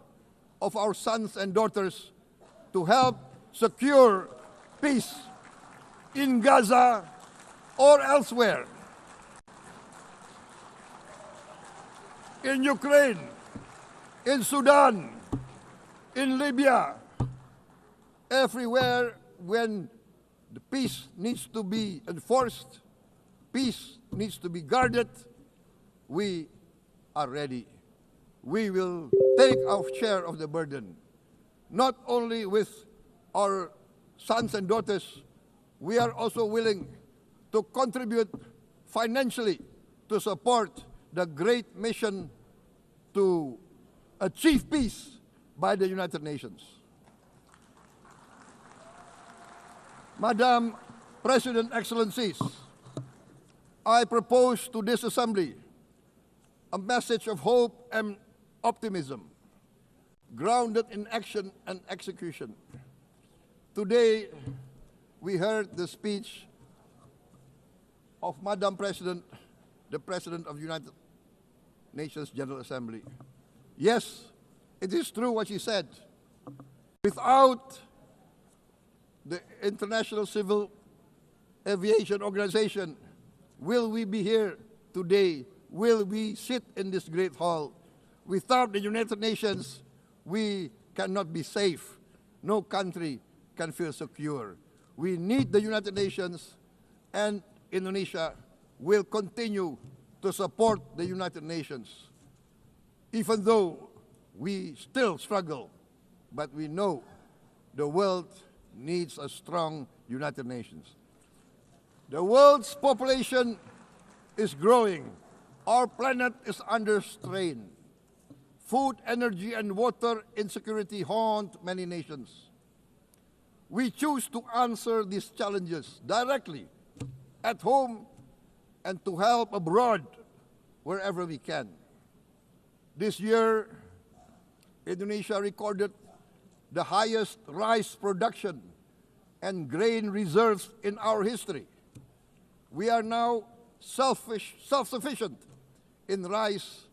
of our sons and daughters to help secure peace in Gaza or elsewhere, in Ukraine, in Sudan, in Libya, everywhere when the peace needs to be enforced, peace needs to be guarded, we are ready. We will take our share of the burden, not only with our sons and daughters, we are also willing to contribute financially to support the great mission to achieve peace by the United Nations. Madam President, Excellencies, I propose to this Assembly a message of hope and optimism, grounded in action and execution. Today, we heard the speech of Madam President, the President of the United Nations General Assembly. Yes, it is true what she said. Without the International Civil Aviation Organization, will we be here today? Will we sit in this great hall? Without the United Nations, we cannot be safe. No country can feel secure. We need the United Nations, and Indonesia will continue to support the United Nations, even though we still struggle, but we know the world needs a strong United Nations. The world's population is growing. Our planet is under strain. Food, energy, and water insecurity haunt many nations. We choose to answer these challenges directly at home and to help abroad wherever we can. This year, Indonesia recorded the highest rice production and grain reserves in our history. We are now self-sufficient in rice,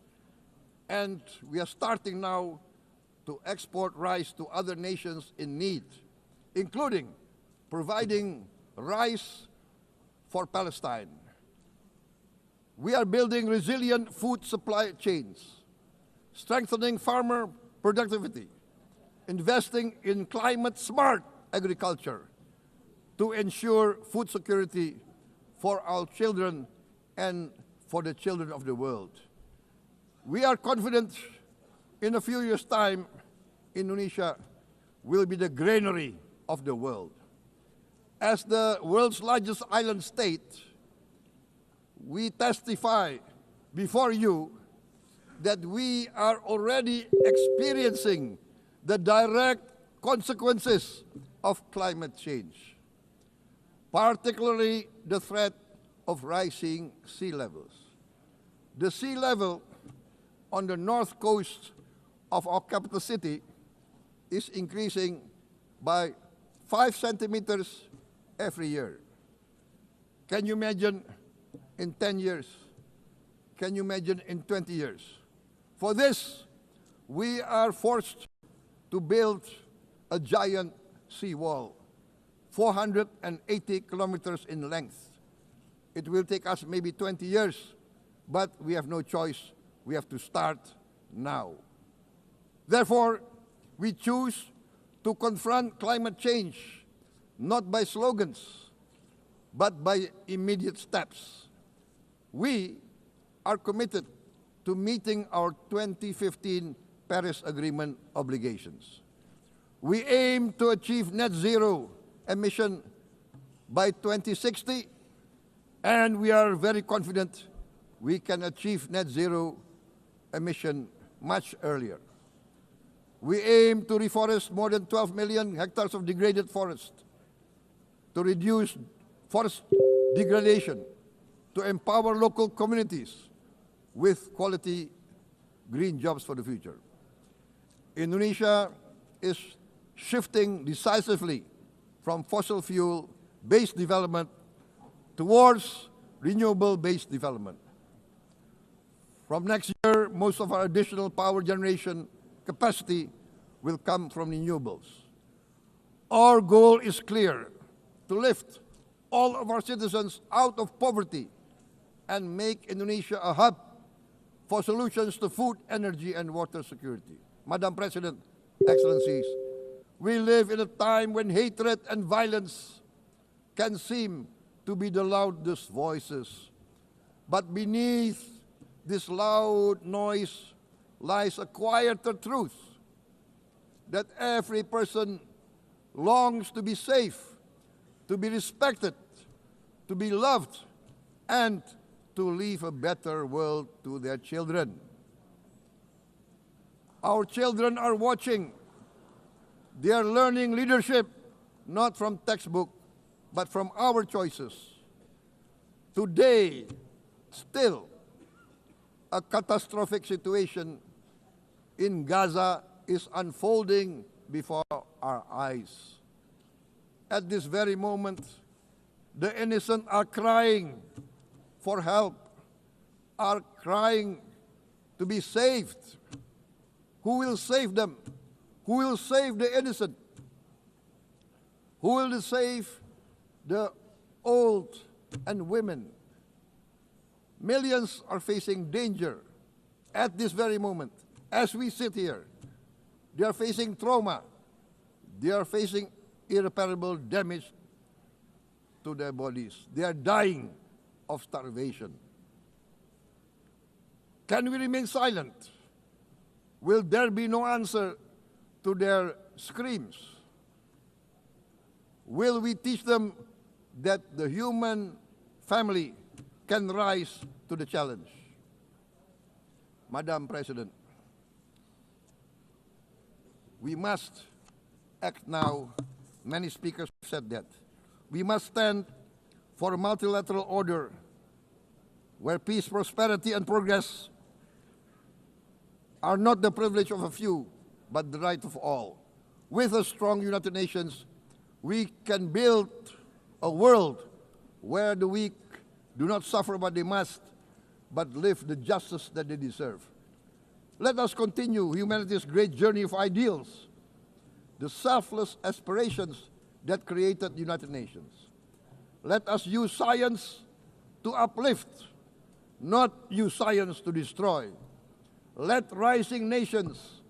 and we are starting now to export rice to other nations in need, including providing rice for Palestine. We are building resilient food supply chains, strengthening farmer productivity, investing in climate-smart agriculture to ensure food security for our children and for the children of the world. We are confident in a few years' time, Indonesia will be the granary of the world. As the world's largest island state, we testify before you that we are already experiencing the direct consequences of climate change, particularly the threat of rising sea levels. The sea level on the north coast of our capital city is increasing by 5 centimeters every year. Can you imagine in 10 years? Can you imagine in 20 years? For this, we are forced to build a giant seawall, 480 kilometers in length. It will take us maybe 20 years, but we have no choice. We have to start now. Therefore, we choose to confront climate change not by slogans, but by immediate steps. We are committed to meeting our 2015 Paris Agreement obligations. We aim to achieve net zero emission by 2060, and we are very confident we can achieve net zero emission much earlier. We aim to reforest more than 12 million hectares of degraded forest, to reduce forest degradation, to empower local communities with quality green jobs for the future. Indonesia is shifting decisively from fossil fuel-based development towards renewable-based development. From next year, most of our additional power generation capacity will come from renewables. Our goal is clear: to lift all of our citizens out of poverty and make Indonesia a hub for solutions to food, energy, and water security. Madam President, Excellencies, we live in a time when hatred and violence can seem to be the loudest voices. But beneath this loud noise lies a quieter truth, that every person longs to be safe, to be respected, to be loved, and to leave a better world to their children. Our children are watching. They are learning leadership, not from textbook, but from our choices. Today, still, a catastrophic situation in Gaza is unfolding before our eyes. At this very moment, the innocent are crying for help, are crying to be saved. Who will save them? Who will save the innocent? Who will save the old and women? Millions are facing danger at this very moment. As we sit here, they are facing trauma. They are facing irreparable damage to their bodies. They are dying of starvation. Can we remain silent? Will there be no answer to their screams? Will we teach them that the human family can rise to the challenge? Madam President, we must act now. Many speakers have said that. We must stand for a multilateral order where peace, prosperity, and progress are not the privilege of a few, but the right of all. With a strong United Nations, we can build a world where the weak do not suffer what they must, but live the justice that they deserve. Let us continue humanity's great journey of ideals, the selfless aspirations that created the United Nations. Let us use science to uplift, not use science to destroy. Let rising nations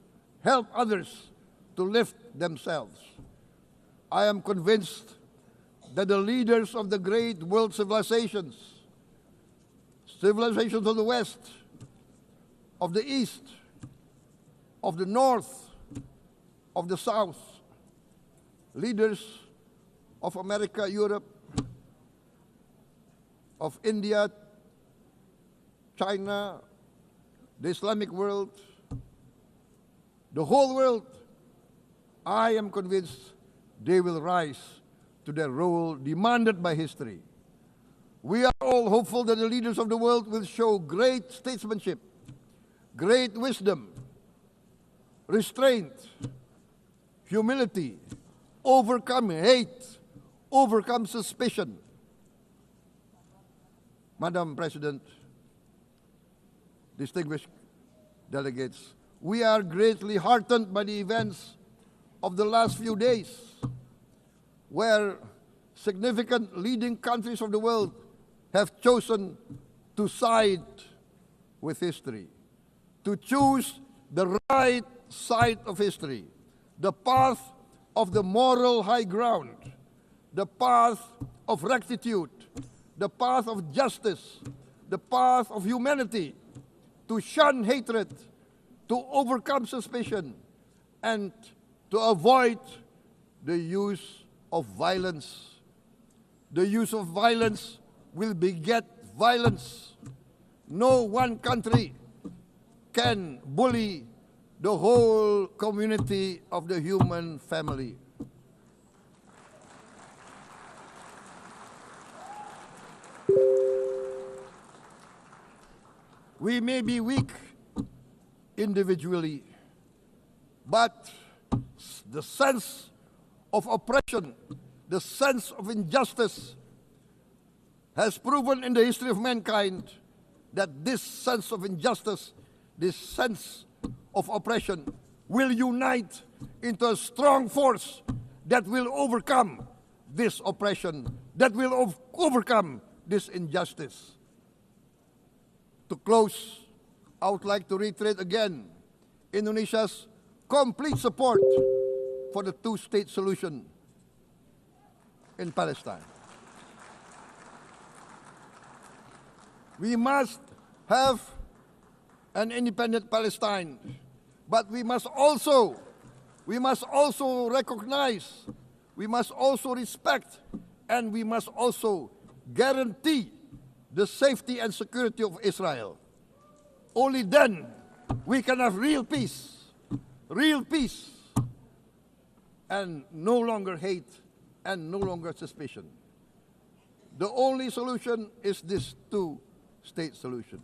help others to lift themselves. I am convinced that the leaders of the great world civilizations of the West, of the East, of the North, of the South, leaders of America, Europe, of India, China, the Islamic world, the whole world, I am convinced they will rise to their role demanded by history. We are all hopeful that the leaders of the world will show great statesmanship, great wisdom, restraint, humility, overcome hate, overcome suspicion. Madam President, distinguished delegates, we are greatly heartened by the events of the last few days, where significant leading countries of the world have chosen to side with history, to choose the right side of history, the path of the moral high ground, the path of rectitude, the path of justice, the path of humanity, to shun hatred, to overcome suspicion, and to avoid the use of violence. The use of violence will beget violence. No one country can bully the whole community of the human family. We may be weak individually, but the sense of oppression, the sense of injustice has proven in the history of mankind that this sense of injustice, this sense of oppression will unite into a strong force that will overcome this oppression, that will overcome this injustice. To close, I would like to reiterate again Indonesia's complete support for the two-state solution in Palestine. We must have an independent Palestine, but we must also recognize, we must also respect, and we must also guarantee the safety and security of Israel. Only then we can have real peace, and no longer hate and no longer suspicion. The only solution is this two-state solution.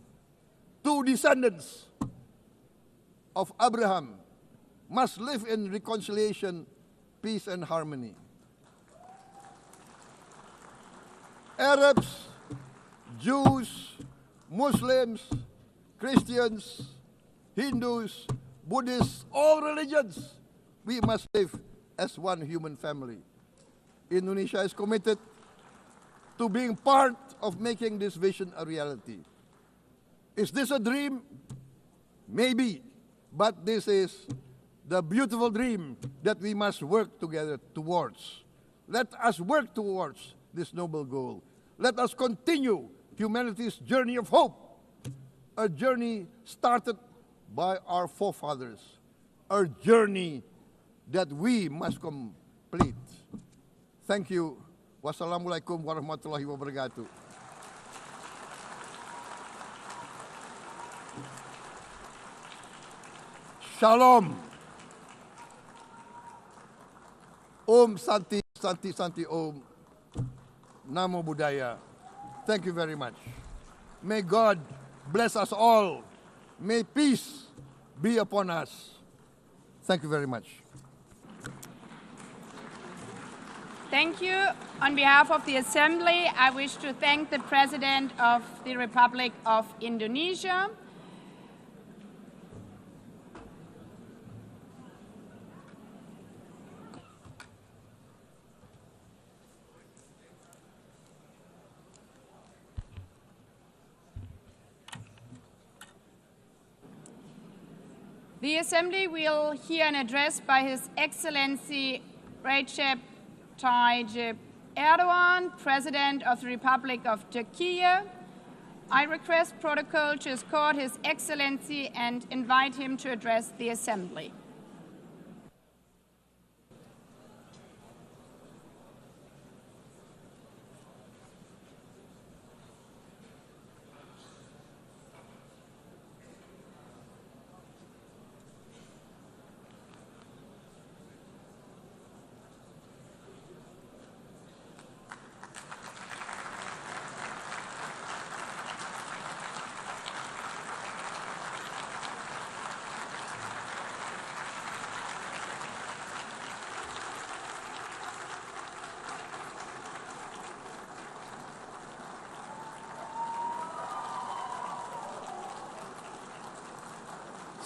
Two descendants of Abraham must live in reconciliation, peace, and harmony. Arabs, Jews, Muslims, Christians, Hindus, Buddhists, all religions, we must live as one human family. Indonesia is committed to being part of making this vision a reality. Is this a dream? Maybe, but this is the beautiful dream that we must work together towards. Let us work towards this noble goal. Let us continue humanity's journey of hope, a journey started by our forefathers, a journey that we must complete. Thank you. Wassalamualaikum warahmatullahi wabarakatuh. Shalom. Om Santi, Santi, Santi Om. Namo Buddhaya. Thank you very much. May God bless us all. May peace be upon us. Thank you very much. Thank you. On behalf of the Assembly, I wish to thank the President of the Republic of Indonesia. The Assembly will hear an address by His Excellency Recep Tayyip Erdogan, President of the Republic of Turkey. I request protocol to escort His Excellency and invite him to address the Assembly.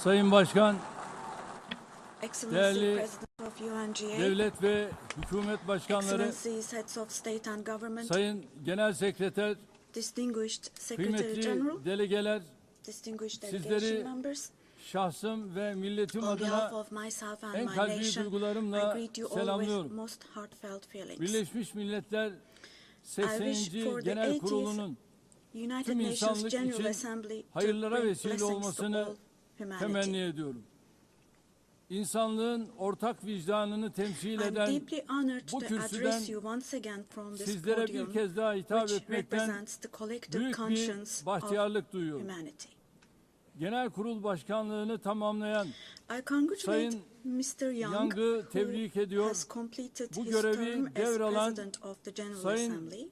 Sayın Başkan, Excellency değerli President of UNGA, devlet ve hükümet başkanları, Excellencies, Heads of State and Government, Sayın Genel Sekreter, Distinguished Secretary General, kıymetli delegeler, Distinguished sizleri Delegation Members, şahsım ve milletim on behalf adına of myself and en my kalbi nation, I duygularımla greet you all with selamlıyorum. most heartfelt feelings. Birleşmiş Milletler I wish 80. for the Genel 80th Kurulu'nun United tüm Nations insanlık General için Assembly to hayırlara bring vesile blessings to olmasını all humanity. temenni ediyorum. İnsanlığın ortak vicdanını temsil I'm eden deeply honored bu to kürsüden address you once again from this sizlere bir podium, kez daha hitap which etmekten represents the collective büyük conscience bir of bahtiyarlık duyuyorum. humanity. Genel Kurul Başkanlığını tamamlayan I congratulate Sayın Mr. Young, Young'ı tebrik who ediyor. has completed Bu his görevi term as devralan President of the General Sayın Assembly.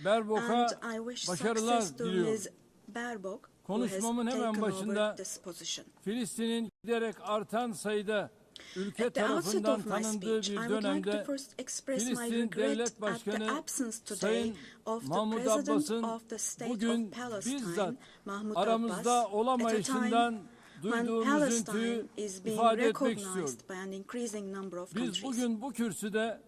Berbok'a And I wish başarılar success to diliyorum. Ms. Baerbock, who has Konuşmamın hemen taken başında over this position. Filistin'in giderek artan sayıda ülke At the outset tarafından of my tanındığı speech, bir I would like to dönemde first express my Filistin regret Devlet at the Başkanı absence today Sayın of the Mahmud President Abbas'ın of the State bugün of Palestine, bizzat Mahmud aramızda Abbas, olamayışından at a time when duyduğum Palestine üzüntüyü is being ifade etmek istiyorum. recognized by an increasing number of Biz countries. bugün bu kürsüde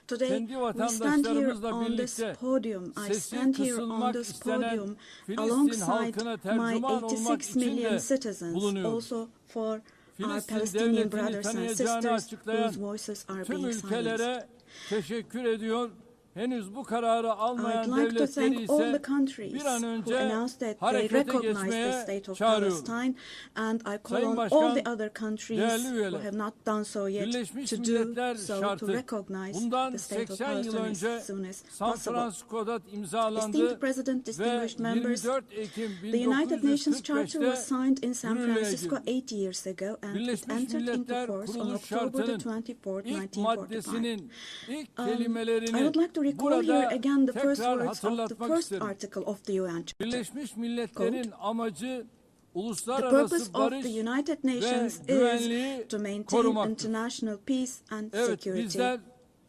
Today, kendi we stand here vatandaşlarımızla on this birlikte podium. I sesi stand here on kısılmak this istenen podium Filistin alongside halkına my tercüman olmak 86 için million de citizens, bulunuyoruz. also for our Filistin Palestinian devletini brothers and tanıyacağını sisters açıklayan whose voices are tüm being silenced. ülkelere teşekkür ediyor. Henüz bu kararı almayan I'd like to devletleri thank all the ise countries bir an who önce announced that they harekete recognize the geçmeye state of çağırıyorum. Palestine, and I call Sayın on Başkan, all the other countries değerli who üyeler, have not done so yet Birleşmiş to do Milletler so to şartı recognize bundan the state of 80 yıl Palestine önce as soon as San possible. Francisco'da imzalandı Esteemed President, ve distinguished members, 24 Ekim the United Nations Charter was 1945'te signed in San yürürlüğe Francisco girdi. 80 years ago, and it Birleşmiş entered into Milletler force on Kuruluş October the Şartı'nın 24th, ilk 1945. maddesinin ilk I kelimelerini would like to recall here burada again the first tekrar words of the hatırlatmak first isterim. article of the UN Charter. Birleşmiş Milletler'in amacı The purpose uluslararası of barış the United ve Nations güvenliği is to maintain korumaktır. international peace and Evet, security. bizler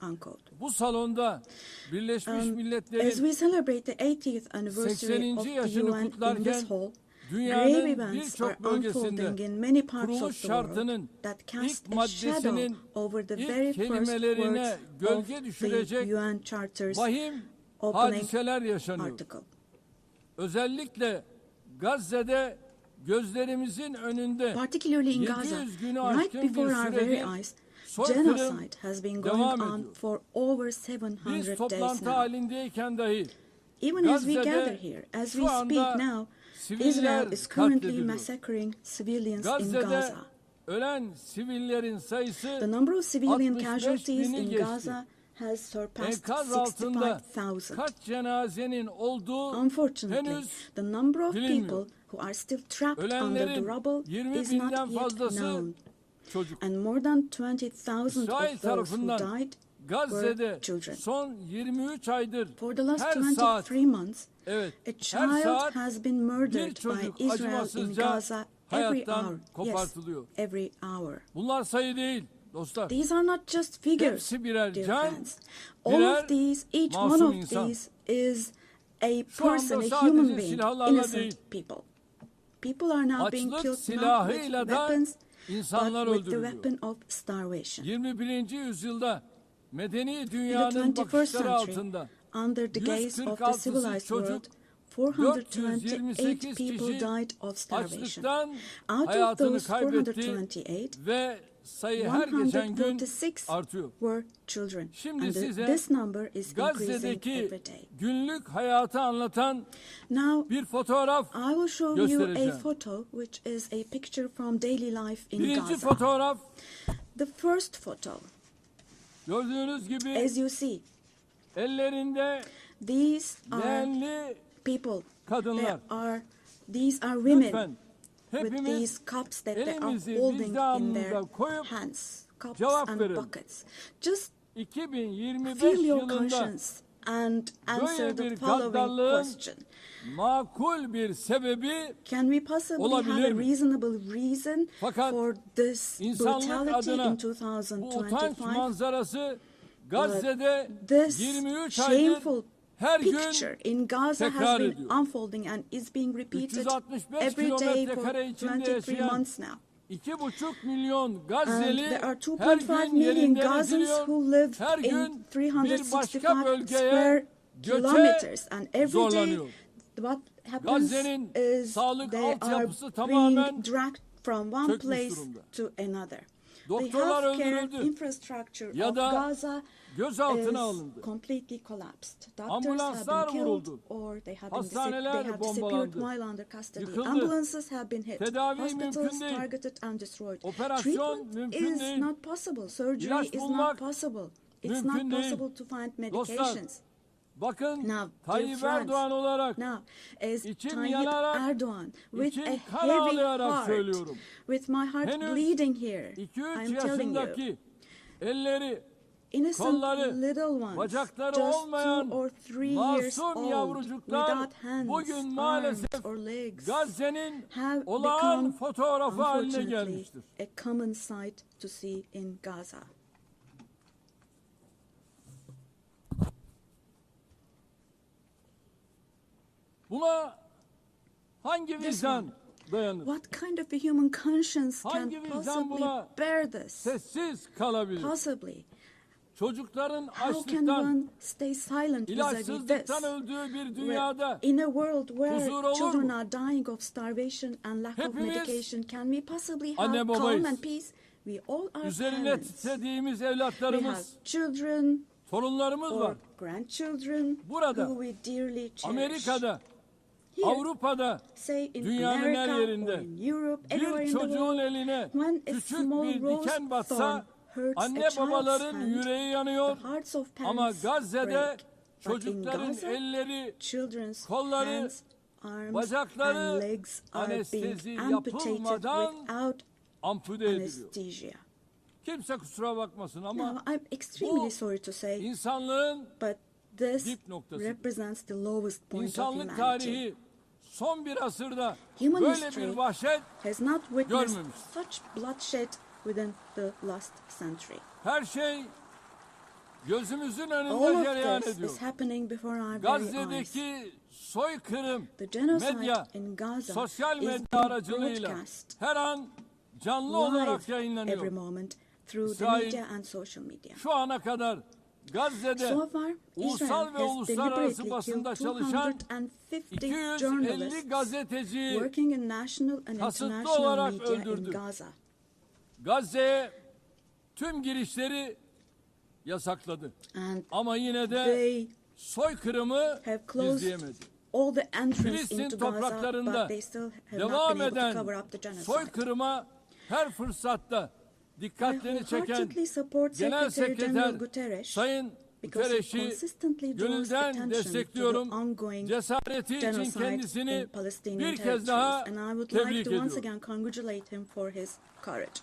Unquote. bu salonda Birleşmiş As Milletler'in we celebrate the 80th anniversary 80. of the yaşını UN in kutlarken this hall, grave dünyanın events are birçok bölgesinde unfolding in many parts kuruluş of the world şartının that cast ilk a shadow maddesinin over the very ilk first kelimelerine words gölge of düşürecek the UN Charter's vahim opening hadiseler yaşanıyor. article. Özellikle Gazze'de gözlerimizin önünde Particularly in Gaza, 700 günü right aşkın bir before our very süredir eyes, soykırım genocide has been going devam on ediyor. for over Biz 700 days toplantı now. halindeyken dahi Even as we Gazze'de gather here, as we şu speak anda now, siviller Israel is currently katlediliyor. massacring civilians in Gazze'de Gaza. ölen sivillerin sayısı The number of civilian 65 casualties bini in geçti. Gaza has surpassed Enkaz altında 65,000. kaç cenazenin olduğu Unfortunately, henüz the number of bilinmiyor. people who are still trapped under the Ölenlerin rubble 20 is binden not yet fazlası known. çocuk. And more than 20,000 İsrail of those who tarafından died Gazze'de were children. son 23 aydır For the last her 23 saat months, evet a her child saat has been bir murdered by çocuk Israel in acımasızca Gaza every hayattan hour. Yes, kopartılıyor. every hour. Bunlar sayı değil dostlar. These are not just figures, Hepsi birer dear can, friends. All birer of these, each one masum of insan. these is a Şu anda person, a sadece human being, silahlarla innocent değil, people. People are now being açlık killed not with silahıyla da weapons, insanlar but with the öldürülüyor. weapon of starvation. 21. yüzyılda medeni In the dünyanın 21st bakışları century, altında under the gaze of the 146 civilized çocuk, world, 428 428 people kişi died of starvation. açlıktan Out of hayatını those kaybetti 428, ve sayı her geçen gün 146 artıyor. were children. Şimdi And size this number is increasing Gazze'deki every day. günlük hayatı anlatan Now, bir fotoğraf I will show you a göstereceğim. photo, which is a picture from daily life in Birinci Gaza. fotoğraf The first photo, gördüğünüz gibi as you see, ellerinde these are leğenli people. kadınlar. These are women Lütfen with hepimiz these cups that they are elimizi holding in vicdanımıza their koyup hands, cups cevap and verelim. buckets. Just 2025 feel your yılında conscience and answer böyle the bir following gaddallığın question. makul bir sebebi Can we possibly olabilir have a mi? reasonable reason Fakat for this insanlık brutality adına in bu utanç 2025? manzarası Gazze'de This 23 aydır shameful her gün picture in Gaza has tekrar been ediyor. unfolding and is being repeated 365 every day kilometre for kare içinde 23 yaşayan months now. 2,5 milyon And Gazze'li there are her 2.5 gün million yerinden Gazans ediliyor. who live Her in gün bir başka 365 bölgeye square göçe kilometers. And every day zorlanıyor. what happens Gazze'nin is sağlık they are altyapısı tamamen being dragged from one çökmüş place durumda. to another. The Doktorlar healthcare öldürüldü. infrastructure Ya of da Gaza gözaltına is alındı. completely collapsed. Doctors Ambulanslar have been killed vuruldu. or they have Hastaneler disappeared bombalandı. while under custody. Yıkıldı. Ambulances have been hit. Tedavi Hospitals mümkün değil. targeted and destroyed. Operasyon Treatment mümkün is değil. not possible. Surgery İlaç is bulmak not possible. It's mümkün not değil. possible to find Dostlar, medications. bakın Now, Tayyip dear friends, Erdoğan olarak now, as içim Tayyip yanarak, Erdoğan, with içim a kan heavy ağlayarak heart, söylüyorum. with my heart Henüz bleeding here, 2-3 I'm telling you, yaşındaki elleri, innocent kolları, little ones, bacakları just olmayan 2 or 3 years masum old, yavrucuklar without hands, bugün arms maalesef or legs, Gazze'nin have olağan become, fotoğrafı haline unfortunately, gelmiştir. a common sight to see in Gaza. Buna hangi vicdan dayanır? What kind of a human conscience can Hangi vicdan possibly buna bear this? sessiz kalabilir? Possibly. Çocukların How can açlıktan, one stay silent vis-a-vis this? ilaçsızlıktan öldüğü bir dünyada In a world where huzur olur children mu? are dying of starvation and lack of Hepimiz medication, can we possibly anne have calm babayız. and peace? We all are üzerine parents. titrediğimiz We have evlatlarımız, children torunlarımız or var. grandchildren Burada, who we dearly cherish. Amerika'da, Here, Avrupa'da, say in dünyanın her America or yerinde in Europe, anywhere bir in the çocuğun world, eline when a küçük small bir rose diken batsa thorn hurts a anne child's babaların hand, yüreği yanıyor. the hearts of Ama parents Gazze'de break. But in çocukların Gaza, elleri, children's kolları, hands, arms, bacakları and legs are anestezi being amputated yapılmadan without ampute ediliyor. anesthesia. Kimse kusura bakmasın ama Now, I'm extremely bu sorry to say, insanlığın but this dip noktası. represents the lowest point of İnsanlık humanity. tarihi son bir asırda Human böyle history bir vahşet has not witnessed görmemiş. such bloodshed within the last century. Her şey gözümüzün All önünde of cereyan this ediyor. is happening before our very eyes. Gazze'deki soykırım, The genocide medya, in Gaza sosyal is medya being aracılığıyla broadcast her an canlı olarak live every yayınlanıyor. moment through the İsrail, media and social media. Şu ana kadar Gazze'de So far, ulusal Israel ve has uluslararası deliberately basında killed çalışan 250 250 journalists gazeteci working in national and kasıtlı international olarak media in öldürdü. Gaza. Gazze'ye tüm girişleri yasakladı. And Ama yine de they soykırımı have closed gizleyemedi. all the entrance Filistin into Gaza, topraklarında but they still have not devam been able to eden cover up the genocide. soykırıma her fırsatta I dikkatlerini çeken wholeheartedly support Genel Secretary General Sekreter Guterres Sayın because he Guterres'i consistently draws gönülden attention to the destekliyorum. ongoing Cesareti için genocide kendisini in Palestinian bir kez daha territories, and I would tebrik like to once ediyorum. again congratulate him for his courage.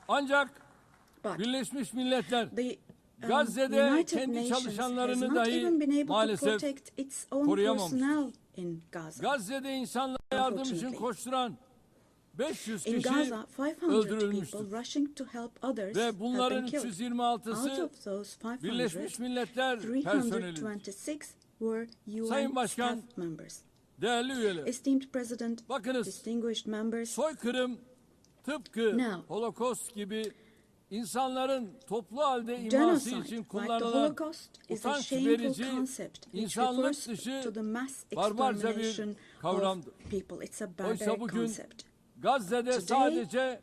Ancak But Birleşmiş Milletler the Gazze'de United kendi Nations has çalışanlarını not dahi even been able to maalesef protect its own koruyamamıştır. personnel in Gaza. Gazze'de insanlara yardım için Unfortunately. koşturan 500 In kişi Gaza, 500 öldürülmüştür. people rushing to help others Ve have bunların been killed. Out 326'sı of those 500, Birleşmiş Milletler personelidir. 326 were Sayın UN Başkan, staff members. Değerli üyeler, Esteemed President, bakınız distinguished members, soykırım tıpkı Now, Holocaust gibi insanların toplu halde iması genocide, için like the kullanılan Holocaust, is a utanç shameful verici, concept which insanlık refers dışı to the mass barbarca bir extermination kavramdır. of people. It's a Oysa barbaric bugün concept. Gazze'de Today, sadece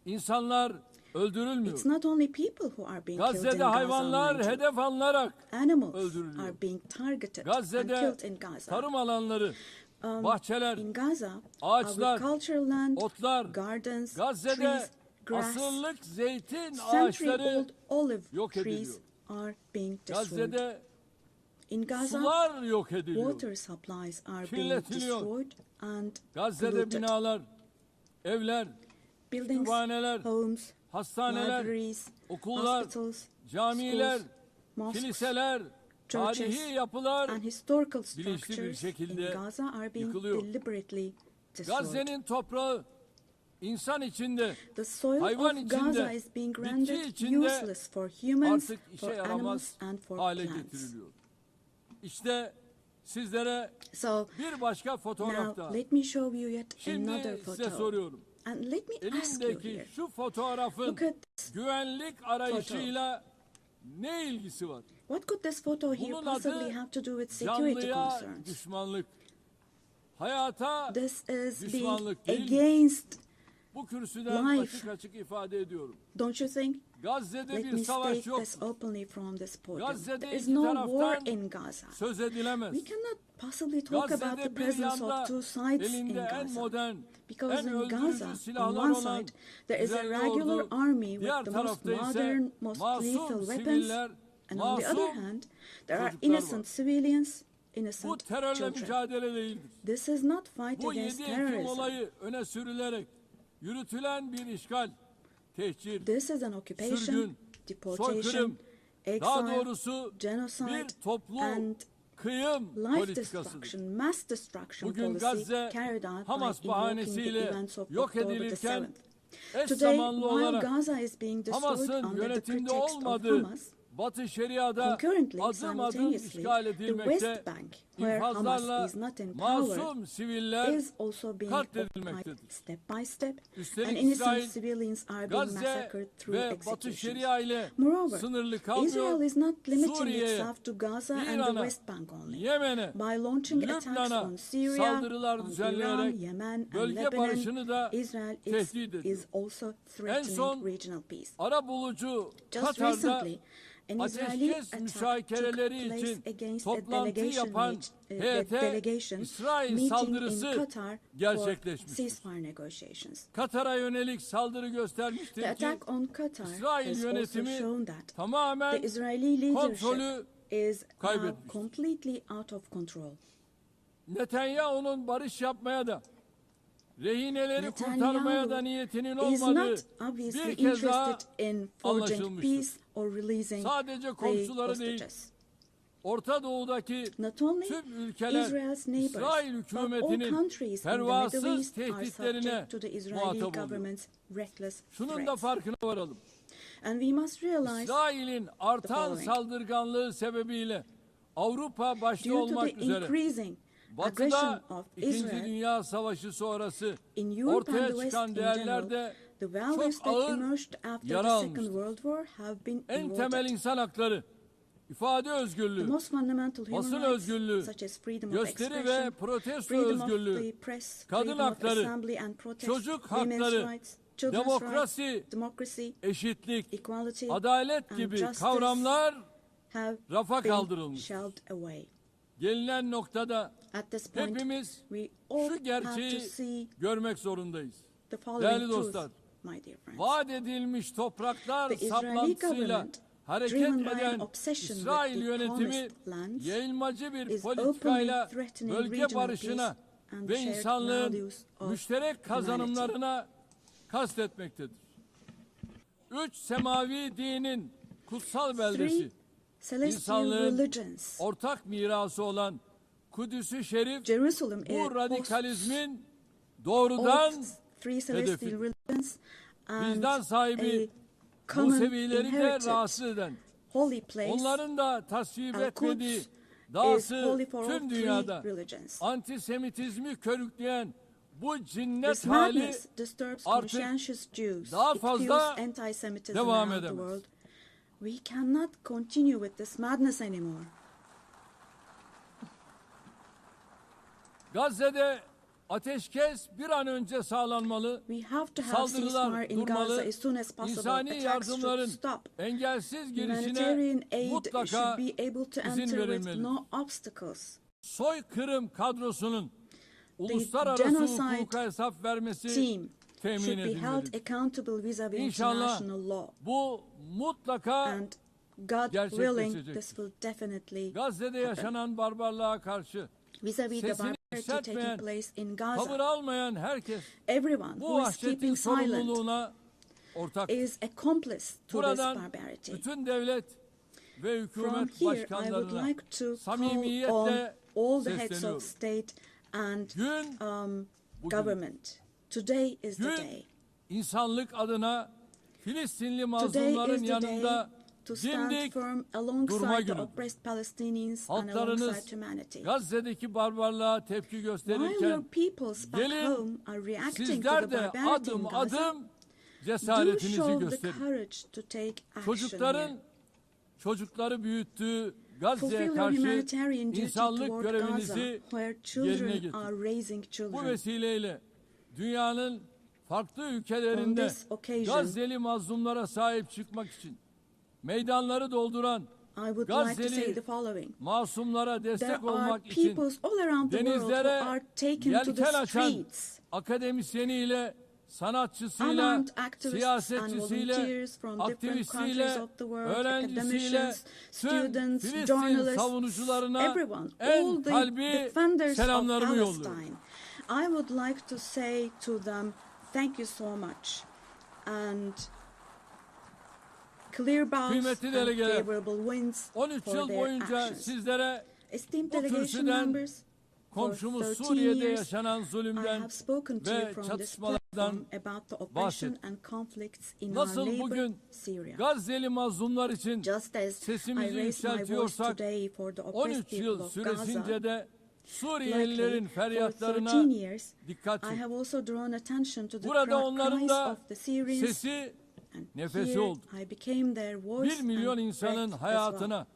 insanlar öldürülmüyor. It's not only people who are being killed in Gazze'de Gaza, hayvanlar mind you. hedef alınarak Animals öldürülüyor. are being targeted and Gazze'de killed in Gaza. tarım alanları, bahçeler, In Gaza, ağaçlar, agricultural land, otlar, gardens, Gazze'de trees, grass, asırlık zeytin ağaçları century-old olive yok trees ediliyor. are being destroyed. Gazze'de In Gaza, sular yok ediliyor. water supplies are being Kirletiliyor. destroyed and Gazze'de polluted. binalar, evler, Buildings, kütüphaneler, homes, hastaneler, libraries, okullar, hospitals, camiler, schools, mosques, kiliseler, churches, tarihi yapılar and historical bilinçli bir structures şekilde in Gaza are being yıkılıyor. deliberately destroyed. Gazze'nin toprağı insan içinde, The soil hayvan of içinde, Gaza is being bitki rendered içinde useless for humans, artık işe for animals, yaramaz and for hale plants. getiriliyor. İşte sizlere bir başka fotoğraf daha. Let me show you yet another Şimdi size photo. soruyorum. And let me ask you Elimdeki here. şu fotoğrafın Look at this güvenlik arayışıyla ne ilgisi var? What could this photo here Bunun possibly adı have to do with security canlıya concerns? düşmanlık. Hayata This is being düşmanlık değil. against, Bu kürsüden life. açık açık ifade ediyorum. don't you think? Gazze'de Let bir me savaş state yok. this openly from this podium. Gazze'de There is iki no war taraftan in Gaza. söz edilemez. We cannot possibly talk about the Gazze'de bir presence yanda of two sides in elinde en Gaza. modern, Because en in öldürücü Gaza, on silahlar one olan side, there is a düzenli regular ordu, army diğer with the most tarafta ise modern, most lethal masum weapons, siviller, and on the other masum hand, there are çocuklar innocent var. civilians, Bu innocent terörle children. mücadele değildir. This is not fight Bu against 7 Ekim terrorism. olayı öne sürülerek yürütülen bir işgal, tehcir, This is an occupation, sürgün, deportation, soykırım, daha exile, doğrusu genocide, bir toplu and kıyım life politikasıdır. destruction, mass destruction Bugün policy Gazze carried out Hamas by invoking the bahanesiyle events of yok October the edilirken 7th. eş Today, zamanlı while olarak Gaza is being destroyed Hamas'ın under the yönetimde pretext of olmadığı Hamas, Batı Şeria'da concurrently, adım adım simultaneously, işgal the edilmekte, West Bank, where Hamas infazlarla is not in power, masum siviller is also being occupied katledilmektedir. step by step, Üstelik and innocent İsrail, civilians are being Gazze massacred through ve Batı executions. Şeria ile Moreover, sınırlı Israel kalmıyor, is not limiting Suriye'ye, itself to Gaza and the İran'a, West Bank only. Yemen'e, By launching attacks Lübnan'a on Syria, saldırılar on Iran, düzenleyerek Yemen, and bölge Lebanon, barışını da Israel tehdit ediyor. is also threatening son regional peace. arabulucu Just Katar'da recently, an Israeli ateşkes attack müzakereleri took place için against a toplantı delegation, yapan heyete delegation İsrail meeting in saldırısı Qatar for gerçekleşmiştir. ceasefire negotiations. Katar'a yönelik saldırı The göstermiştir ki attack on Qatar İsrail has also yönetimi shown that tamamen the Israeli leadership kontrolü is now kaybetmiştir. completely out of control. Netanyahu'nun barış yapmaya da rehineleri Netanyahu kurtarmaya da niyetinin is olmadığı not obviously bir kez daha interested in forging anlaşılmıştır. peace or releasing Sadece the komşuları değil, hostages. Orta Doğu'daki Not only tüm ülkeler Israel's neighbors, İsrail but all hükümetinin countries in the Middle pervasız East are tehditlerine subject to the Israeli muhatap oluyor. government's reckless Şunun da threats. farkına varalım. And we must realize, İsrail'in artan following. saldırganlığı sebebiyle Avrupa başta due to the olmak üzere increasing aggression Batı'da of İkinci Israel Dünya Savaşı sonrası in Europe and ortaya the West çıkan in değerler general, de the values çok that ağır emerged after yara the Second almıştır. World War have been En temel eroded. insan hakları, ifade The özgürlüğü, most fundamental human basın rights, özgürlüğü, such as freedom of gösteri ve expression, protesto freedom of özgürlüğü, the press, kadın freedom of hakları, assembly and protest, çocuk women's hakları, rights, children's demokrasi, rights, democracy, eşitlik, equality, adalet and gibi justice kavramlar have rafa been kaldırılmış. shelved away. Gelinen noktada At this point, hepimiz we all şu have to gerçeği see görmek zorundayız. the following Değerli truth, dostlar, my dear friends. vaat edilmiş topraklar The Israeli saplantısıyla government, hareket driven by an eden obsession İsrail with the yönetimi promised lands, yayılmacı bir is politikayla openly threatening bölge regional barışına peace and ve shared insanlığın values of müşterek kazanımlarına kastetmektedir. Üç semavi dinin kutsal beldesi, Three celestial insanlığın religions. ortak mirası olan Kudüs-ü Şerif Jerusalem bu radikalizmin doğrudan hosts three celestial hedefi. religions and Vicdan sahibi a common Musevileri de inherited rahatsız eden, holy place. onların da tasvip etmediği Al-Quds is dahası holy for all tüm three dünyada religions. antisemitizmi körükleyen bu cinnet This hali madness disturbs artık conscientious Jews. daha It fazla fuels anti-Semitism devam around the edemez. world. We cannot continue with this madness anymore. Gazze'de ateşkes bir an önce sağlanmalı, We have to have saldırılar ceasefire in Gaza durmalı, as soon as possible. insani Attacks yardımların should stop. engelsiz girişine Humanitarian aid mutlaka should be able to izin enter with verilmeli. no obstacles. Soykırım kadrosunun uluslararası genocide hukuka hesap vermesi Team temin should be held edilmelidir. accountable vis-à-vis İnşallah international law. bu mutlaka And God willing, gerçekleşecektir. this will definitely Gazze'de happen. yaşanan barbarlığa karşı Vis-à-vis the sesini barbarity taking yükseltmeyen, place in tavır Gaza, almayan herkes everyone bu who is vahşetin keeping silent sorumluluğuna ortak. is accomplice to this Buradan barbarity. bütün devlet ve From hükümet here, I would başkanlarına like to call on samimiyetle all the heads sesleniyorum. of state and Gün bugün. government. Today is the Gün day. insanlık adına Filistinli Today mazlumların is the day yanında to stand Dimdik firm durma alongside the günüdür. oppressed Palestinians and alongside Halklarınız humanity. Gazze'deki barbarlığa tepki While your gösterirken peoples back gelin home are reacting to the sizler de barbarity in adım Gaza, adım do cesaretinizi show the gösterin. courage to take action Çocukların here. çocukları büyüttüğü Fulfill Gazze'ye your karşı humanitarian duty insanlık toward Gaza, görevinizi where yerine children getirin. are raising Bu children. vesileyle dünyanın farklı On ülkelerinde this occasion, Gazze'li mazlumlara sahip çıkmak için meydanları dolduran I would like to say Gazze'li the following. masumlara There destek are olmak için peoples all around the world who denizlere are taken to the yelken açan streets. akademisyeniyle, sanatçısıyla, Unarmed activists and siyasetçisiyle, volunteers from different countries aktivistiyle, of the world, öğrencisiyle, academicians, tüm students, Filistin journalists, savunucularına everyone, all en the kalbi defenders of selamlarımı yolluyorum. Palestine. I would like to say to them, thank you so much. And clear bows Kıymetli and delegeler, favorable winds 13 for yıl their boyunca actions. sizlere Esteemed bu delegation kürsüden members, for komşumuz 13 Suriye'de years, yaşanan I zulümden have spoken to you ve from this çatışmalardan platform about the oppression bahsettim. and conflicts in our Nasıl neighbor bugün Syria. Gazze'li mazlumlar için Just as I sesimizi raised my voice yükseltiyorsak today for the 13 oppressed yıl people of süresince Gaza, de Suriyelilerin likely for 13 feryatlarına years, dikkat I çek. have also drawn attention to the Burada onların cries da of the Syrians, sesi, and nefesi here oldu. I became their voice 1 milyon and insanın breath as well. hayatına,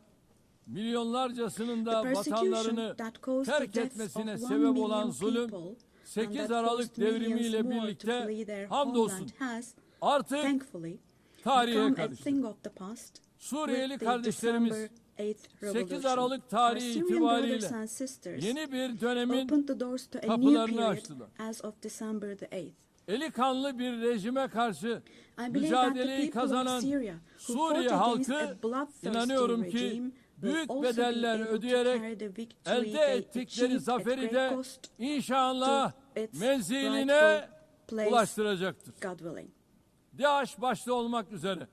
milyonlarcasının da The persecution vatanlarını that caused terk the deaths etmesine of 1 sebep olan million zulüm, people and 8 that Aralık forced millions devrimiyle more to birlikte flee their hamdolsun homeland has, artık thankfully, tarihe become a karıştı. thing of the past. Suriyeli With the kardeşlerimiz December 8th 8 revolution. Aralık tarihi Our Syrian itibariyle brothers and sisters yeni bir dönemin opened the doors to a new kapılarını period açtılar. as of December the 8th. Eli kanlı bir rejime karşı I believe that the mücadeleyi people of kazanan Syria who Suriye fought against halkı a bloodthirsty inanıyorum ki regime büyük will also bedeller be able to ödeyerek carry the victory elde they ettikleri achieved at zaferi great de cost inşallah to its menziline rightful place, ulaştıracaktır. God willing. DAEŞ başta olmak üzere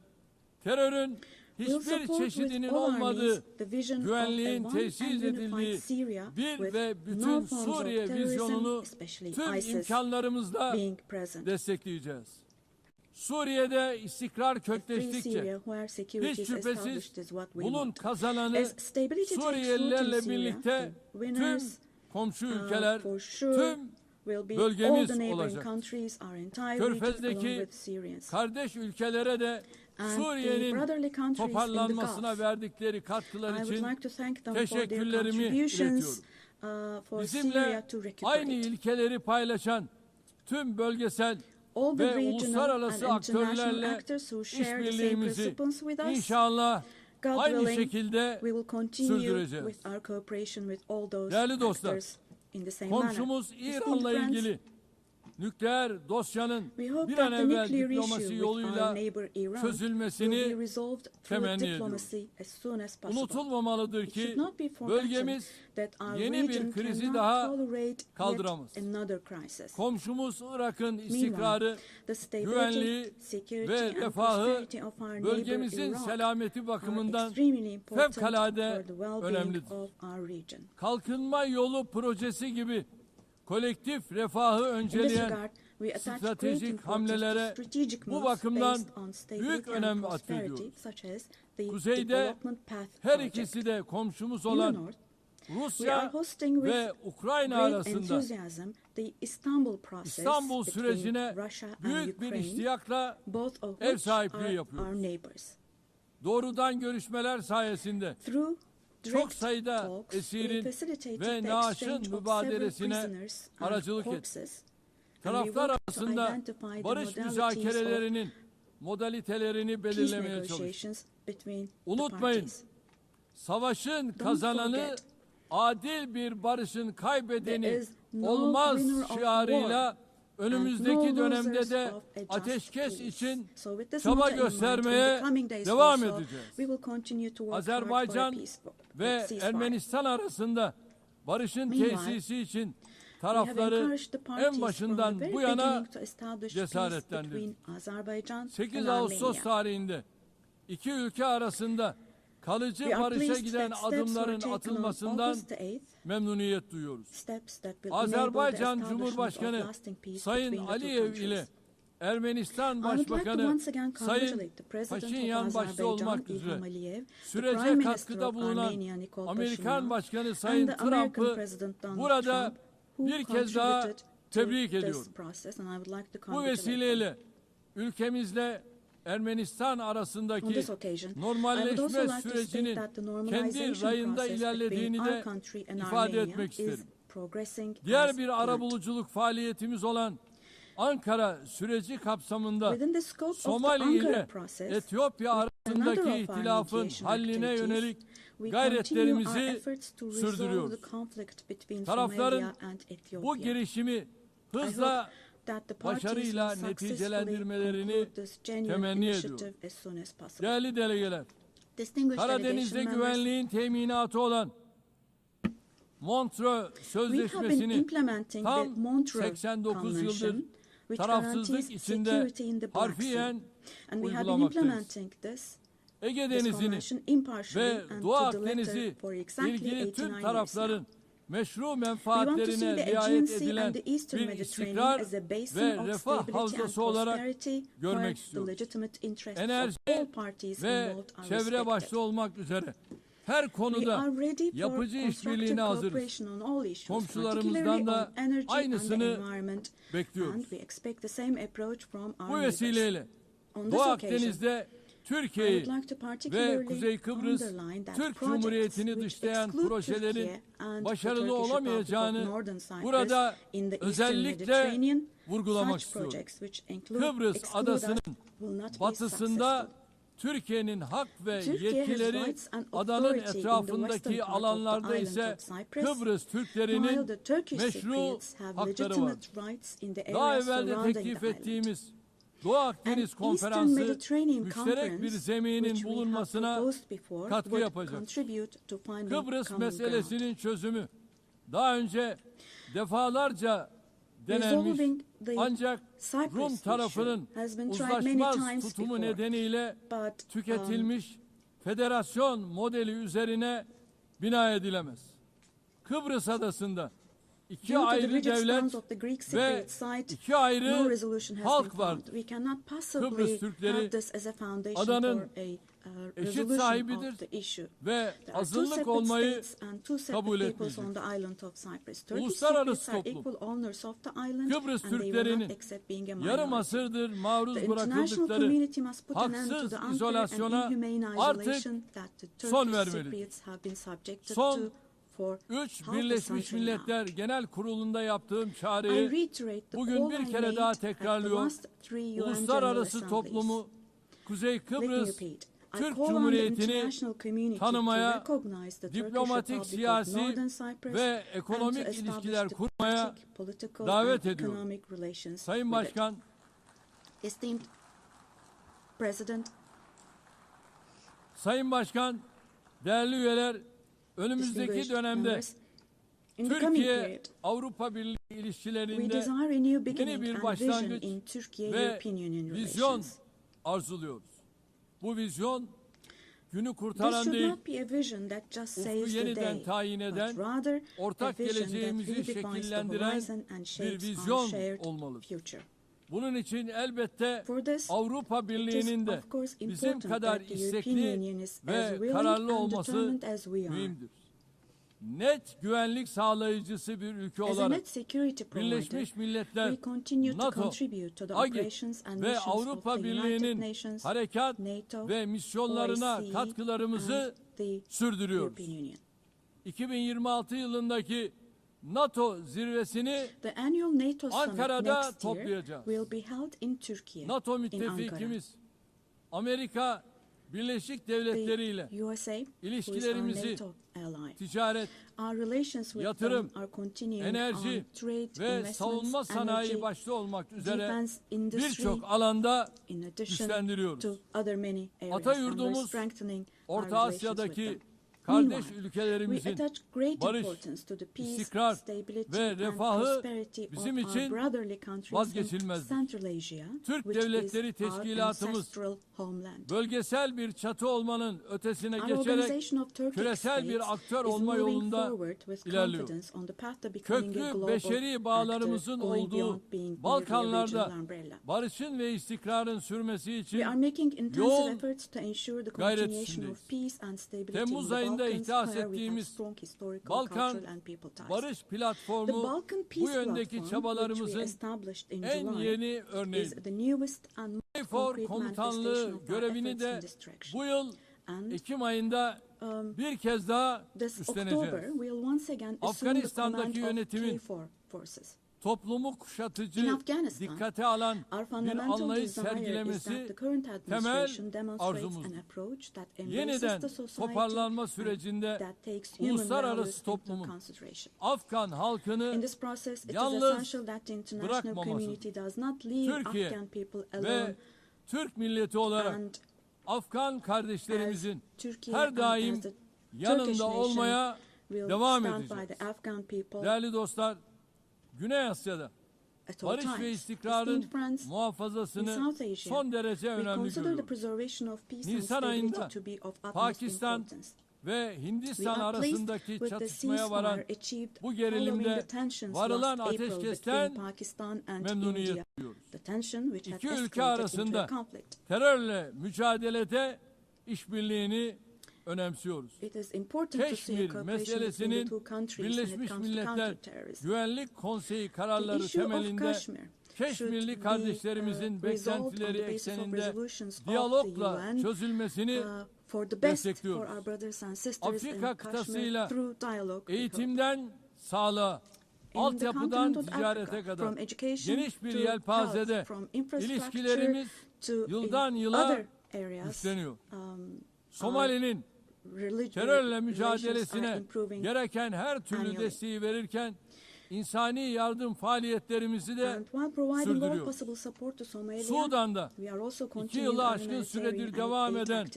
terörün We'll hiçbir support çeşidinin with all olmadığı, armies the vision of a güvenliğin one tesis and unified edildiği Syria bir with ve no bütün forms of Suriye terrorism, vizyonunu especially tüm ISIS, imkanlarımızla being present. destekleyeceğiz. Suriye'de istikrar A free kökleştikçe Syria where security hiç is şüphesiz established is what we bunun want. kazananı As stability takes root in Suriyelilerle Syria, birlikte the tüm winners komşu ülkeler, for sure tüm will be all bölgemiz the neighboring olacak. countries, our entire region along Körfez'deki with Syrians. kardeş ülkelere de And the Suriye'nin brotherly countries in the toparlanmasına Gulf. verdikleri katkılar I would için like to thank them for their teşekkürlerimi contributions iletiyorum. for Bizimle Syria to aynı recuperate. ilkeleri paylaşan tüm bölgesel All the ve regional uluslararası and international aktörlerle actors who share the same işbirliğimizi principles with us, inşallah God aynı willing, şekilde we will continue sürdüreceğiz. with our cooperation with all those Değerli dostlar, actors in the same manner. komşumuz Esteemed İran'la friends, ilgili nükleer dosyanın we hope bir that an the evvel nuclear diplomasi issue with yoluyla our neighbor Iran çözülmesini will be resolved through temenni diplomacy as soon as possible. unutulmamalıdır It ki should not be forgotten bölgemiz that our yeni bir region krizi cannot daha tolerate kaldıramaz. yet another crisis. Komşumuz Irak'ın Meanwhile, istikrarı, the stability, güvenliği security ve and refahı prosperity of our neighbor bölgemizin Iraq selameti bakımından are extremely important fevkalade for the well-being önemlidir. of our region. Kalkınma yolu projesi gibi kolektif refahı In this önceleyen regard, we attach great stratejik importance to hamlelere strategic bu moves bakımdan based on stability büyük and önem prosperity, atfediyoruz. such as the Kuzeyde development path her project. ikisi de komşumuz In the olan north, we are Rusya hosting with ve Ukrayna great arasında enthusiasm the Istanbul process İstanbul between sürecine Russia and büyük bir Ukraine, iştiyakla both of ev which sahipliği are yapıyoruz. our neighbors. Doğrudan görüşmeler sayesinde Through çok direct sayıda talks, we esirin facilitated ve the naaşın exchange of mübadelesine several prisoners and aracılık etti. corpses, and we Taraflar worked to arasında identify the barış modalities müzakerelerinin modalitelerini of peace belirlemeye çalıştık. negotiations between the Unutmayın, parties. savaşın kazananı forget, adil bir barışın kaybedeni there is no olmaz winner of şiarıyla war önümüzdeki and no dönemde losers de of a just ateşkes peace. için So with this çaba motto in mind, in göstermeye the coming days devam also, edeceğiz. we will continue to work hard Azerbaycan for a peaceful ve ceasefire. Ermenistan arasında barışın Meanwhile, tesisi için We have tarafları encouraged the parties en başından from the very bu yana beginning to establish peace cesaretlendirdik. between Azerbaijan 8 and Ağustos Armenia. tarihinde iki ülke arasında kalıcı We are barışa pleased giden that steps were adımların taken on atılmasından August the 8th, memnuniyet duyuyoruz. steps that will enable the Azerbaycan establishment of Cumhurbaşkanı lasting peace Sayın between the two Aliyev ile countries. Ermenistan Başbakanı Sayın Paşinyan başta olmak üzere sürece katkıda bulunan Amerikan Başkanı Sayın Trump'ı burada bir kez daha tebrik ediyorum. Bu vesileyle ülkemizle Ermenistan arasındaki normalleşme sürecinin kendi rayında ilerlediğini de ifade etmek isterim. Diğer bir arabuluculuk faaliyetimiz olan Ankara süreci kapsamında Somali ile Etiyopya arasındaki ihtilafın halline yönelik gayretlerimizi sürdürüyoruz. Tarafların bu girişimi hızla başarıyla neticelendirmelerini temenni ediyorum. Değerli delegeler, Karadeniz'de güvenliğin teminatı olan Montreux Sözleşmesi'ni tam 89 yıldır tarafsızlık içinde harfiyen uygulamaktayız. Ege Denizi'ni ve Doğu Akdeniz'i ilgili tüm tarafların meşru menfaatlerine riayet edilen bir istikrar ve refah havzası olarak görmek istiyoruz. Enerji ve çevre başta olmak üzere her konuda yapıcı işbirliğine hazırız. Komşularımızdan da aynısını bekliyoruz. Bu vesileyle Doğu Akdeniz'de Türkiye'yi ve Kuzey Kıbrıs Türk Cumhuriyeti'ni dışlayan projelerin başarılı olamayacağını burada özellikle vurgulamak istiyorum. Kıbrıs adasının batısında Türkiye'nin hak ve yetkileri, adanın etrafındaki alanlarda ise Kıbrıs Türklerinin meşru hakları var. Daha evvel de teklif ettiğimiz Doğu Akdeniz Konferansı müşterek bir zeminin bulunmasına katkı yapacak. Kıbrıs meselesinin çözümü daha önce defalarca denenmiş ancak Rum tarafının uzlaşmaz tutumu nedeniyle tüketilmiş federasyon modeli üzerine bina edilemez. Kıbrıs adasında iki ayrı devlet ve iki ayrı halk vardır. Kıbrıs Türkleri adanın eşit sahibidir ve azınlık olmayı kabul etmeyecek. Uluslararası toplum, Kıbrıs Türklerinin yarım asırdır maruz bırakıldıkları haksız izolasyona artık son vermelidir. Son 3 Birleşmiş Milletler Genel Kurulu'nda yaptığım çağrıyı bugün bir kere daha tekrarlıyor. Uluslararası toplumu Kuzey Kıbrıs Türk Cumhuriyeti'ni tanımaya, diplomatik, siyasi ve ekonomik ilişkiler kurmaya davet ediyor. Sayın Başkan, Sayın Başkan, değerli üyeler, önümüzdeki dönemde Türkiye-Avrupa Birliği ilişkilerinde yeni bir başlangıç ve vizyon arzuluyoruz. Bu vizyon günü kurtaran değil, ufku yeniden tayin eden, ortak geleceğimizi şekillendiren bir vizyon olmalıdır. Bunun için elbette Avrupa Birliği'nin de bizim kadar istekli ve kararlı olması mühimdir. Net güvenlik sağlayıcısı bir ülke olarak Birleşmiş Milletler, NATO, AGİ ve Avrupa Birliği'nin harekat ve misyonlarına katkılarımızı sürdürüyoruz. 2026 yılındaki NATO zirvesini Ankara'da toplayacağız. NATO müttefikimiz Amerika Birleşik Devletleri ile ilişkilerimizi ticaret, yatırım, enerji ve savunma sanayi başta olmak üzere birçok alanda güçlendiriyoruz. Ata yurdumuz Orta Asya'daki kardeş ülkelerimizin barış, istikrar ve refahı bizim için vazgeçilmezdir. Türk Devletleri Teşkilatımız bölgesel bir çatı olmanın ötesine geçerek küresel bir aktör olma yolunda ilerliyor. Köklü beşeri bağlarımızın olduğu Balkanlarda barışın ve istikrarın sürmesi için yoğun gayret içindeyiz. Temmuz ayında ihdas ettiğimiz Balkan Barış Platformu bu yöndeki çabalarımızın en yeni örneğidir. KFOR komutanlığı görevini de bu yıl Ekim ayında bir kez daha üstleneceğiz. Afganistan'daki yönetimin toplumu kuşatıcı, dikkate alan bir anlayış sergilemesi temel arzumuzdur. Yeniden toparlanma sürecinde uluslararası toplumun Afgan halkını yalnız bırakmaması, Türkiye ve Türk milleti olarak Afgan kardeşlerimizin her daim yanında olmaya devam edeceğiz. Değerli dostlar, Güney Asya'da barış ve istikrarın muhafazasını son derece önemli görüyoruz. Nisan ayında Pakistan ve Hindistan arasındaki çatışmaya varan bu gerilimde varılan ateşkesten memnuniyet duyuyoruz. İki ülke arasında terörle mücadelede işbirliğini önemsiyoruz. Keşmir meselesinin Birleşmiş Milletler Güvenlik Konseyi kararları temelinde Keşmirli kardeşlerimizin beklentileri ekseninde diyalogla çözülmesini destekliyoruz. Afrika kıtasıyla eğitimden sağlığa, altyapıdan ticarete kadar geniş bir yelpazede ilişkilerimiz yıldan yıla güçleniyor. Somali'nin terörle mücadelesine gereken her türlü desteği verirken insani yardım faaliyetlerimizi de sürdürüyor. Sudan'da 2 yılı aşkın süredir devam eden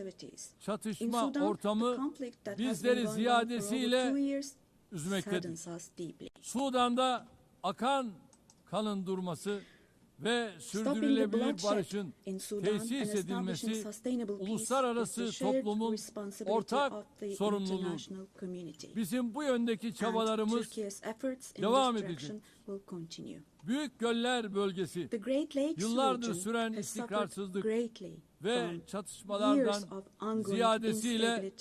çatışma ortamı bizleri ziyadesiyle üzmektedir. Sudan'da akan kanın durması ve sürdürülebilir barışın tesis edilmesi uluslararası toplumun ortak sorumluluğu. Bizim bu yöndeki çabalarımız devam edecek. Büyük Göller Bölgesi yıllardır süren istikrarsızlık ve çatışmalardan ziyadesiyle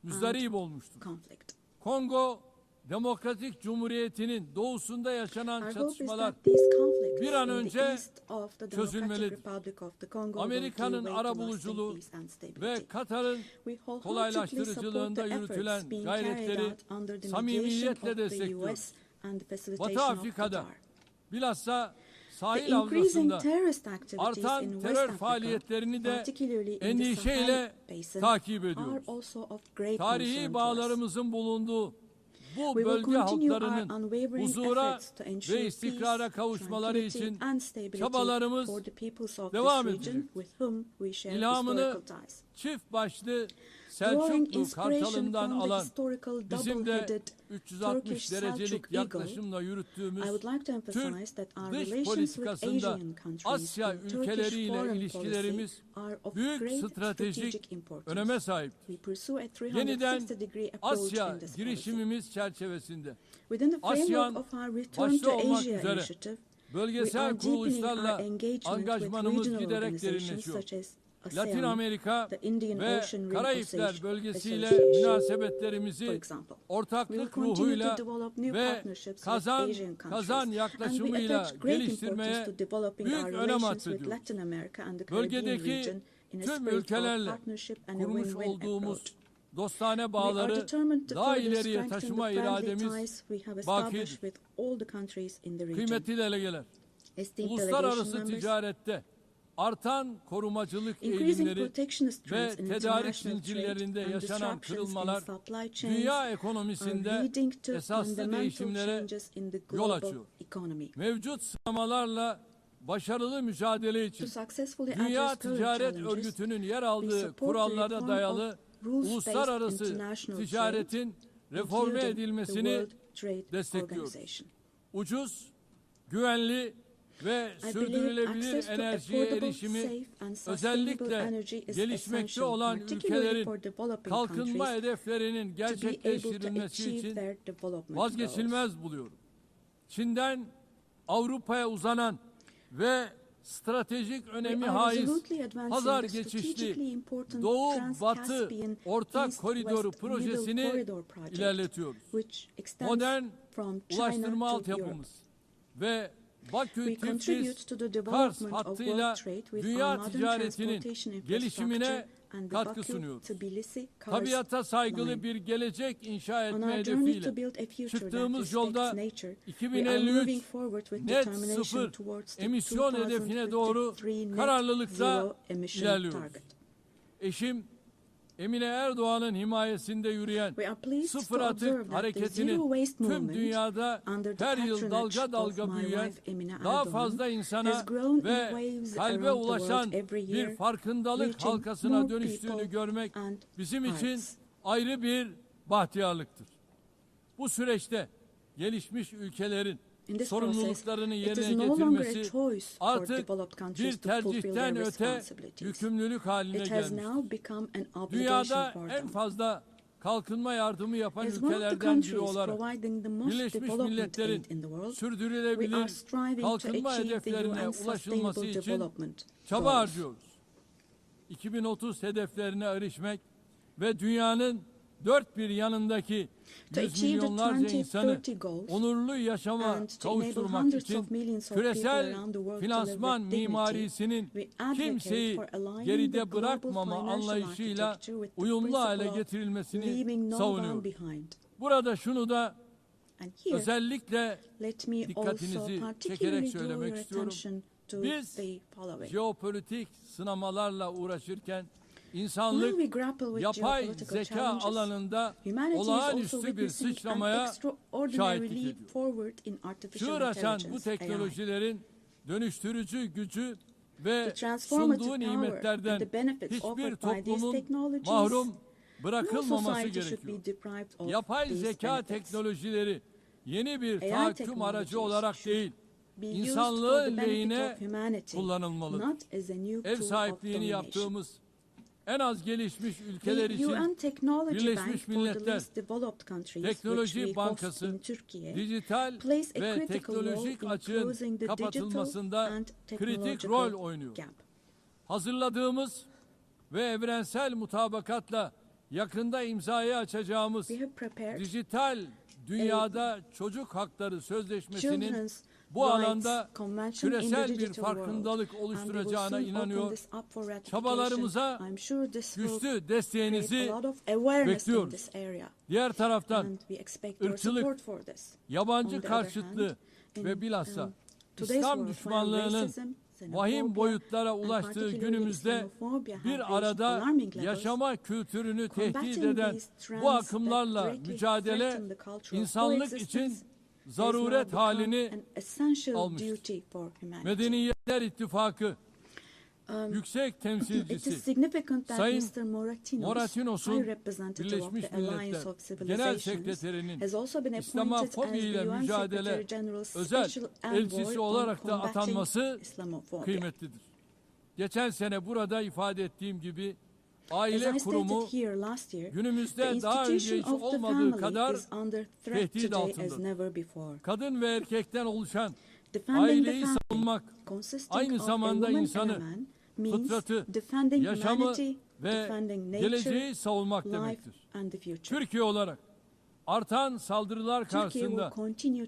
müzdarip olmuştur. Kongo Demokratik Cumhuriyeti'nin doğusunda yaşanan çatışmalar bir an önce çözülmelidir. Amerika'nın arabuluculuğu ve Katar'ın kolaylaştırıcılığında yürütülen gayretleri samimiyetle destekliyoruz. Batı Afrika'da bilhassa sahil havzasında artan terör faaliyetlerini de endişeyle takip ediyoruz. Tarihi bağlarımızın bulunduğu bu bölge halklarının huzura ve istikrara kavuşmaları için çabalarımız devam edecek. İlhamını çift başlı Selçuklu Kartalı'ndan alan bizim de 360 derecelik yaklaşımla yürüttüğümüz Türk dış politikasında Asya ülkeleriyle ilişkilerimiz büyük stratejik öneme sahiptir. Yeniden Asya girişimimiz çerçevesinde ASEAN başta olmak üzere bölgesel kuruluşlarla angajmanımız giderek derinleşiyor. Latin Amerika ve Karayipler bölgesiyle münasebetlerimizi ortaklık ruhuyla ve kazan yaklaşımıyla geliştirmeye büyük önem atfediyoruz. Bölgedeki tüm ülkelerle kurmuş olduğumuz dostane bağları daha ileriye taşıma irademiz bakidir. Kıymetli delegeler, uluslararası ticarette artan korumacılık eğilimleri ve tedarik zincirlerinde yaşanan kırılmalar dünya ekonomisinde esaslı değişimlere yol açıyor. Mevcut sınamalarla başarılı mücadele için Dünya Ticaret Örgütü'nün yer aldığı kurallara dayalı uluslararası ticaretin reforme edilmesini destekliyoruz. Ucuz, güvenli ve sürdürülebilir enerjiye erişimi özellikle gelişmekte olan ülkelerin kalkınma hedeflerinin gerçekleştirilmesi için vazgeçilmez buluyorum. Çin'den Avrupa'ya uzanan ve stratejik önemi haiz pazar geçişli Doğu-Batı Ortak Koridoru projesini ilerletiyoruz. Modern ulaştırma altyapımız ve Bakü-Tiflis-Kars hattıyla dünya ticaretinin gelişimine katkı sunuyor. Tabiata saygılı bir gelecek inşa etme hedefiyle çıktığımız yolda 2053 net sıfır emisyon hedefine doğru kararlılıkla ilerliyoruz. Eşim Emine Erdoğan'ın himayesinde yürüyen sıfır atık hareketinin tüm dünyada her yıl dalga dalga büyüyen, daha fazla insana ve kalbe ulaşan bir farkındalık halkasına dönüştüğünü görmek bizim için ayrı bir bahtiyarlıktır. Bu süreçte gelişmiş ülkelerin sorumluluklarını yerine getirmesi artık bir tercihten öte yükümlülük haline gelmiştir. Dünyada en fazla kalkınma yardımı yapan ülkelerden biri olarak Birleşmiş Milletler'in sürdürülebilir kalkınma hedeflerine ulaşılması için çaba harcıyoruz. 2030 hedeflerine erişmek ve dünyanın dört bir yanındaki yüz milyonlarca insanı onurlu yaşama kavuşturmak için küresel finansman mimarisinin kimseyi geride bırakmama anlayışıyla uyumlu hale getirilmesini savunuyor. Burada şunu da özellikle dikkatinizi çekerek söylemek istiyorum. Biz jeopolitik sınamalarla uğraşırken İnsanlık yapay zeka alanında olağanüstü bir sıçramaya şahitlik ediyor. Çığır açan bu teknolojilerin dönüştürücü gücü ve sunduğu nimetlerden hiçbir toplumun mahrum bırakılmaması gerekiyor. Yapay zeka teknolojileri yeni bir tahakküm aracı olarak değil, insanlığın lehine kullanılmalıdır. Ev sahipliğini yaptığımız en az gelişmiş ülkeler için Birleşmiş Milletler Teknoloji Bankası dijital ve teknolojik açığın kapatılmasında kritik rol oynuyor. Hazırladığımız ve evrensel mutabakatla yakında imzayı açacağımız dijital dünyada çocuk hakları sözleşmesinin bu alanda küresel bir farkındalık oluşturacağına inanıyor. Çabalarımıza güçlü desteğinizi bekliyoruz. Diğer taraftan ırkçılık, yabancı karşıtlığı ve bilhassa İslam düşmanlığının vahim boyutlara ulaştığı günümüzde bir arada yaşama kültürünü tehdit eden bu akımlarla mücadele insanlık için zaruret halini almıştır. Medeniyetler İttifakı Yüksek Temsilcisi Sayın Moratinos'un Birleşmiş Milletler Genel Sekreterinin İslamofobi ile mücadele özel elçisi olarak da atanması kıymetlidir. Geçen sene burada ifade ettiğim gibi aile kurumu günümüzde daha önce hiç olmadığı kadar tehdit altında. Kadın ve erkekten oluşan aileyi savunmak aynı zamanda insanı, fıtratı, yaşamı ve geleceği savunmak demektir. Türkiye olarak artan saldırılar karşısında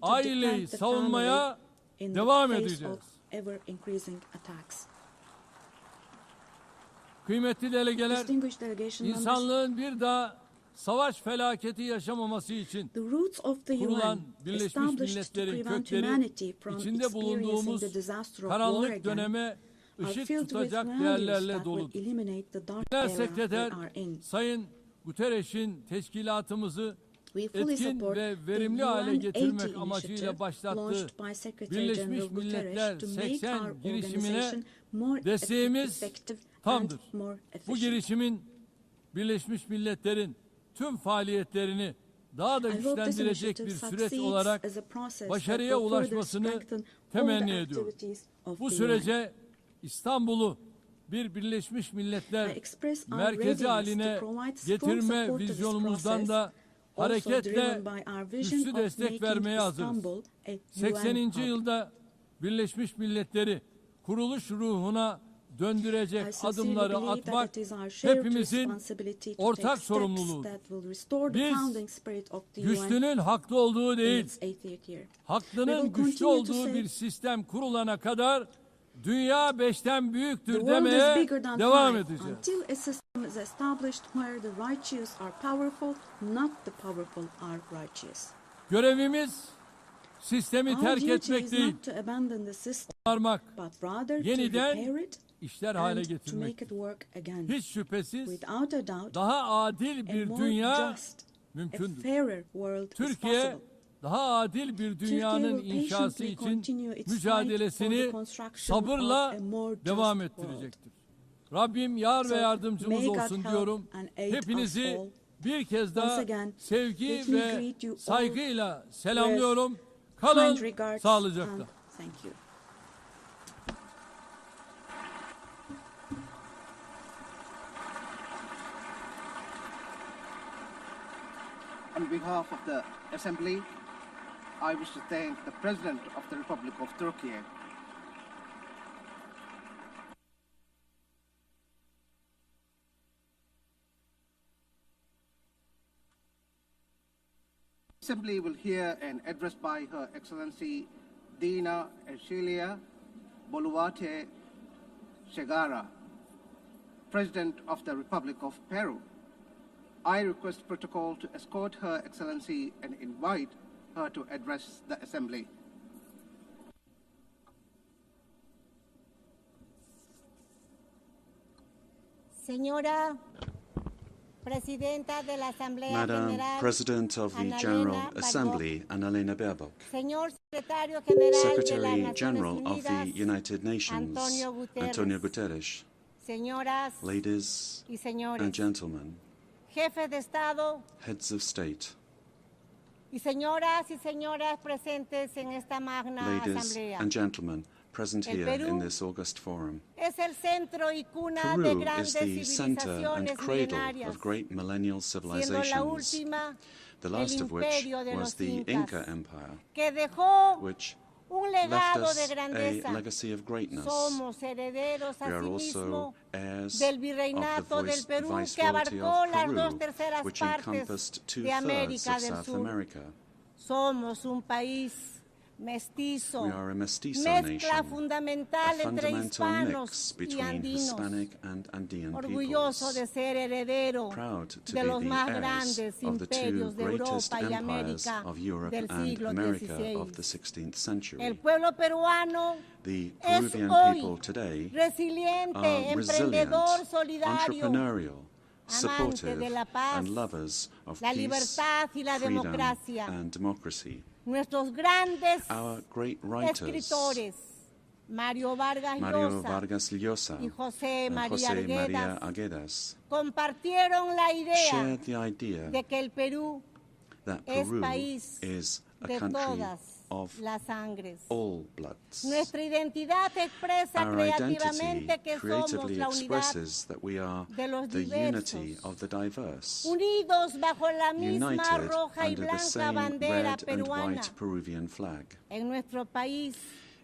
aileyi savunmaya devam edeceğiz. Kıymetli delegeler, insanlığın bir daha savaş felaketi yaşamaması için kurulan Birleşmiş Milletler'in kökleri içinde bulunduğumuz karanlık döneme ışık tutacak değerlerle doludur. Genel Sekreter Sayın Guterres'in teşkilatımızı etkin ve verimli hale getirmek amacıyla başlattığı Birleşmiş Milletler 80 girişimine desteğimiz tamdır. Bu girişimin Birleşmiş Milletler'in tüm faaliyetlerini daha da güçlendirecek bir süreç olarak başarıya ulaşmasını temenni ediyorum. Bu sürece İstanbul'u bir Birleşmiş Milletler merkezi haline getirme vizyonumuzdan da hareketle güçlü destek vermeye hazırız. 80. yılda Birleşmiş Milletler'i kuruluş ruhuna döndürecek adımları atmak hepimizin ortak sorumluluğudur. Biz güçlünün haklı olduğu değil, haklının güçlü olduğu bir sistem kurulana kadar dünya 5'ten büyüktür demeye devam edeceğiz. Görevimiz sistemi terk etmek değil, onarmak, yeniden işler hale getirmektir. Hiç şüphesiz daha adil bir dünya mümkündür. Türkiye daha adil bir dünyanın inşası için mücadelesini sabırla devam ettirecektir. Rabbim yar ve yardımcımız olsun diyorum. Hepinizi bir kez daha sevgi ve saygıyla selamlıyorum. Kalın sağlıcakla. On behalf of the Assembly, I wish to thank the President of the Republic of Turkey. The Assembly will hear an address by Her Excellency Dina Ercilia Boluarte Segara, President of the Republic of Peru. I request protocol to escort Her Excellency and invite her to address the Assembly. Señora Presidenta de la Asamblea Madam General, President of the General Assembly, Annalena Baerbock. Señor Secretario General Secretary de las General Naciones of the Unidas, United Nations, Antonio Guterres. Señoras Ladies y señores, and gentlemen, jefes de Estado heads of state, y señoras y señores presentes en esta magna ladies asamblea. and gentlemen present El here Perú in this august forum. Es el centro y cuna de Peru is grandes the center and civilizaciones cradle milenarias, of great millennial siendo la civilizations, última the last el of which imperio de was los the Incas, Inca Empire, que dejó which un left legado us de a grandeza. legacy of greatness. Somos herederos We are asimismo also heirs del of virreinato the del Perú, que Viceroyalty abarcó of las dos Peru, terceras which partes encompassed de 2/3 América of del South Sur. America. Somos un país mestizo, We are a mestizo mezcla nation, fundamental a entre fundamental hispanos mix y between andinos, Hispanic and Andean orgulloso peoples, de ser heredero proud to de be los the más heirs grandes of the two imperios de greatest Europa y empires América of Europe del and siglo America XVI. of the 16th century. El pueblo peruano The es Peruvian hoy people today resiliente, are resilient, emprendedor, solidario, entrepreneurial, amante supportive, de la paz, and lovers of la peace, libertad y la freedom, democracia. and democracy. Nuestros grandes Our great writers, escritores, Mario Vargas Mario Llosa Vargas Llosa y José and María José María Arguedas, Arguedas, compartieron la idea shared the idea de que el Perú that es Peru país is a de country todas of las sangres. all bloods. Nuestra identidad expresa Our creativamente identity que somos creatively la unidad expresses that we are de los the diversos, unity of the diverse, unidos bajo la misma united roja y under the blanca same bandera red and peruana. white Peruvian flag. En nuestro país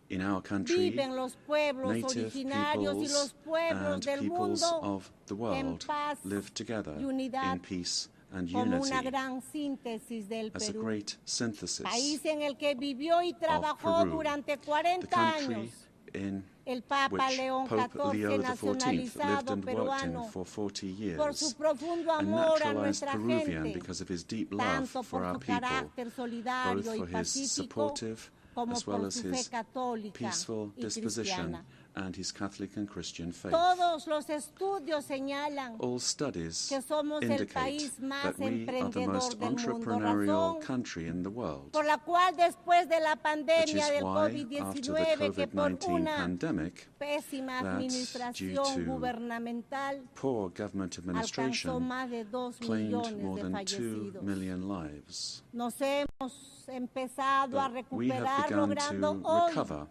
In our country, viven los pueblos native originarios y los peoples pueblos and del peoples mundo of the en world paz live together y unidad in peace and como una unity gran síntesis del as a Perú. great synthesis País en el que vivió y trabajó Peru, durante the 40 country años in el Papa which León Pope Leo XIV, XIV lived nacionalizado and worked in peruano, for 40 por su years, profundo a amor a naturalized nuestra Peruvian gente, because of his deep love tanto for por our su people, carácter solidario both y for his pacífico supportive como as well por as su fe his católica peaceful y disposition cristiana. and his Catholic and Christian faith. Todos los estudios señalan All studies que somos el indicate país más that we are the emprendedor most del mundo, entrepreneurial razón country in the world, por la cual después de la which is pandemia del why, after the COVID-19, que por COVID-19 una pandemic, pésima that administración due to gubernamental poor government alcanzó administration, más de 2 claimed millones more de than 2 fallecidos. million lives. Nos hemos empezado a But we have recuperar begun logrando to hoy recover.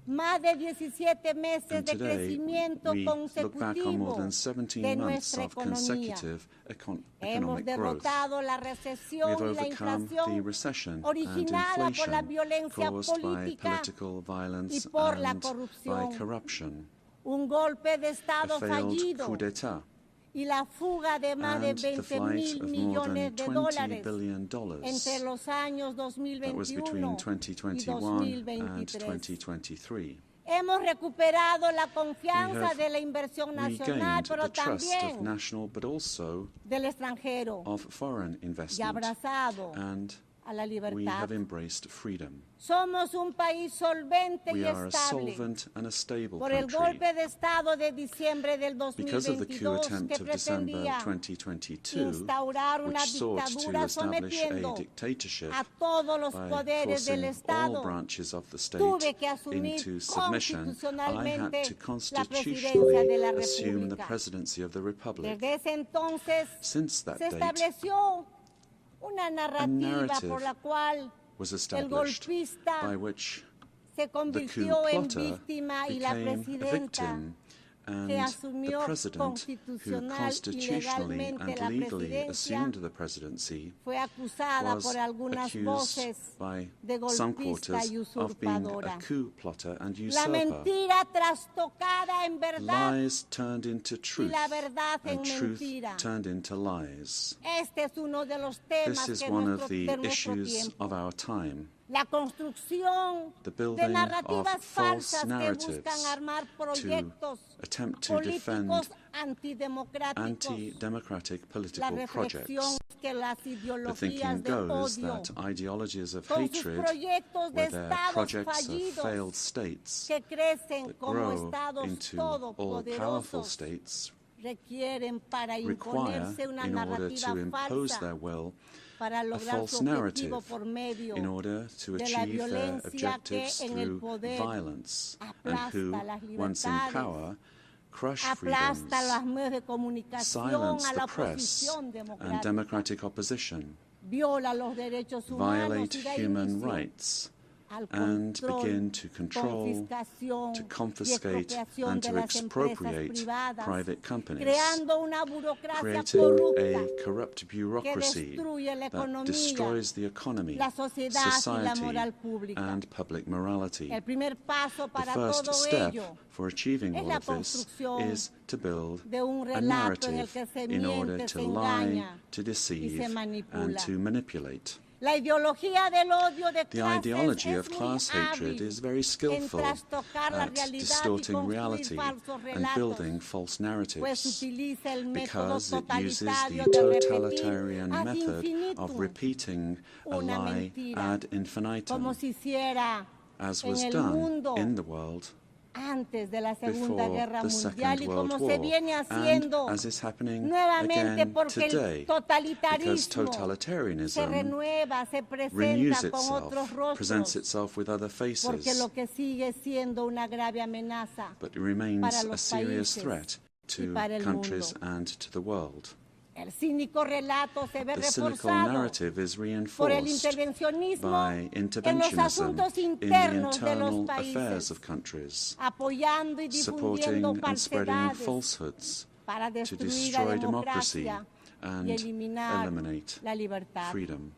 más de 17 meses And de today, crecimiento we look back on more consecutivo than 17 de months nuestra of economía. consecutive Hemos economic growth. derrotado la We recesión have y la overcome the inflación recession and originada por la inflation violencia caused by política political violence y por la and by corrupción. corruption, Un golpe de a Estado failed fallido coup d'etat, y la fuga de más de and the 20 flight mil of more millones than de $20 dólares billion entre los años that was 2021 between y 2021 and 2023. 2023. Hemos recuperado la We confianza have de la inversión nacional, regained pero the trust of también national but also del extranjero, of foreign y investment, abrazado and a la we libertad. have embraced freedom. Somos un país solvente We y are a estable solvent and a stable por el country golpe de Estado de diciembre del because of the coup 2022 attempt que of December pretendía 2022, instaurar una which sought to dictadura establish a sometiendo dictatorship a todos los by poderes del forcing all Estado. branches of the state Tuve que asumir into submission. I had constitucionalmente to la presidencia de constitutionally la assume the República. presidency of the Republic. Desde ese entonces Since that se date, estableció una narrativa narrative por la cual was el established golpista by which se the coup convirtió en plotter víctima y la became a presidenta victim, and que the asumió president, who constitucional y constitutionally legalmente and la legally presidencia, assumed the presidency, fue acusada was por algunas accused voces by de some golpista quarters y of being a usurpadora. coup plotter and La usurper. mentira trastocada en verdad Lies turned into y truth, la verdad en and truth mentira. turned into lies. Este es uno de los This temas is que one nuestro, of the de nuestro issues tiempo. of our time. La construcción The de building narrativas of false falsas que narratives buscan armar proyectos to attempt to defend políticos antidemocráticos. anti-democratic La political reflexión projects. es que las The ideologías thinking de goes odio that ideologies of con sus hatred, proyectos de with their estados projects of fallidos failed states que crecen that como grow estados into all-powerful todopoderosos, states, requieren para require, imponerse una in order narrativa to impose falsa their will, para a lograr false su narrative objetivo por medio in order to de la achieve their violencia que objectives en el through poder violence, and who, aplasta las once in libertades, power, crush aplasta freedoms, los medios de comunicación, silence a la the press oposición and democrática, democratic opposition, viola los derechos humanos violate y da human inicio rights, al and control, begin to control, confiscación to y confiscate, expropiación and de to las empresas expropriate privadas, private companies, creando una burocracia creating corrupta a corrupt que bureaucracy destruye la that economía, destroys the economy, la sociedad y la society, moral pública. and public morality. El primer paso The para first todo step ello for achieving es all la of this construcción is to build de un a relato en el narrative que se in order miente, to se lie, engaña to y deceive, se and manipula. to manipulate. La ideología del odio de The clases ideology es of muy class hatred hábil is very en skillful trastocar la at realidad y distorting construir reality falsos and relatos, building false pues narratives, utiliza el método because it uses totalitario the de repetir totalitarian ad method of infinitum repeating a una lie mentira, ad infinitum, como se hiciera as en was el done mundo in the world antes de la Segunda before Guerra the Mundial Second y World como War, se viene and haciendo as is happening nuevamente again porque today, el because totalitarismo se totalitarianism renueva, se renews presenta con otros itself, presents rostros, itself with other porque faces, lo que sigue siendo una grave amenaza but it remains para a los serious países threat y to para el countries mundo. and to the world. El cínico relato se ve The cynical reforzado narrative is por el reinforced intervencionismo by en los interventionism asuntos in the internos de los internal affairs países, of countries, apoyando y supporting difundiendo and spreading falsedades falsehoods para to destruir destroy la democracy democracia y and eliminar eliminate la libertad. freedom.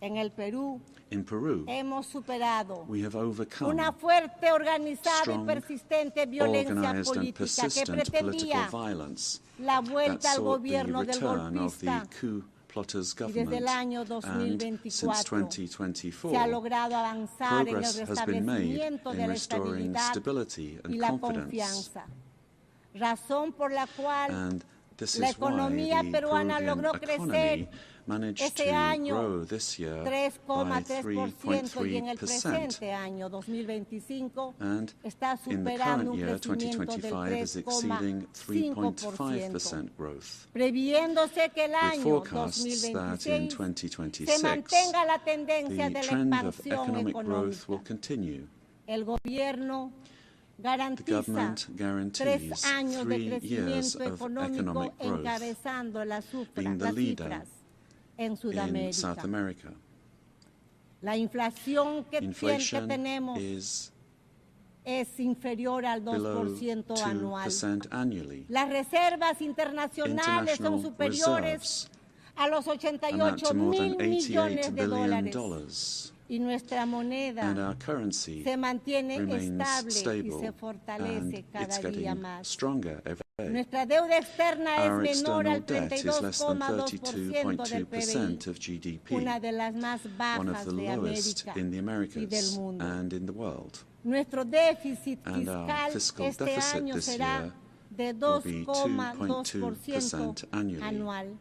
En el Perú In Peru, hemos superado we have overcome una fuerte, organizada y strong, desde violencia organized and política que persistent political pretendía violence la that vuelta al sought the gobierno del return of the golpista coup plotters y desde el government, año and since 2024 se ha 2024, logrado avanzar en el progress has been made restablecimiento de in la restoring estabilidad stability y and la confidence. confianza, razón por la cual And this la is why economía the peruana Peruvian logró economy crecer managed to grow this year by 3.3%, and in the current year, 2025, is exceeding 3.5% growth, with forecasts that in 2026 the trend of economic growth will continue. The government guarantees 3 years of economic growth, being the leader in South America. Inflation is inferior al 2% below 2% annually. Las reservas internacionales son superiores a los 88 mil millones de dólares. Y nuestra moneda se mantiene estable y se fortalece cada día más. Nuestra deuda externa es menor al 32,2% del PBI, una de las más bajas de América y del mundo. Nuestro déficit fiscal este año será de 2,2% anual.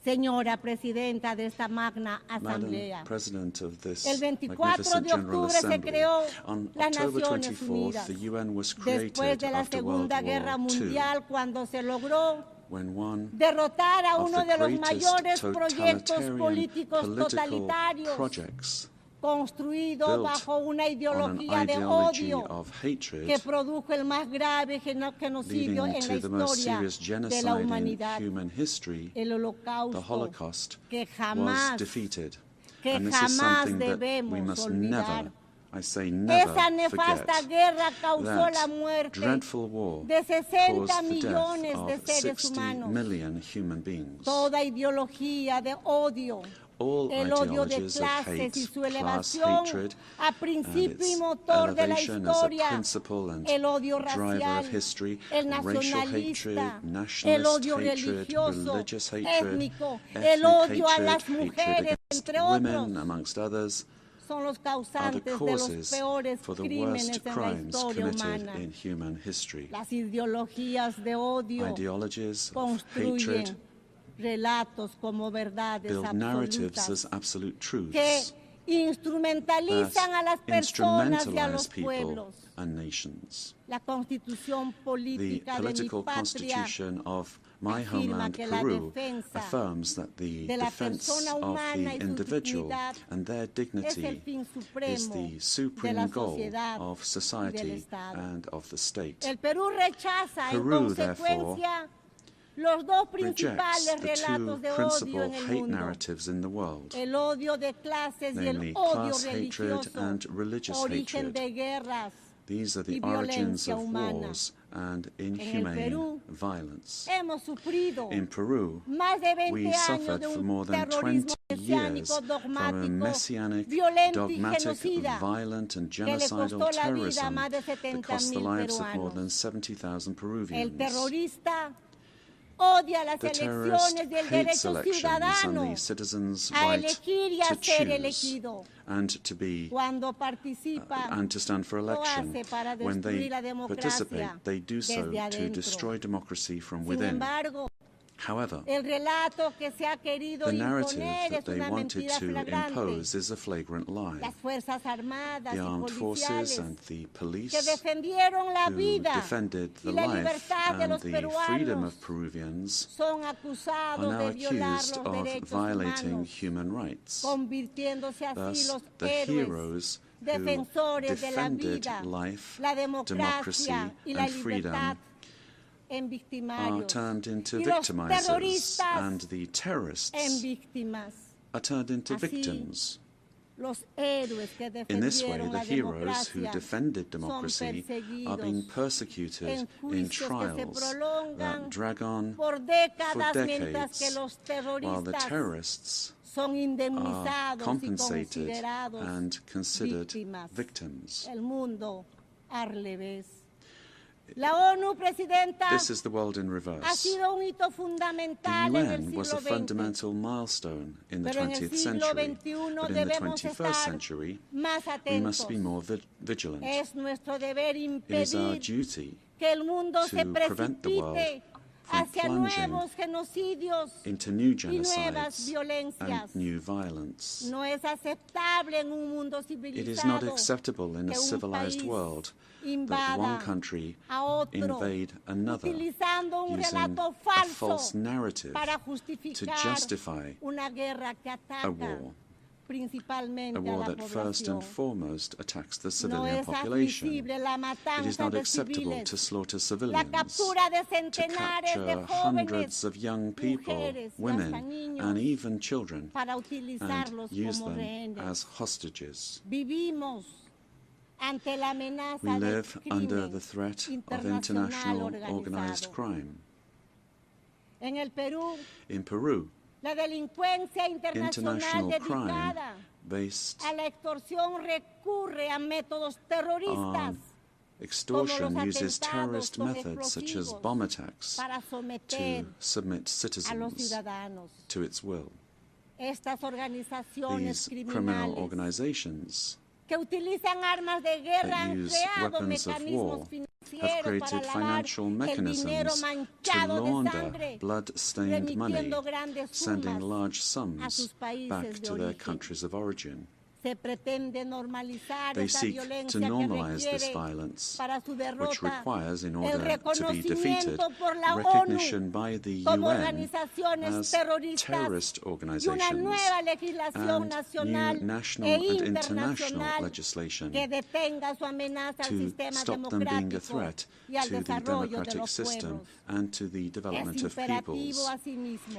Señora Presidenta de esta magna asamblea, el 24 de octubre se creó las Naciones Unidas después de la Segunda Guerra Mundial, cuando se logró derrotar a uno de los mayores proyectos políticos totalitarios construido bajo una ideología de odio que produjo el más grave genocidio en la historia de la humanidad, el Holocausto, que jamás debemos olvidar. Esa nefasta guerra causó la muerte de 60 millones de seres humanos. Toda ideología de odio, el odio de clases y su elevación a principio y motor de la historia, el odio racial, el nacionalista, el odio religioso, étnico, el odio a las mujeres, entre otros, son los causantes de los peores crímenes en la historia humana. Las ideologías de odio construyen relatos como verdades absolutas que instrumentalizan a las personas y a los pueblos. La constitución política de mi patria afirma que la defensa de la persona humana y su dignidad es el fin supremo de la sociedad y del Estado. El Perú rechaza en consecuencia los dos principales relatos de odio en el mundo, el odio de clases y el odio religioso, origen de guerras y violencia humana. And inhumane violence. Hemos sufrido in Peru, más de 20 we suffered for more than 20 years from a messianic, dogmatic, violent and genocidal terrorism that cost the lives of more than 70,000 Peruvians. Odia las elecciones y el derecho ciudadano a elegir y a ser elegido. And to be Cuando participa, and to stand for election. Para when they la participate, they do so to destroy democracy from within. However, el relato que se ha querido the narrative imponer that they wanted to impose is a flagrant lie. Las Fuerzas Armadas the armed forces and the police que defendieron la who vida defended the y la life libertad de and los the freedom of Peruvians son acusados are now de violar accused los of derechos violating humanos, human rights. convirtiéndose así Thus, los the heroes who defensores de la defended vida, life, la democracy, democracia y la and freedom libertad en victimarios, are turned into y los victimizers, terroristas and the terrorists en víctimas. are turned into Así, victims. Los héroes que In this way, defendieron the la heroes who democracia defended son democracy are perseguidos being persecuted en in juicios que se trials prolongan that drag on por for décadas, mientras que decades, los while the terroristas terrorists son are indemnizados y compensated considerados and considered víctimas. victims. El mundo al revés. La ONU, Presidenta, This is the world in ha reverse. sido un hito The fundamental en el UN was siglo a XX, fundamental milestone in the pero en el 20th siglo century, XXI but in the debemos 21st estar century, más we must atentos. be more vigilant. Es nuestro deber It is our impedir duty que el mundo se to prevent the world precipite from plunging into new genocides and new violence. It is not acceptable in a civilized world that one country invade another using a false narrative to justify a war that first and foremost attacks the civilian population. It is not acceptable to slaughter civilians, to capture hundreds of young people, women, and even children, and use them as hostages. We live under the threat of international organized crime. In Peru, international crime based on extortion uses terrorist methods such as bomb attacks to submit citizens to its will. These criminal organizations that use weapons of war have created financial mechanisms to launder blood-stained money, sending large sums back to their countries of origin. They seek to normalize this violence, which requires, in order to be defeated, recognition by the UN as terrorist organizations and new national and international legislation to stop them being a threat to the democratic system and to the development of peoples.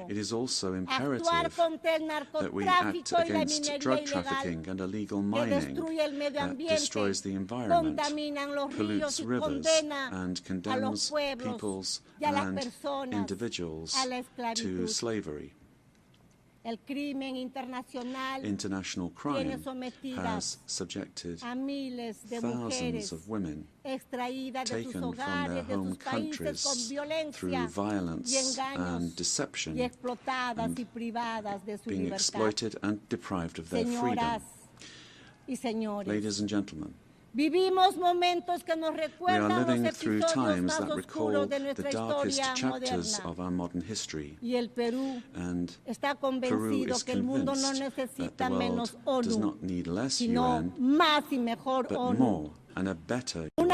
It is also imperative that we act against drug trafficking and illegal mining that destroys the environment, pollutes rivers, and condemns peoples and individuals to slavery. International crime has subjected thousands of women taken from their home countries through violence and deception and being exploited and deprived of their freedom. Ladies and gentlemen, we are living through times that recall the darkest chapters of our modern history, and Peru is convinced that the world does not need less UN, but more and a better UN,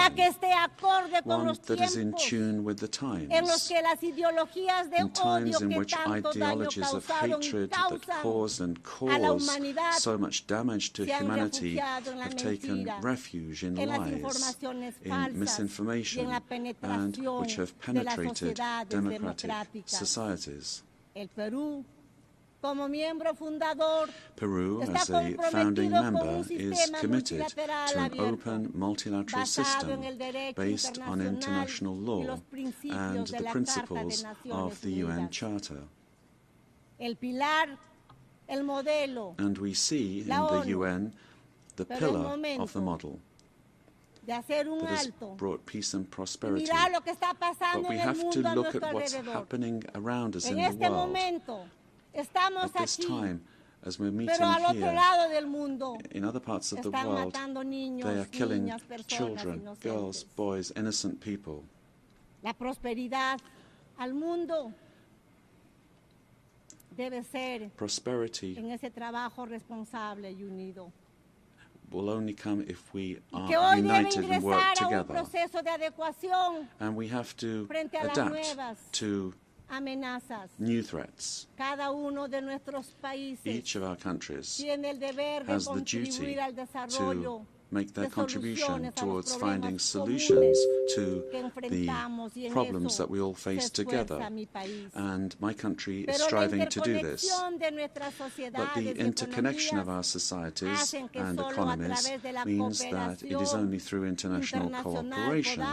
one that is in tune with the times, in times in which ideologies of hatred that caused and cause so much damage to humanity have taken refuge in lies, in misinformation, and which have penetrated democratic societies. Peru, as a founding member, is committed to an open multilateral system based on international law and the principles of the UN Charter. And we see in the UN the pillar of the model that has brought peace and prosperity. But we have to look at what's happening around us in the world. At this time, as we're meeting here, in other parts of the world, they are killing children, girls, boys, innocent people. Prosperity will only come if we are united and work together. And we have to adapt to new threats. Each of our countries has the duty to make their contribution towards finding solutions to the problems that we all face together. And my country is striving to do this. But the interconnection of our societies and economies means that it is only through international cooperation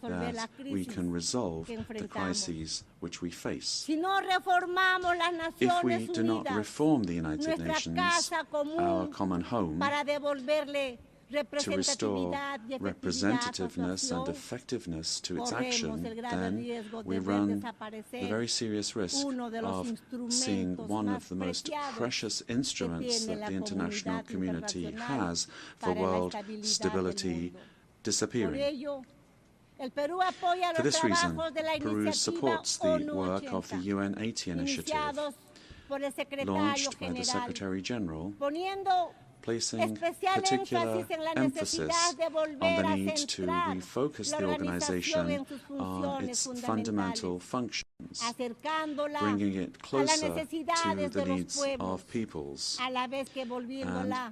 that we can resolve the crises which we face. If we do not reform the United Nations, our common home, to restore representativeness and effectiveness to its action, then we run the very serious risk of seeing one of the most precious instruments that the international community has for world stability disappearing. For this reason, Peru supports the work of the UN 80 initiative, launched by the Secretary General, placing particular emphasis on the need to refocus the organization on its fundamental functions, bringing it closer to the needs of peoples, and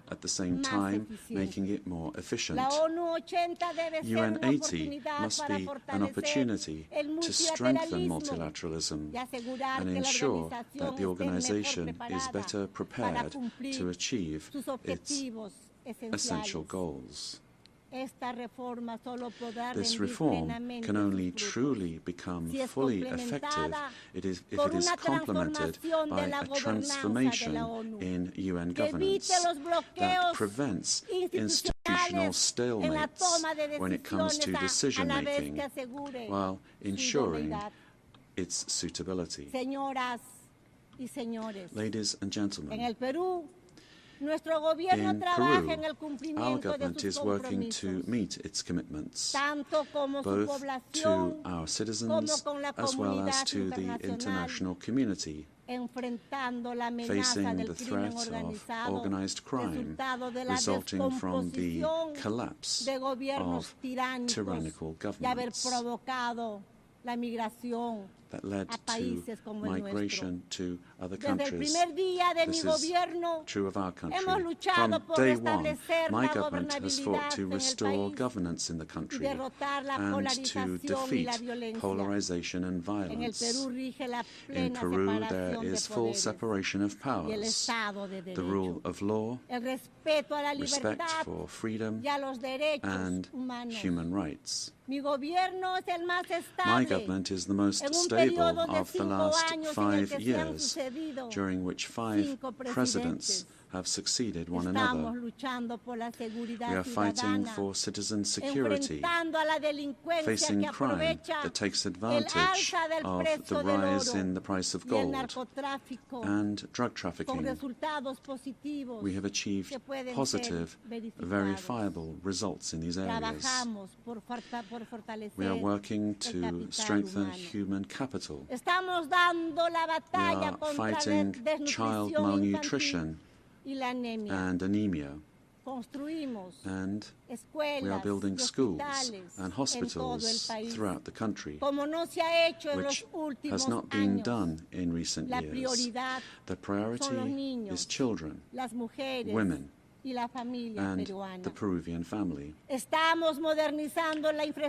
at the same time making it more efficient. UN 80 must be an opportunity to strengthen multilateralism and ensure that the organization is better prepared to achieve its essential goals. This reform can only truly become fully effective if it is complemented by a transformation in UN governance that prevents institutional stalemates when it comes to decision-making, while ensuring its suitability. Ladies and gentlemen, in Peru, our government is working to meet its commitments, both to our citizens as well as to the international community, facing the threat of organized crime resulting from the collapse of tyrannical governments that led to migration to other countries. This is true of our country. From day one, my government has fought to restore governance in the country and to defeat polarization and violence. In Peru, there is full separation of powers, the rule of law, respect for freedom, and human rights. My government is the most stable of the last 5 years, during which 5 presidents have succeeded one another. We are fighting for citizen security, facing crime that takes advantage of the rise in the price of gold and drug trafficking. We have achieved positive, verifiable results in these areas. We are working to strengthen human capital. We are fighting child malnutrition and anemia, and we are building schools and hospitals throughout the country, which has not been done in recent years. The priority is children, women, and the Peruvian family.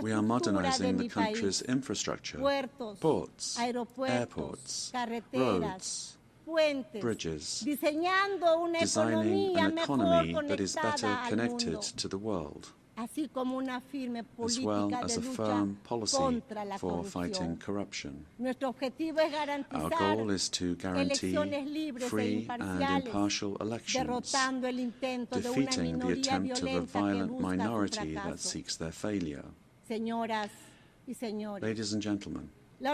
We are modernizing the country's infrastructure, ports, airports, roads, bridges, designing an economy that is better connected to the world, as well as a firm policy for fighting corruption. Our goal is to guarantee free and impartial elections, defeating the attempt of a violent minority that seeks their failure. Ladies and gentlemen, the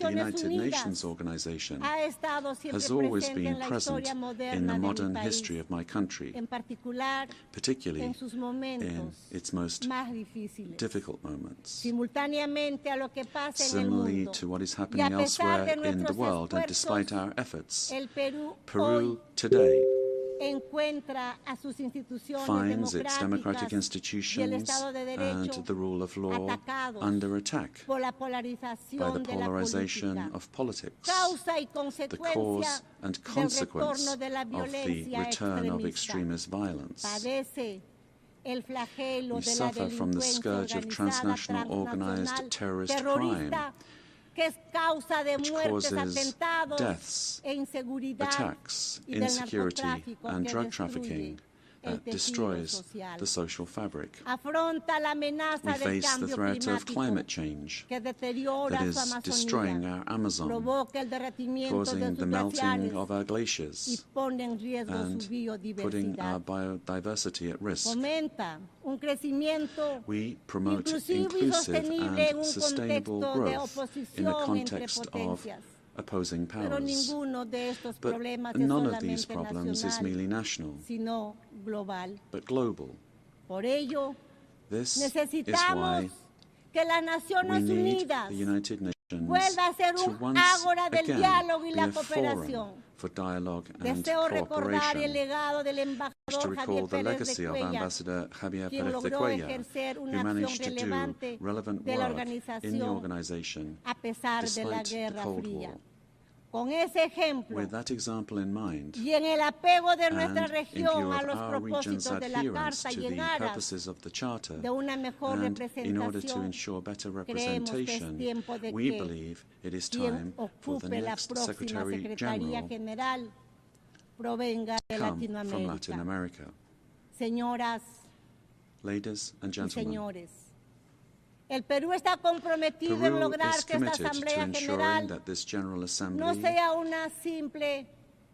United Nations organization has always been present in the modern history of my country, particularly in its most difficult moments. Similarly to what is happening elsewhere in the world, and despite our efforts, Peru today finds its democratic institutions and the rule of law under attack by the polarization of politics, the cause and consequence of the return of extremist violence. We suffer from the scourge of transnational organized terrorist crime, which causes deaths, attacks, insecurity, and drug trafficking that destroys the social fabric. We face the threat of climate change that is destroying our Amazon, causing the melting of our glaciers, and putting our biodiversity at risk. We promote inclusive and sustainable growth in the context of opposing powers. But none of these problems is merely national, but global. This is why que las Naciones we need Unidas the United Nations vuelva a ser to un once ágora del again diálogo y be la a forum cooperación. for dialogue and Deseo recordar el cooperation. legado del To embajador recall Javier the Pérez de legacy of Cuellar, Ambassador Javier quien Pérez de logró Cuellar, ejercer who una acción managed to do relevante relevant de la work in the organización organization a pesar de la despite the Guerra Cold Fría. War. Con ese ejemplo With that example in mind, y en el apego de nuestra and in view región a of los our region's propósitos de la adherence Carta to y en the aras purposes of the Charter, de una mejor and in order to representación, ensure better creemos que es representation, tiempo de we que believe it is quien time for the ocupe la next próxima Secretary Secretaría General General provenga de come from Latin Latinoamérica. America. Señoras Ladies and y gentlemen, señores, el Perú está comprometido en Peru lograr is que esta committed to Asamblea ensuring General that this General no Assembly sea una simple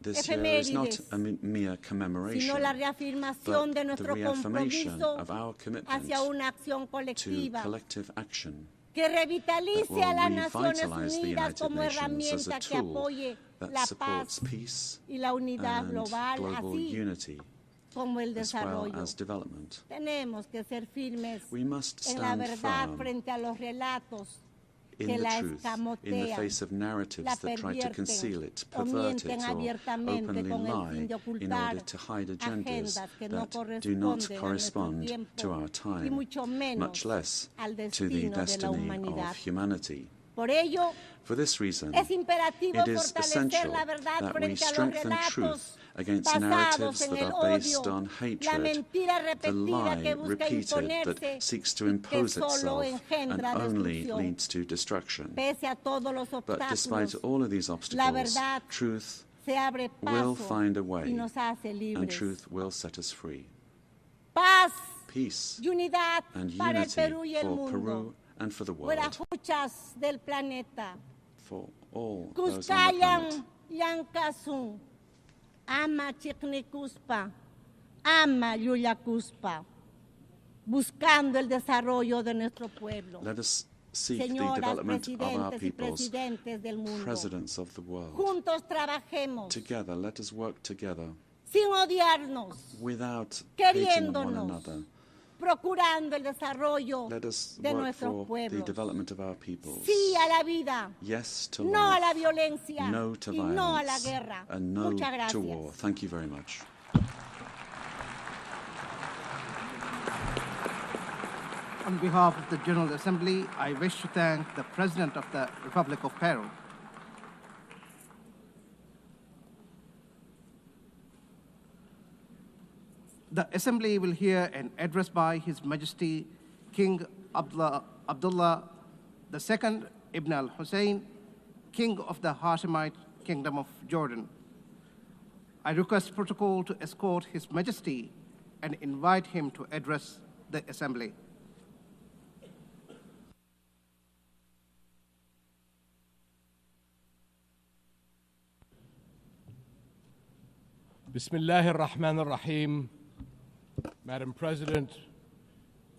this year is not efemérides, a mere commemoration, sino la reafirmación but de the nuestro reaffirmation compromiso of our commitment hacia una acción to colectiva collective action que that revitalice will a las Naciones revitalize the Unidas United como Nations as a herramienta que tool apoye that la supports paz peace y la unidad and global, global así unity como el as well desarrollo. as development. Tenemos que ser firmes We must en la stand verdad firm frente a los relatos in que the la truth, in the escamotean, face of la narratives that try to conceal it, o pervert mienten it, or abiertamente openly con el fin lie de in ocultar order to hide agendas agendas que no that do not corresponden a nuestro correspond tiempo to our y time, mucho menos much less al to the destino de la destiny humanidad. of humanity. Por ello, For this reason, es imperativo it is fortalecer essential la verdad that we frente a los strengthen relatos truth against basados narratives en that el are based odio, on la hatred, mentira the repetida que lie busca repeated imponerse that seeks to y que impose solo itself and engendra only destrucción. leads to destruction. Pese a todos los But despite obstáculos, all of these la obstacles, verdad truth se abre will paso find a y way, nos hace and libres. truth will set us free. Paz Peace y unidad and para el unity Perú y el for mundo. Peru and for the Por las world, luchas del planeta. for all those on the Kuskayan planet. Yankasun, ama Chiknikuspa, ama Yuyakuspa, buscando el desarrollo de nuestro pueblo. Let us seek the Señoras, development of our presidentes y peoples, presidentes del mundo. presidents of the world. Juntos trabajemos, Together, let us work together sin odiarnos, without hating one queriéndonos, another. procurando el desarrollo Let us de work nuestros for the pueblos. development of our peoples. Sí a la vida, Yes to no a la life, violencia no to y no a la violence, guerra. and no Muchas to gracias. war. Thank you very much. On behalf of the General Assembly, I wish to thank the President of the Republic of Peru. The Assembly will hear an address by His Majesty King Abdullah II Ibn al-Hussein, King of the Hashemite Kingdom of Jordan. I request protocol to escort His Majesty and invite him to address the Assembly. Bismillah ar-Rahman ar-Rahim. Madam President,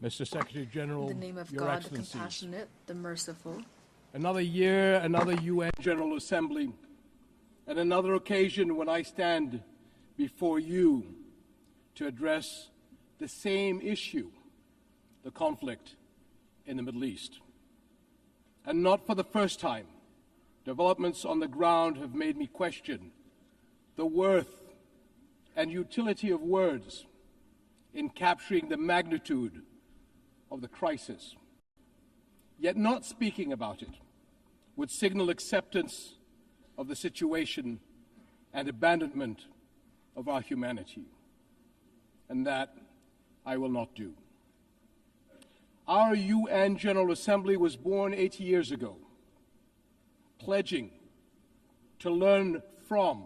Mr. Secretary General, in the name of Your God, the Excellencies. compassionate, the merciful. Another year, another UN General Assembly, and another occasion when I stand before you to address the same issue, the conflict in the Middle East. And not for the first time, developments on the ground have made me question the worth and utility of words in capturing the magnitude of the crisis. Yet not speaking about it would signal acceptance of the situation and abandonment of our humanity. And that I will not do. Our UN General Assembly was born 80 years ago, pledging to learn from,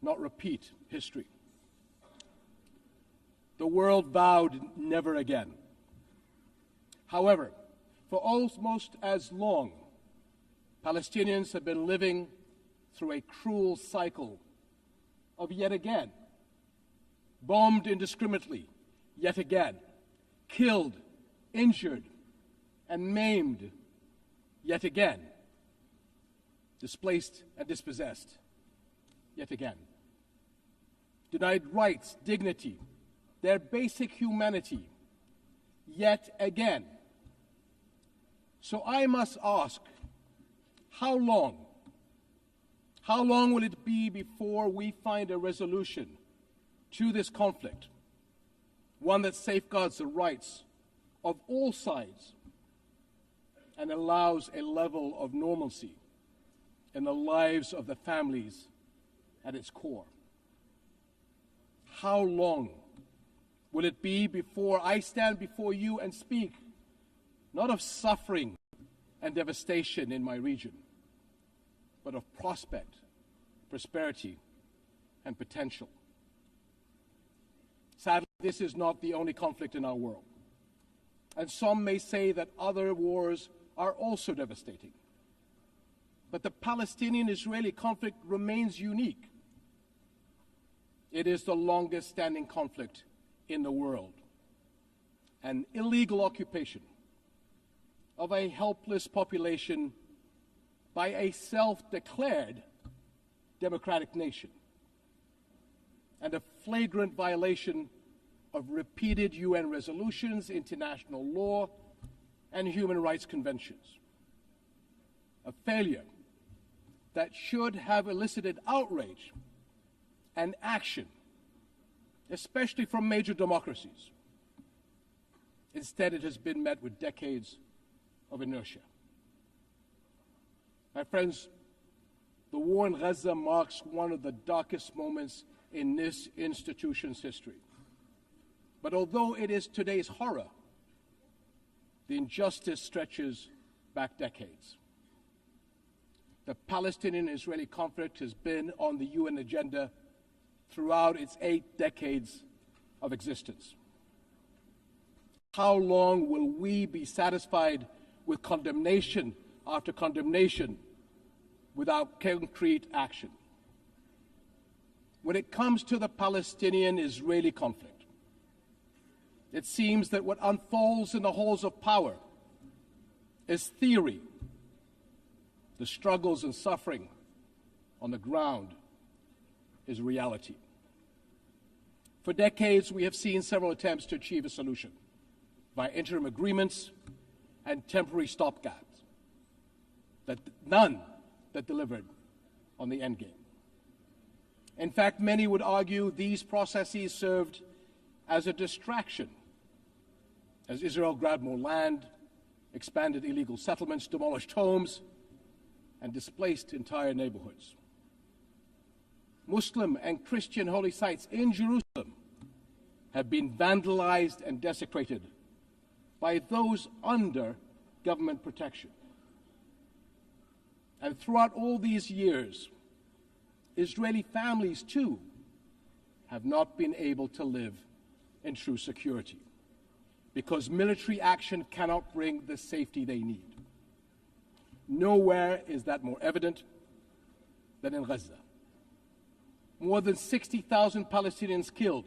not repeat, history. The world vowed never again. However, for almost as long, Palestinians have been living through a cruel cycle of yet again, bombed indiscriminately, yet again, killed, injured, and maimed, yet again, displaced and dispossessed, yet again, denied rights, dignity, their basic humanity, yet again, So I must ask, how long? How long will it be before we find a resolution to this conflict, one that safeguards the rights of all sides and allows a level of normalcy in the lives of the families at its core? How long will it be before I stand before you and speak not of suffering and devastation in my region, but of prospect, prosperity, and potential? Sadly, this is not the only conflict in our world. And some may say that other wars are also devastating. But the Palestinian-Israeli conflict remains unique. It is the longest standing conflict in the world. An illegal occupation of a helpless population by a self-declared democratic nation, and a flagrant violation of repeated UN resolutions, international law, and human rights conventions. A failure that should have elicited outrage and action, especially from major democracies. Instead, it has been met with decades of inertia. My friends, the war in Gaza marks one of the darkest moments in this institution's history. But although it is today's horror, the injustice stretches back decades. The Palestinian-Israeli conflict has been on the UN agenda throughout its 8 decades of existence. How long will we be satisfied with condemnation after condemnation without concrete action? When it comes to the Palestinian-Israeli conflict, it seems that what unfolds in the halls of power is theory. The struggles and suffering on the ground is reality. For decades, we have seen several attempts to achieve a solution by interim agreements and temporary stopgaps, none that delivered on the endgame. In fact, many would argue these processes served as a distraction, as Israel grabbed more land, expanded illegal settlements, demolished homes, and displaced entire neighborhoods. Muslim and Christian holy sites in Jerusalem have been vandalized and desecrated by those under government protection. And throughout all these years, Israeli families, too, have not been able to live in true security because military action cannot bring the safety they need. Nowhere is that more evident than in Gaza. More than 60,000 Palestinians killed,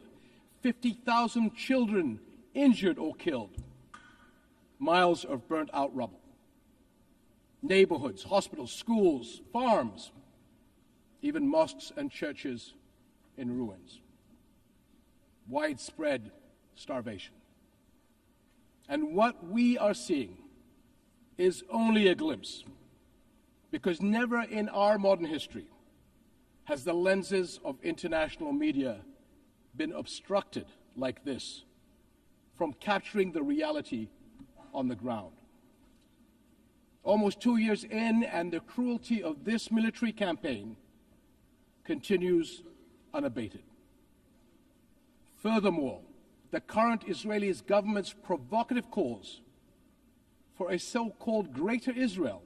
50,000 children injured or killed, miles of burnt-out rubble, neighborhoods, hospitals, schools, farms, even mosques and churches in ruins, widespread starvation. And what we are seeing is only a glimpse, because never in our modern history has the lenses of international media been obstructed like this from capturing the reality on the ground. Almost 2 years in, and the cruelty of this military campaign continues unabated. Furthermore, the current Israeli government's provocative calls for a so-called Greater Israel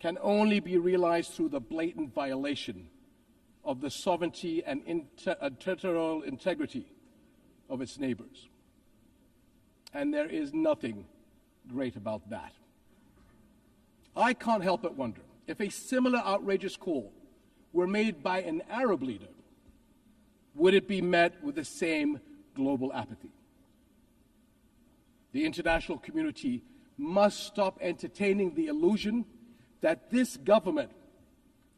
can only be realized through the blatant violation of the sovereignty and territorial integrity of its neighbors. And there is nothing great about that. I can't help but wonder if a similar outrageous call were made by an Arab leader, would it be met with the same global apathy? The international community must stop entertaining the illusion that this government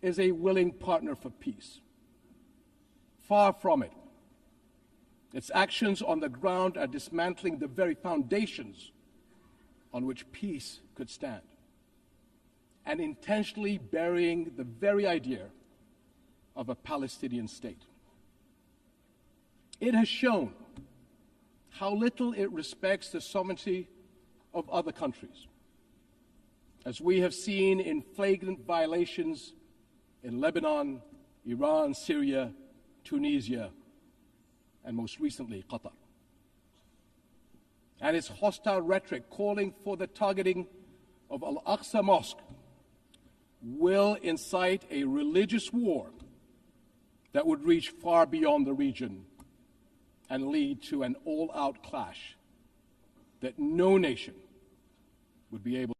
is a willing partner for peace. Far from it. Its actions on the ground are dismantling the very foundations on which peace could stand, and intentionally burying the very idea of a Palestinian state. It has shown how little it respects the sovereignty of other countries, as we have seen in flagrant violations in Lebanon, Iran, Syria, Tunisia, and most recently, Qatar. And its hostile rhetoric calling for the targeting of Al-Aqsa Mosque will incite a religious war that would reach far beyond the region and lead to an all-out clash that no nation would be able.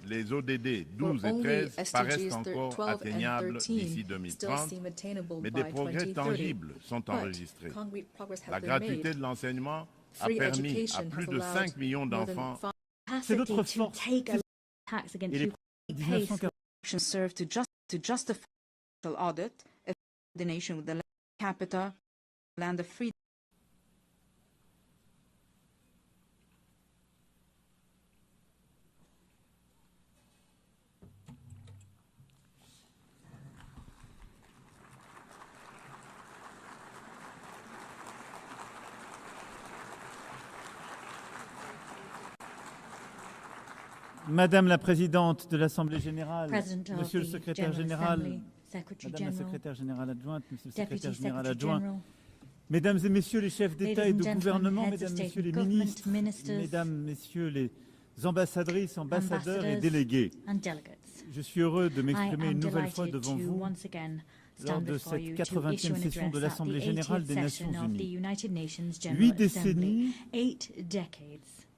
Les ODD 12 et 13 paraissent encore atteignables d'ici 2030, mais des progrès tangibles sont enregistrés. La gratuité de l'enseignement a permis à plus de 5 millions d'enfants. C'est notre force. Et les serve to justify audit, the nation with the land capita, land of freedom. Madame la Présidente de l'Assemblée générale, Monsieur le Secrétaire général, Madame la Secrétaire générale adjointe, Monsieur le Secrétaire général adjoint, Mesdames et Messieurs les chefs d'État et de gouvernement, Mesdames, Messieurs les ministres, Mesdames, Messieurs les ambassadrices, ambassadeurs et délégués, je suis heureux de m'exprimer une nouvelle fois devant vous lors de cette 80e session de l'Assemblée générale des Nations unies. 8 décennies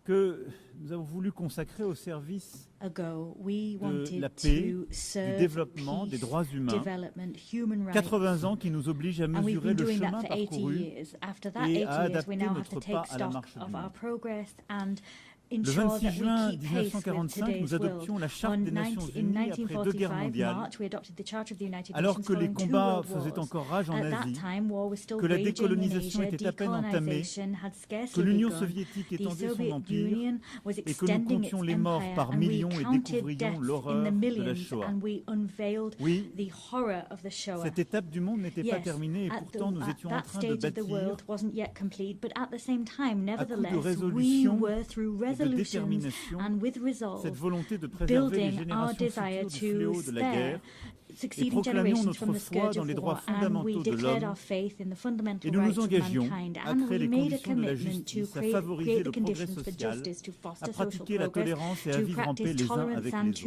que nous avons voulu consacrer au service de la paix, du développement, des droits humains. 80 ans qui nous obligent à mesurer le chemin parcouru et à adapter notre pas à la marche du monde. Le 26 juin 1945, nous adoptions la Charte des Nations Unies après 2 guerres mondiales, alors que les combats faisaient encore rage en Asie, que la décolonisation était à peine entamée, que l'Union soviétique étendait son empire et que nous comptions les morts par millions et découvrions l'horreur de la Shoah. Oui, cette étape du monde n'était pas terminée et pourtant nous étions en train de bâtir, à coup de résolution, de détermination, cette volonté de préserver les générations futures du fléau de la guerre et proclamions notre foi dans les droits fondamentaux de l'homme et nous nous engagions à créer les conditions de la justice, à favoriser le progrès social, à pratiquer la tolérance et à vivre en paix les uns avec les autres.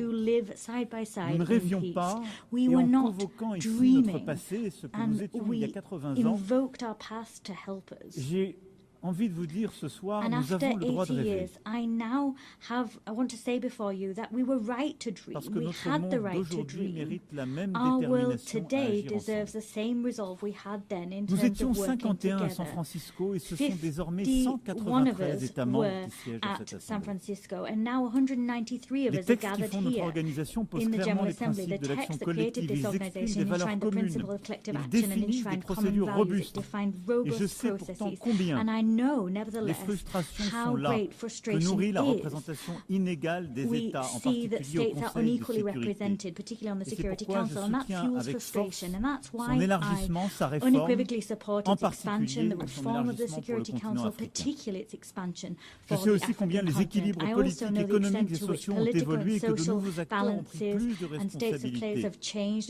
Nous ne rêvions pas et en convoquant ici notre passé et ce que nous étions il y a 80 ans, j'ai envie de vous dire ce soir, nous avons le droit de rêver. Parce que notre monde d'aujourd'hui mérite la même détermination à agir ensemble. Nous étions 51 à San Francisco et ce sont désormais 193 États membres qui siègent à cette assemblée. Les textes qui font notre organisation posent clairement les principes de l'action collective, ils expriment des valeurs communes, ils définissent des procédures robustes. Et je sais pourtant combien les frustrations sont là, que nourrit la représentation inégale des États, en particulier au Conseil de sécurité. Et c'est pourquoi je soutiens avec force son élargissement, sa réforme, en particulier son élargissement pour le continent africain. Je sais aussi combien les équilibres politiques, économiques et sociaux ont évolué et que de nouveaux acteurs ont pris plus de responsabilités.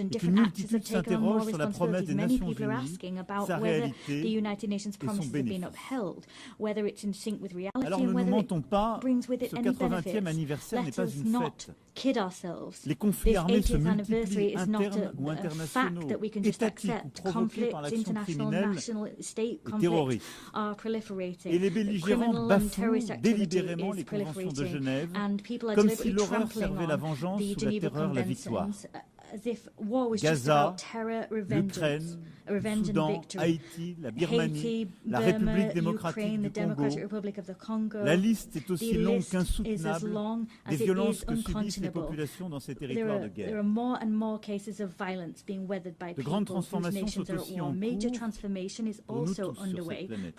Et qu'une multitude s'interroge sur la promesse des Nations Unies, sa réalité et son bénéfice. Alors ne nous mentons pas, ce 80e anniversaire n'est pas une fête. Les conflits armés se multiplient, internes ou internationaux, étatiques ou provoqués par l'action criminelle et terroriste. Et les belligérants bafouent délibérément les conventions de Genève, comme si l'horreur servait la vengeance sous la terreur la victoire. Gaza, l'Ukraine, Soudan, Haïti, la Birmanie, la République démocratique du Congo. La liste est aussi longue qu'insoutenable des violences que subissent les populations dans ces territoires de guerre. De grandes transformations sont aussi en cours pour nous tous sur cette planète.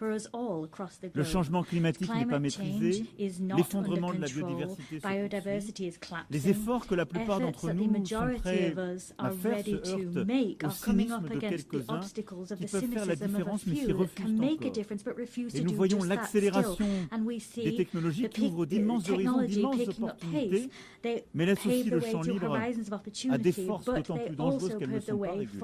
Le changement climatique n'est pas maîtrisé, l'effondrement de la biodiversité se poursuit. Les efforts que la plupart d'entre nous sont prêts à faire se heurtent au cynisme de quelques-uns qui peuvent faire la différence mais s'y refusent encore. Et nous voyons l'accélération des technologies qui ouvrent d'immenses horizons, d'immenses opportunités, mais laissent aussi le champ libre à des forces d'autant plus dangereuses qu'elles ne sont pas régulées.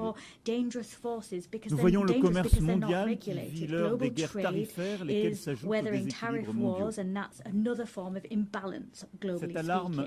Nous voyons le commerce mondial qui vit l'heure des guerres tarifaires, lesquelles s'ajoutent aux déséquilibres mondiaux. Cette alarme